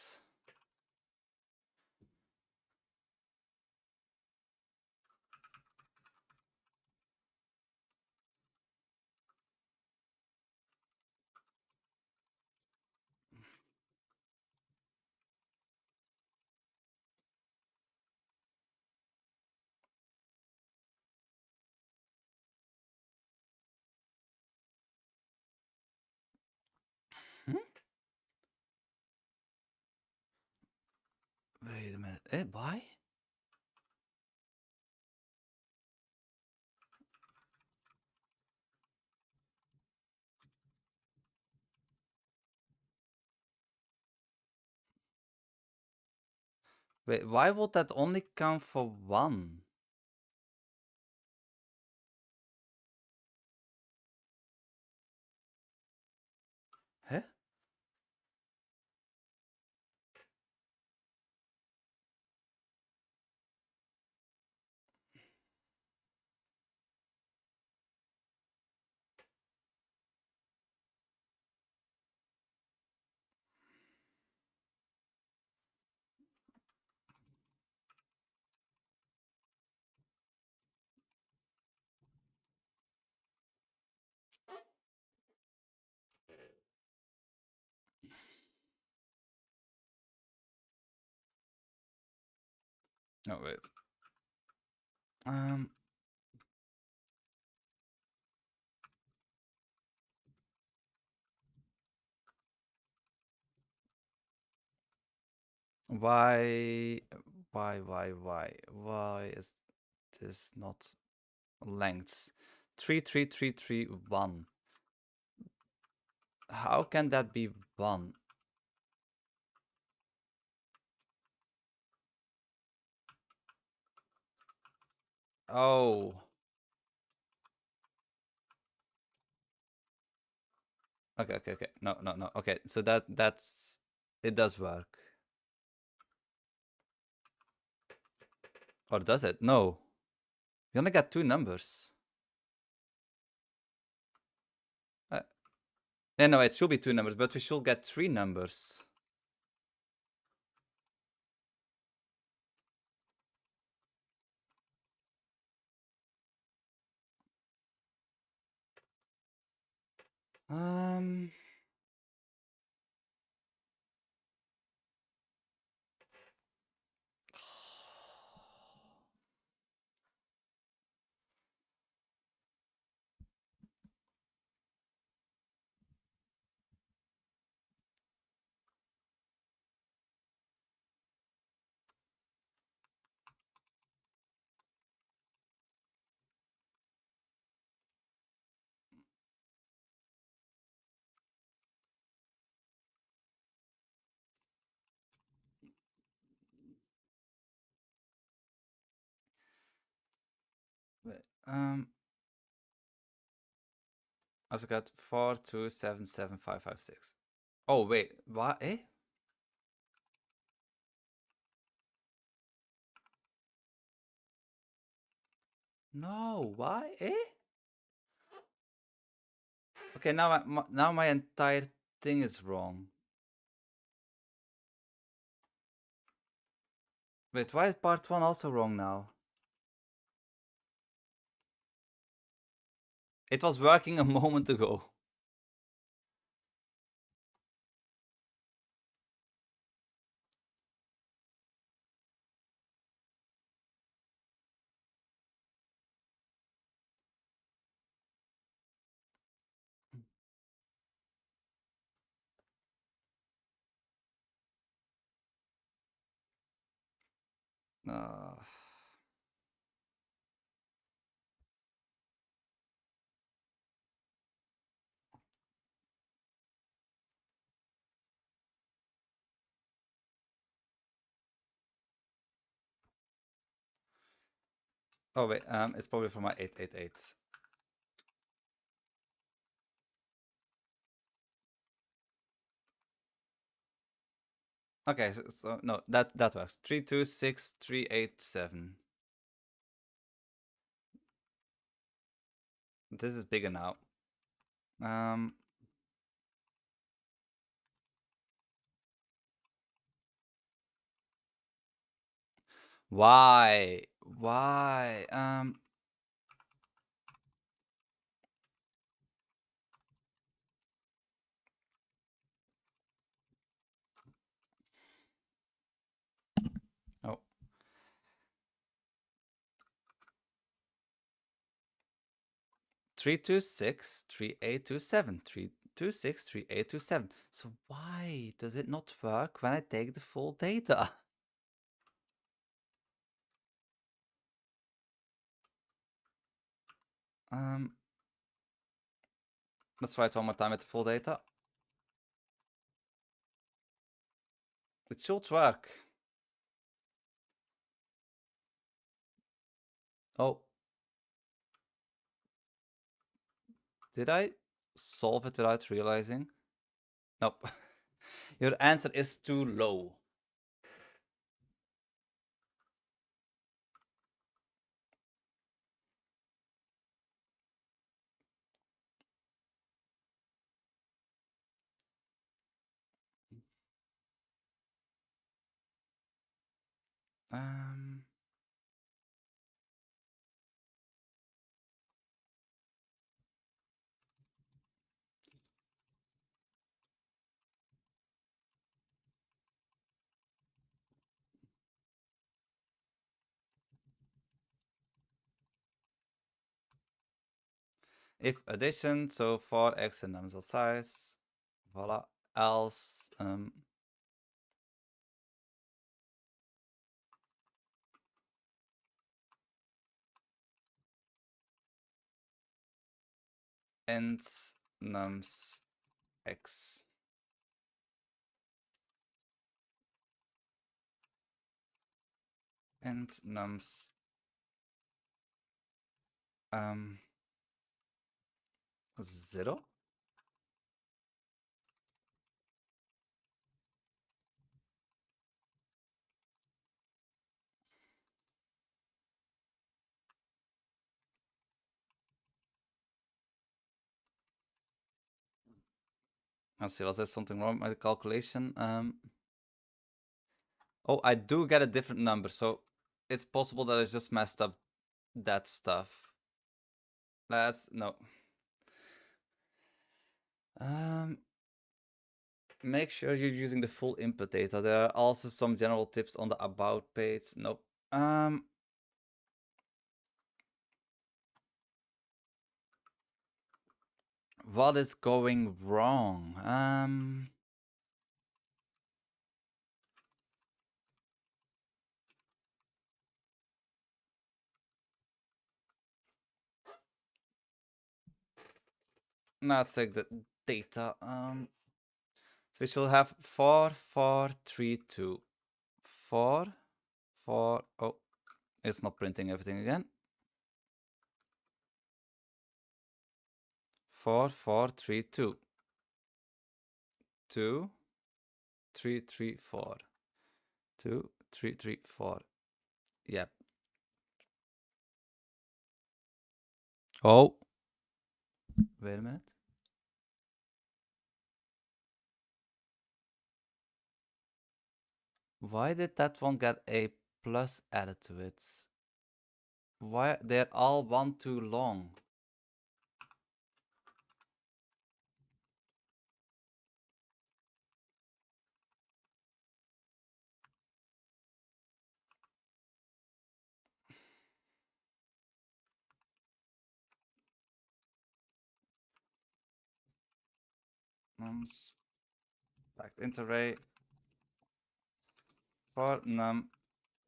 Hmm? Wait a minute. Why? Wait, why would that only count for 1? Huh? No, wait. Um, Why? Why is this not lengths? 3, 3, 3, 3, 1. How can that be 1? Oh. Okay. No. Okay, so that's it does work. Or does it? No. We only got 2 numbers. Yeah, no, it should be 2 numbers, but we should get 3 numbers. Um. Wait, I also got 4, 2, 7, 7, 5, 5, 6. Oh wait, what? Eh? No, why? Eh? Okay, now my entire thing is wrong. Wait, why is part 1 also wrong now? It was working a moment ago. Uh, oh wait, it's probably for my 888s. Okay, so no, that works. 3, 2, 6, 3, 8, 7. This is bigger now. Why? Why? Oh. 3, 2, 6, 3, 8, 2, 7. 3, 2, 6, 3, 8, 2, 7. So why does it not work when I take the full data? Let's try it one more time with the full data. It should work. Oh. Did I solve it without realizing? Nope. Your answer is too low. If addition, so for x and nominal size, voila. Else, int nums x. Int nums um 0. Let's see, was there something wrong with my calculation? Oh, I do get a different number, so it's possible that I just messed up that stuff. No. Make sure you're using the full input data. There are also some general tips on the about page. Nope. What is going wrong? Let's take the data. So we should have 4, 4, 3, 2. 4, 4. Oh, it's not printing everything again. 4, 4, 3, 2. 2, 3, 3, 4. 2, 3, 3, 4. Yep. Oh. Wait a minute. Why did that one get a plus added to it? Why? They're all one too long. Nums backed int array for num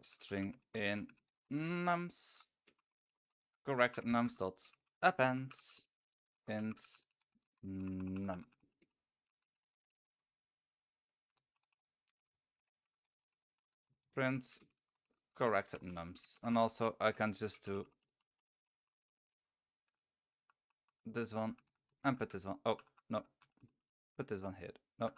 string in nums corrected nums dot append int num. Print corrected nums. And also I can just do this one and put this one. Oh, no. Put this one here. No.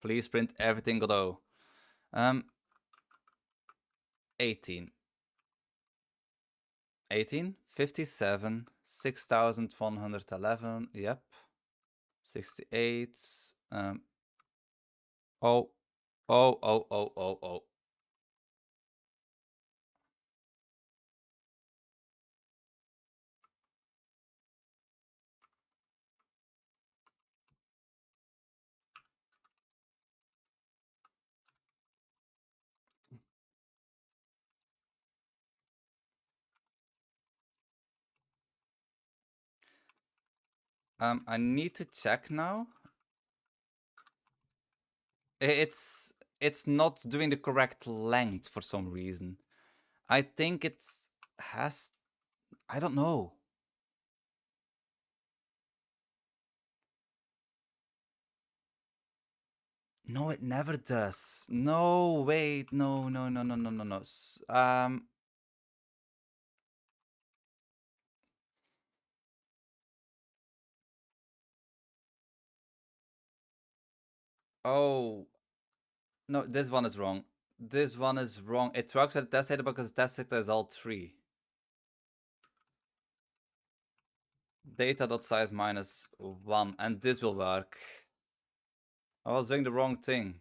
Please print everything godot. 18. 18, 57, 6,111. Yep. 68. Oh. I need to check now. It's not doing the correct length for some reason. I think it has. I don't know. No, it never does. No, wait, no. Oh, no, this one is wrong. This one is wrong. It works with test data because test data is all 3. Data.size minus 1, and this will work. I was doing the wrong thing.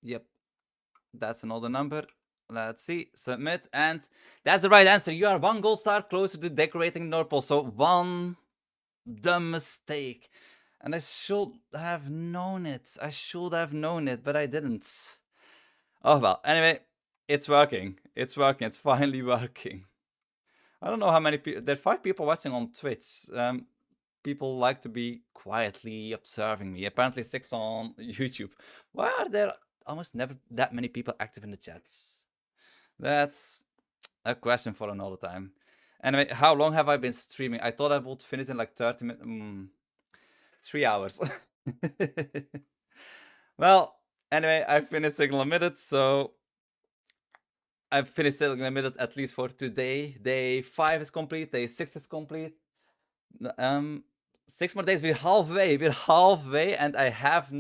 Yep, that's another number. Let's see, submit, and that's the right answer. You are 1 gold star closer to decorating Nordpol. So 1 dumb mistake. And I should have known it. But I didn't. Oh well, anyway, it's working. It's finally working. I don't know how many people. There are 5 people watching on Twitch. people like to be quietly observing me. Apparently 6 on YouTube. Why are there almost never that many people active in the chats? That's a question for another time. Anyway, how long have I been streaming? I thought I would finish in like 30 minutes. 3 hours. Well, anyway, I finished Signal Unlimited, so I've finished Signal Unlimited at least for today. Day 5 is complete, day 6 is complete. 6 more days, we're halfway, and I have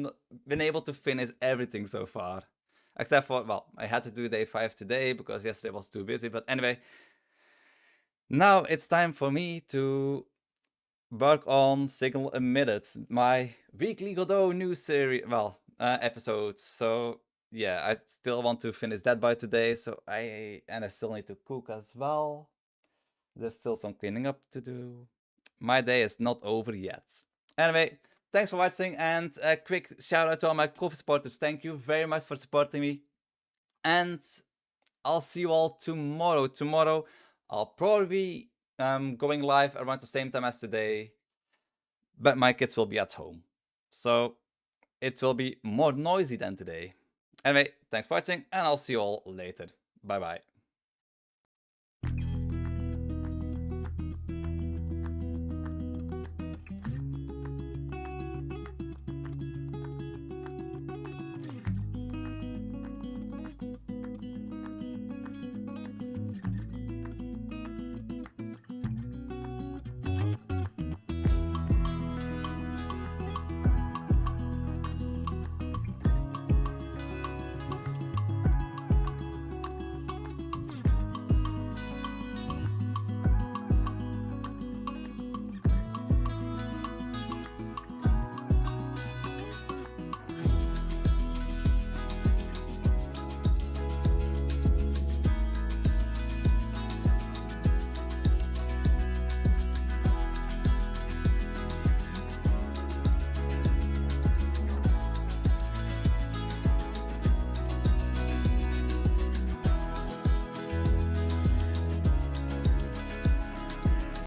been able to finish everything so far. Except for, well, I had to do day 5 today because yesterday was too busy, but anyway. Now it's time for me to work on Signal Unlimited, my weekly Godot news series, episodes. So yeah, I still want to finish that by today. So I still need to cook as well. There's still some cleaning up to do. My day is not over yet. Anyway, thanks for watching, and a quick shout out to all my coffee supporters. Thank you very much for supporting me. And I'll see you all tomorrow. Tomorrow, I'll probably be going live around the same time as today, but my kids will be at home. So it will be more noisy than today. Anyway, thanks for watching, and I'll see you all later. Bye bye.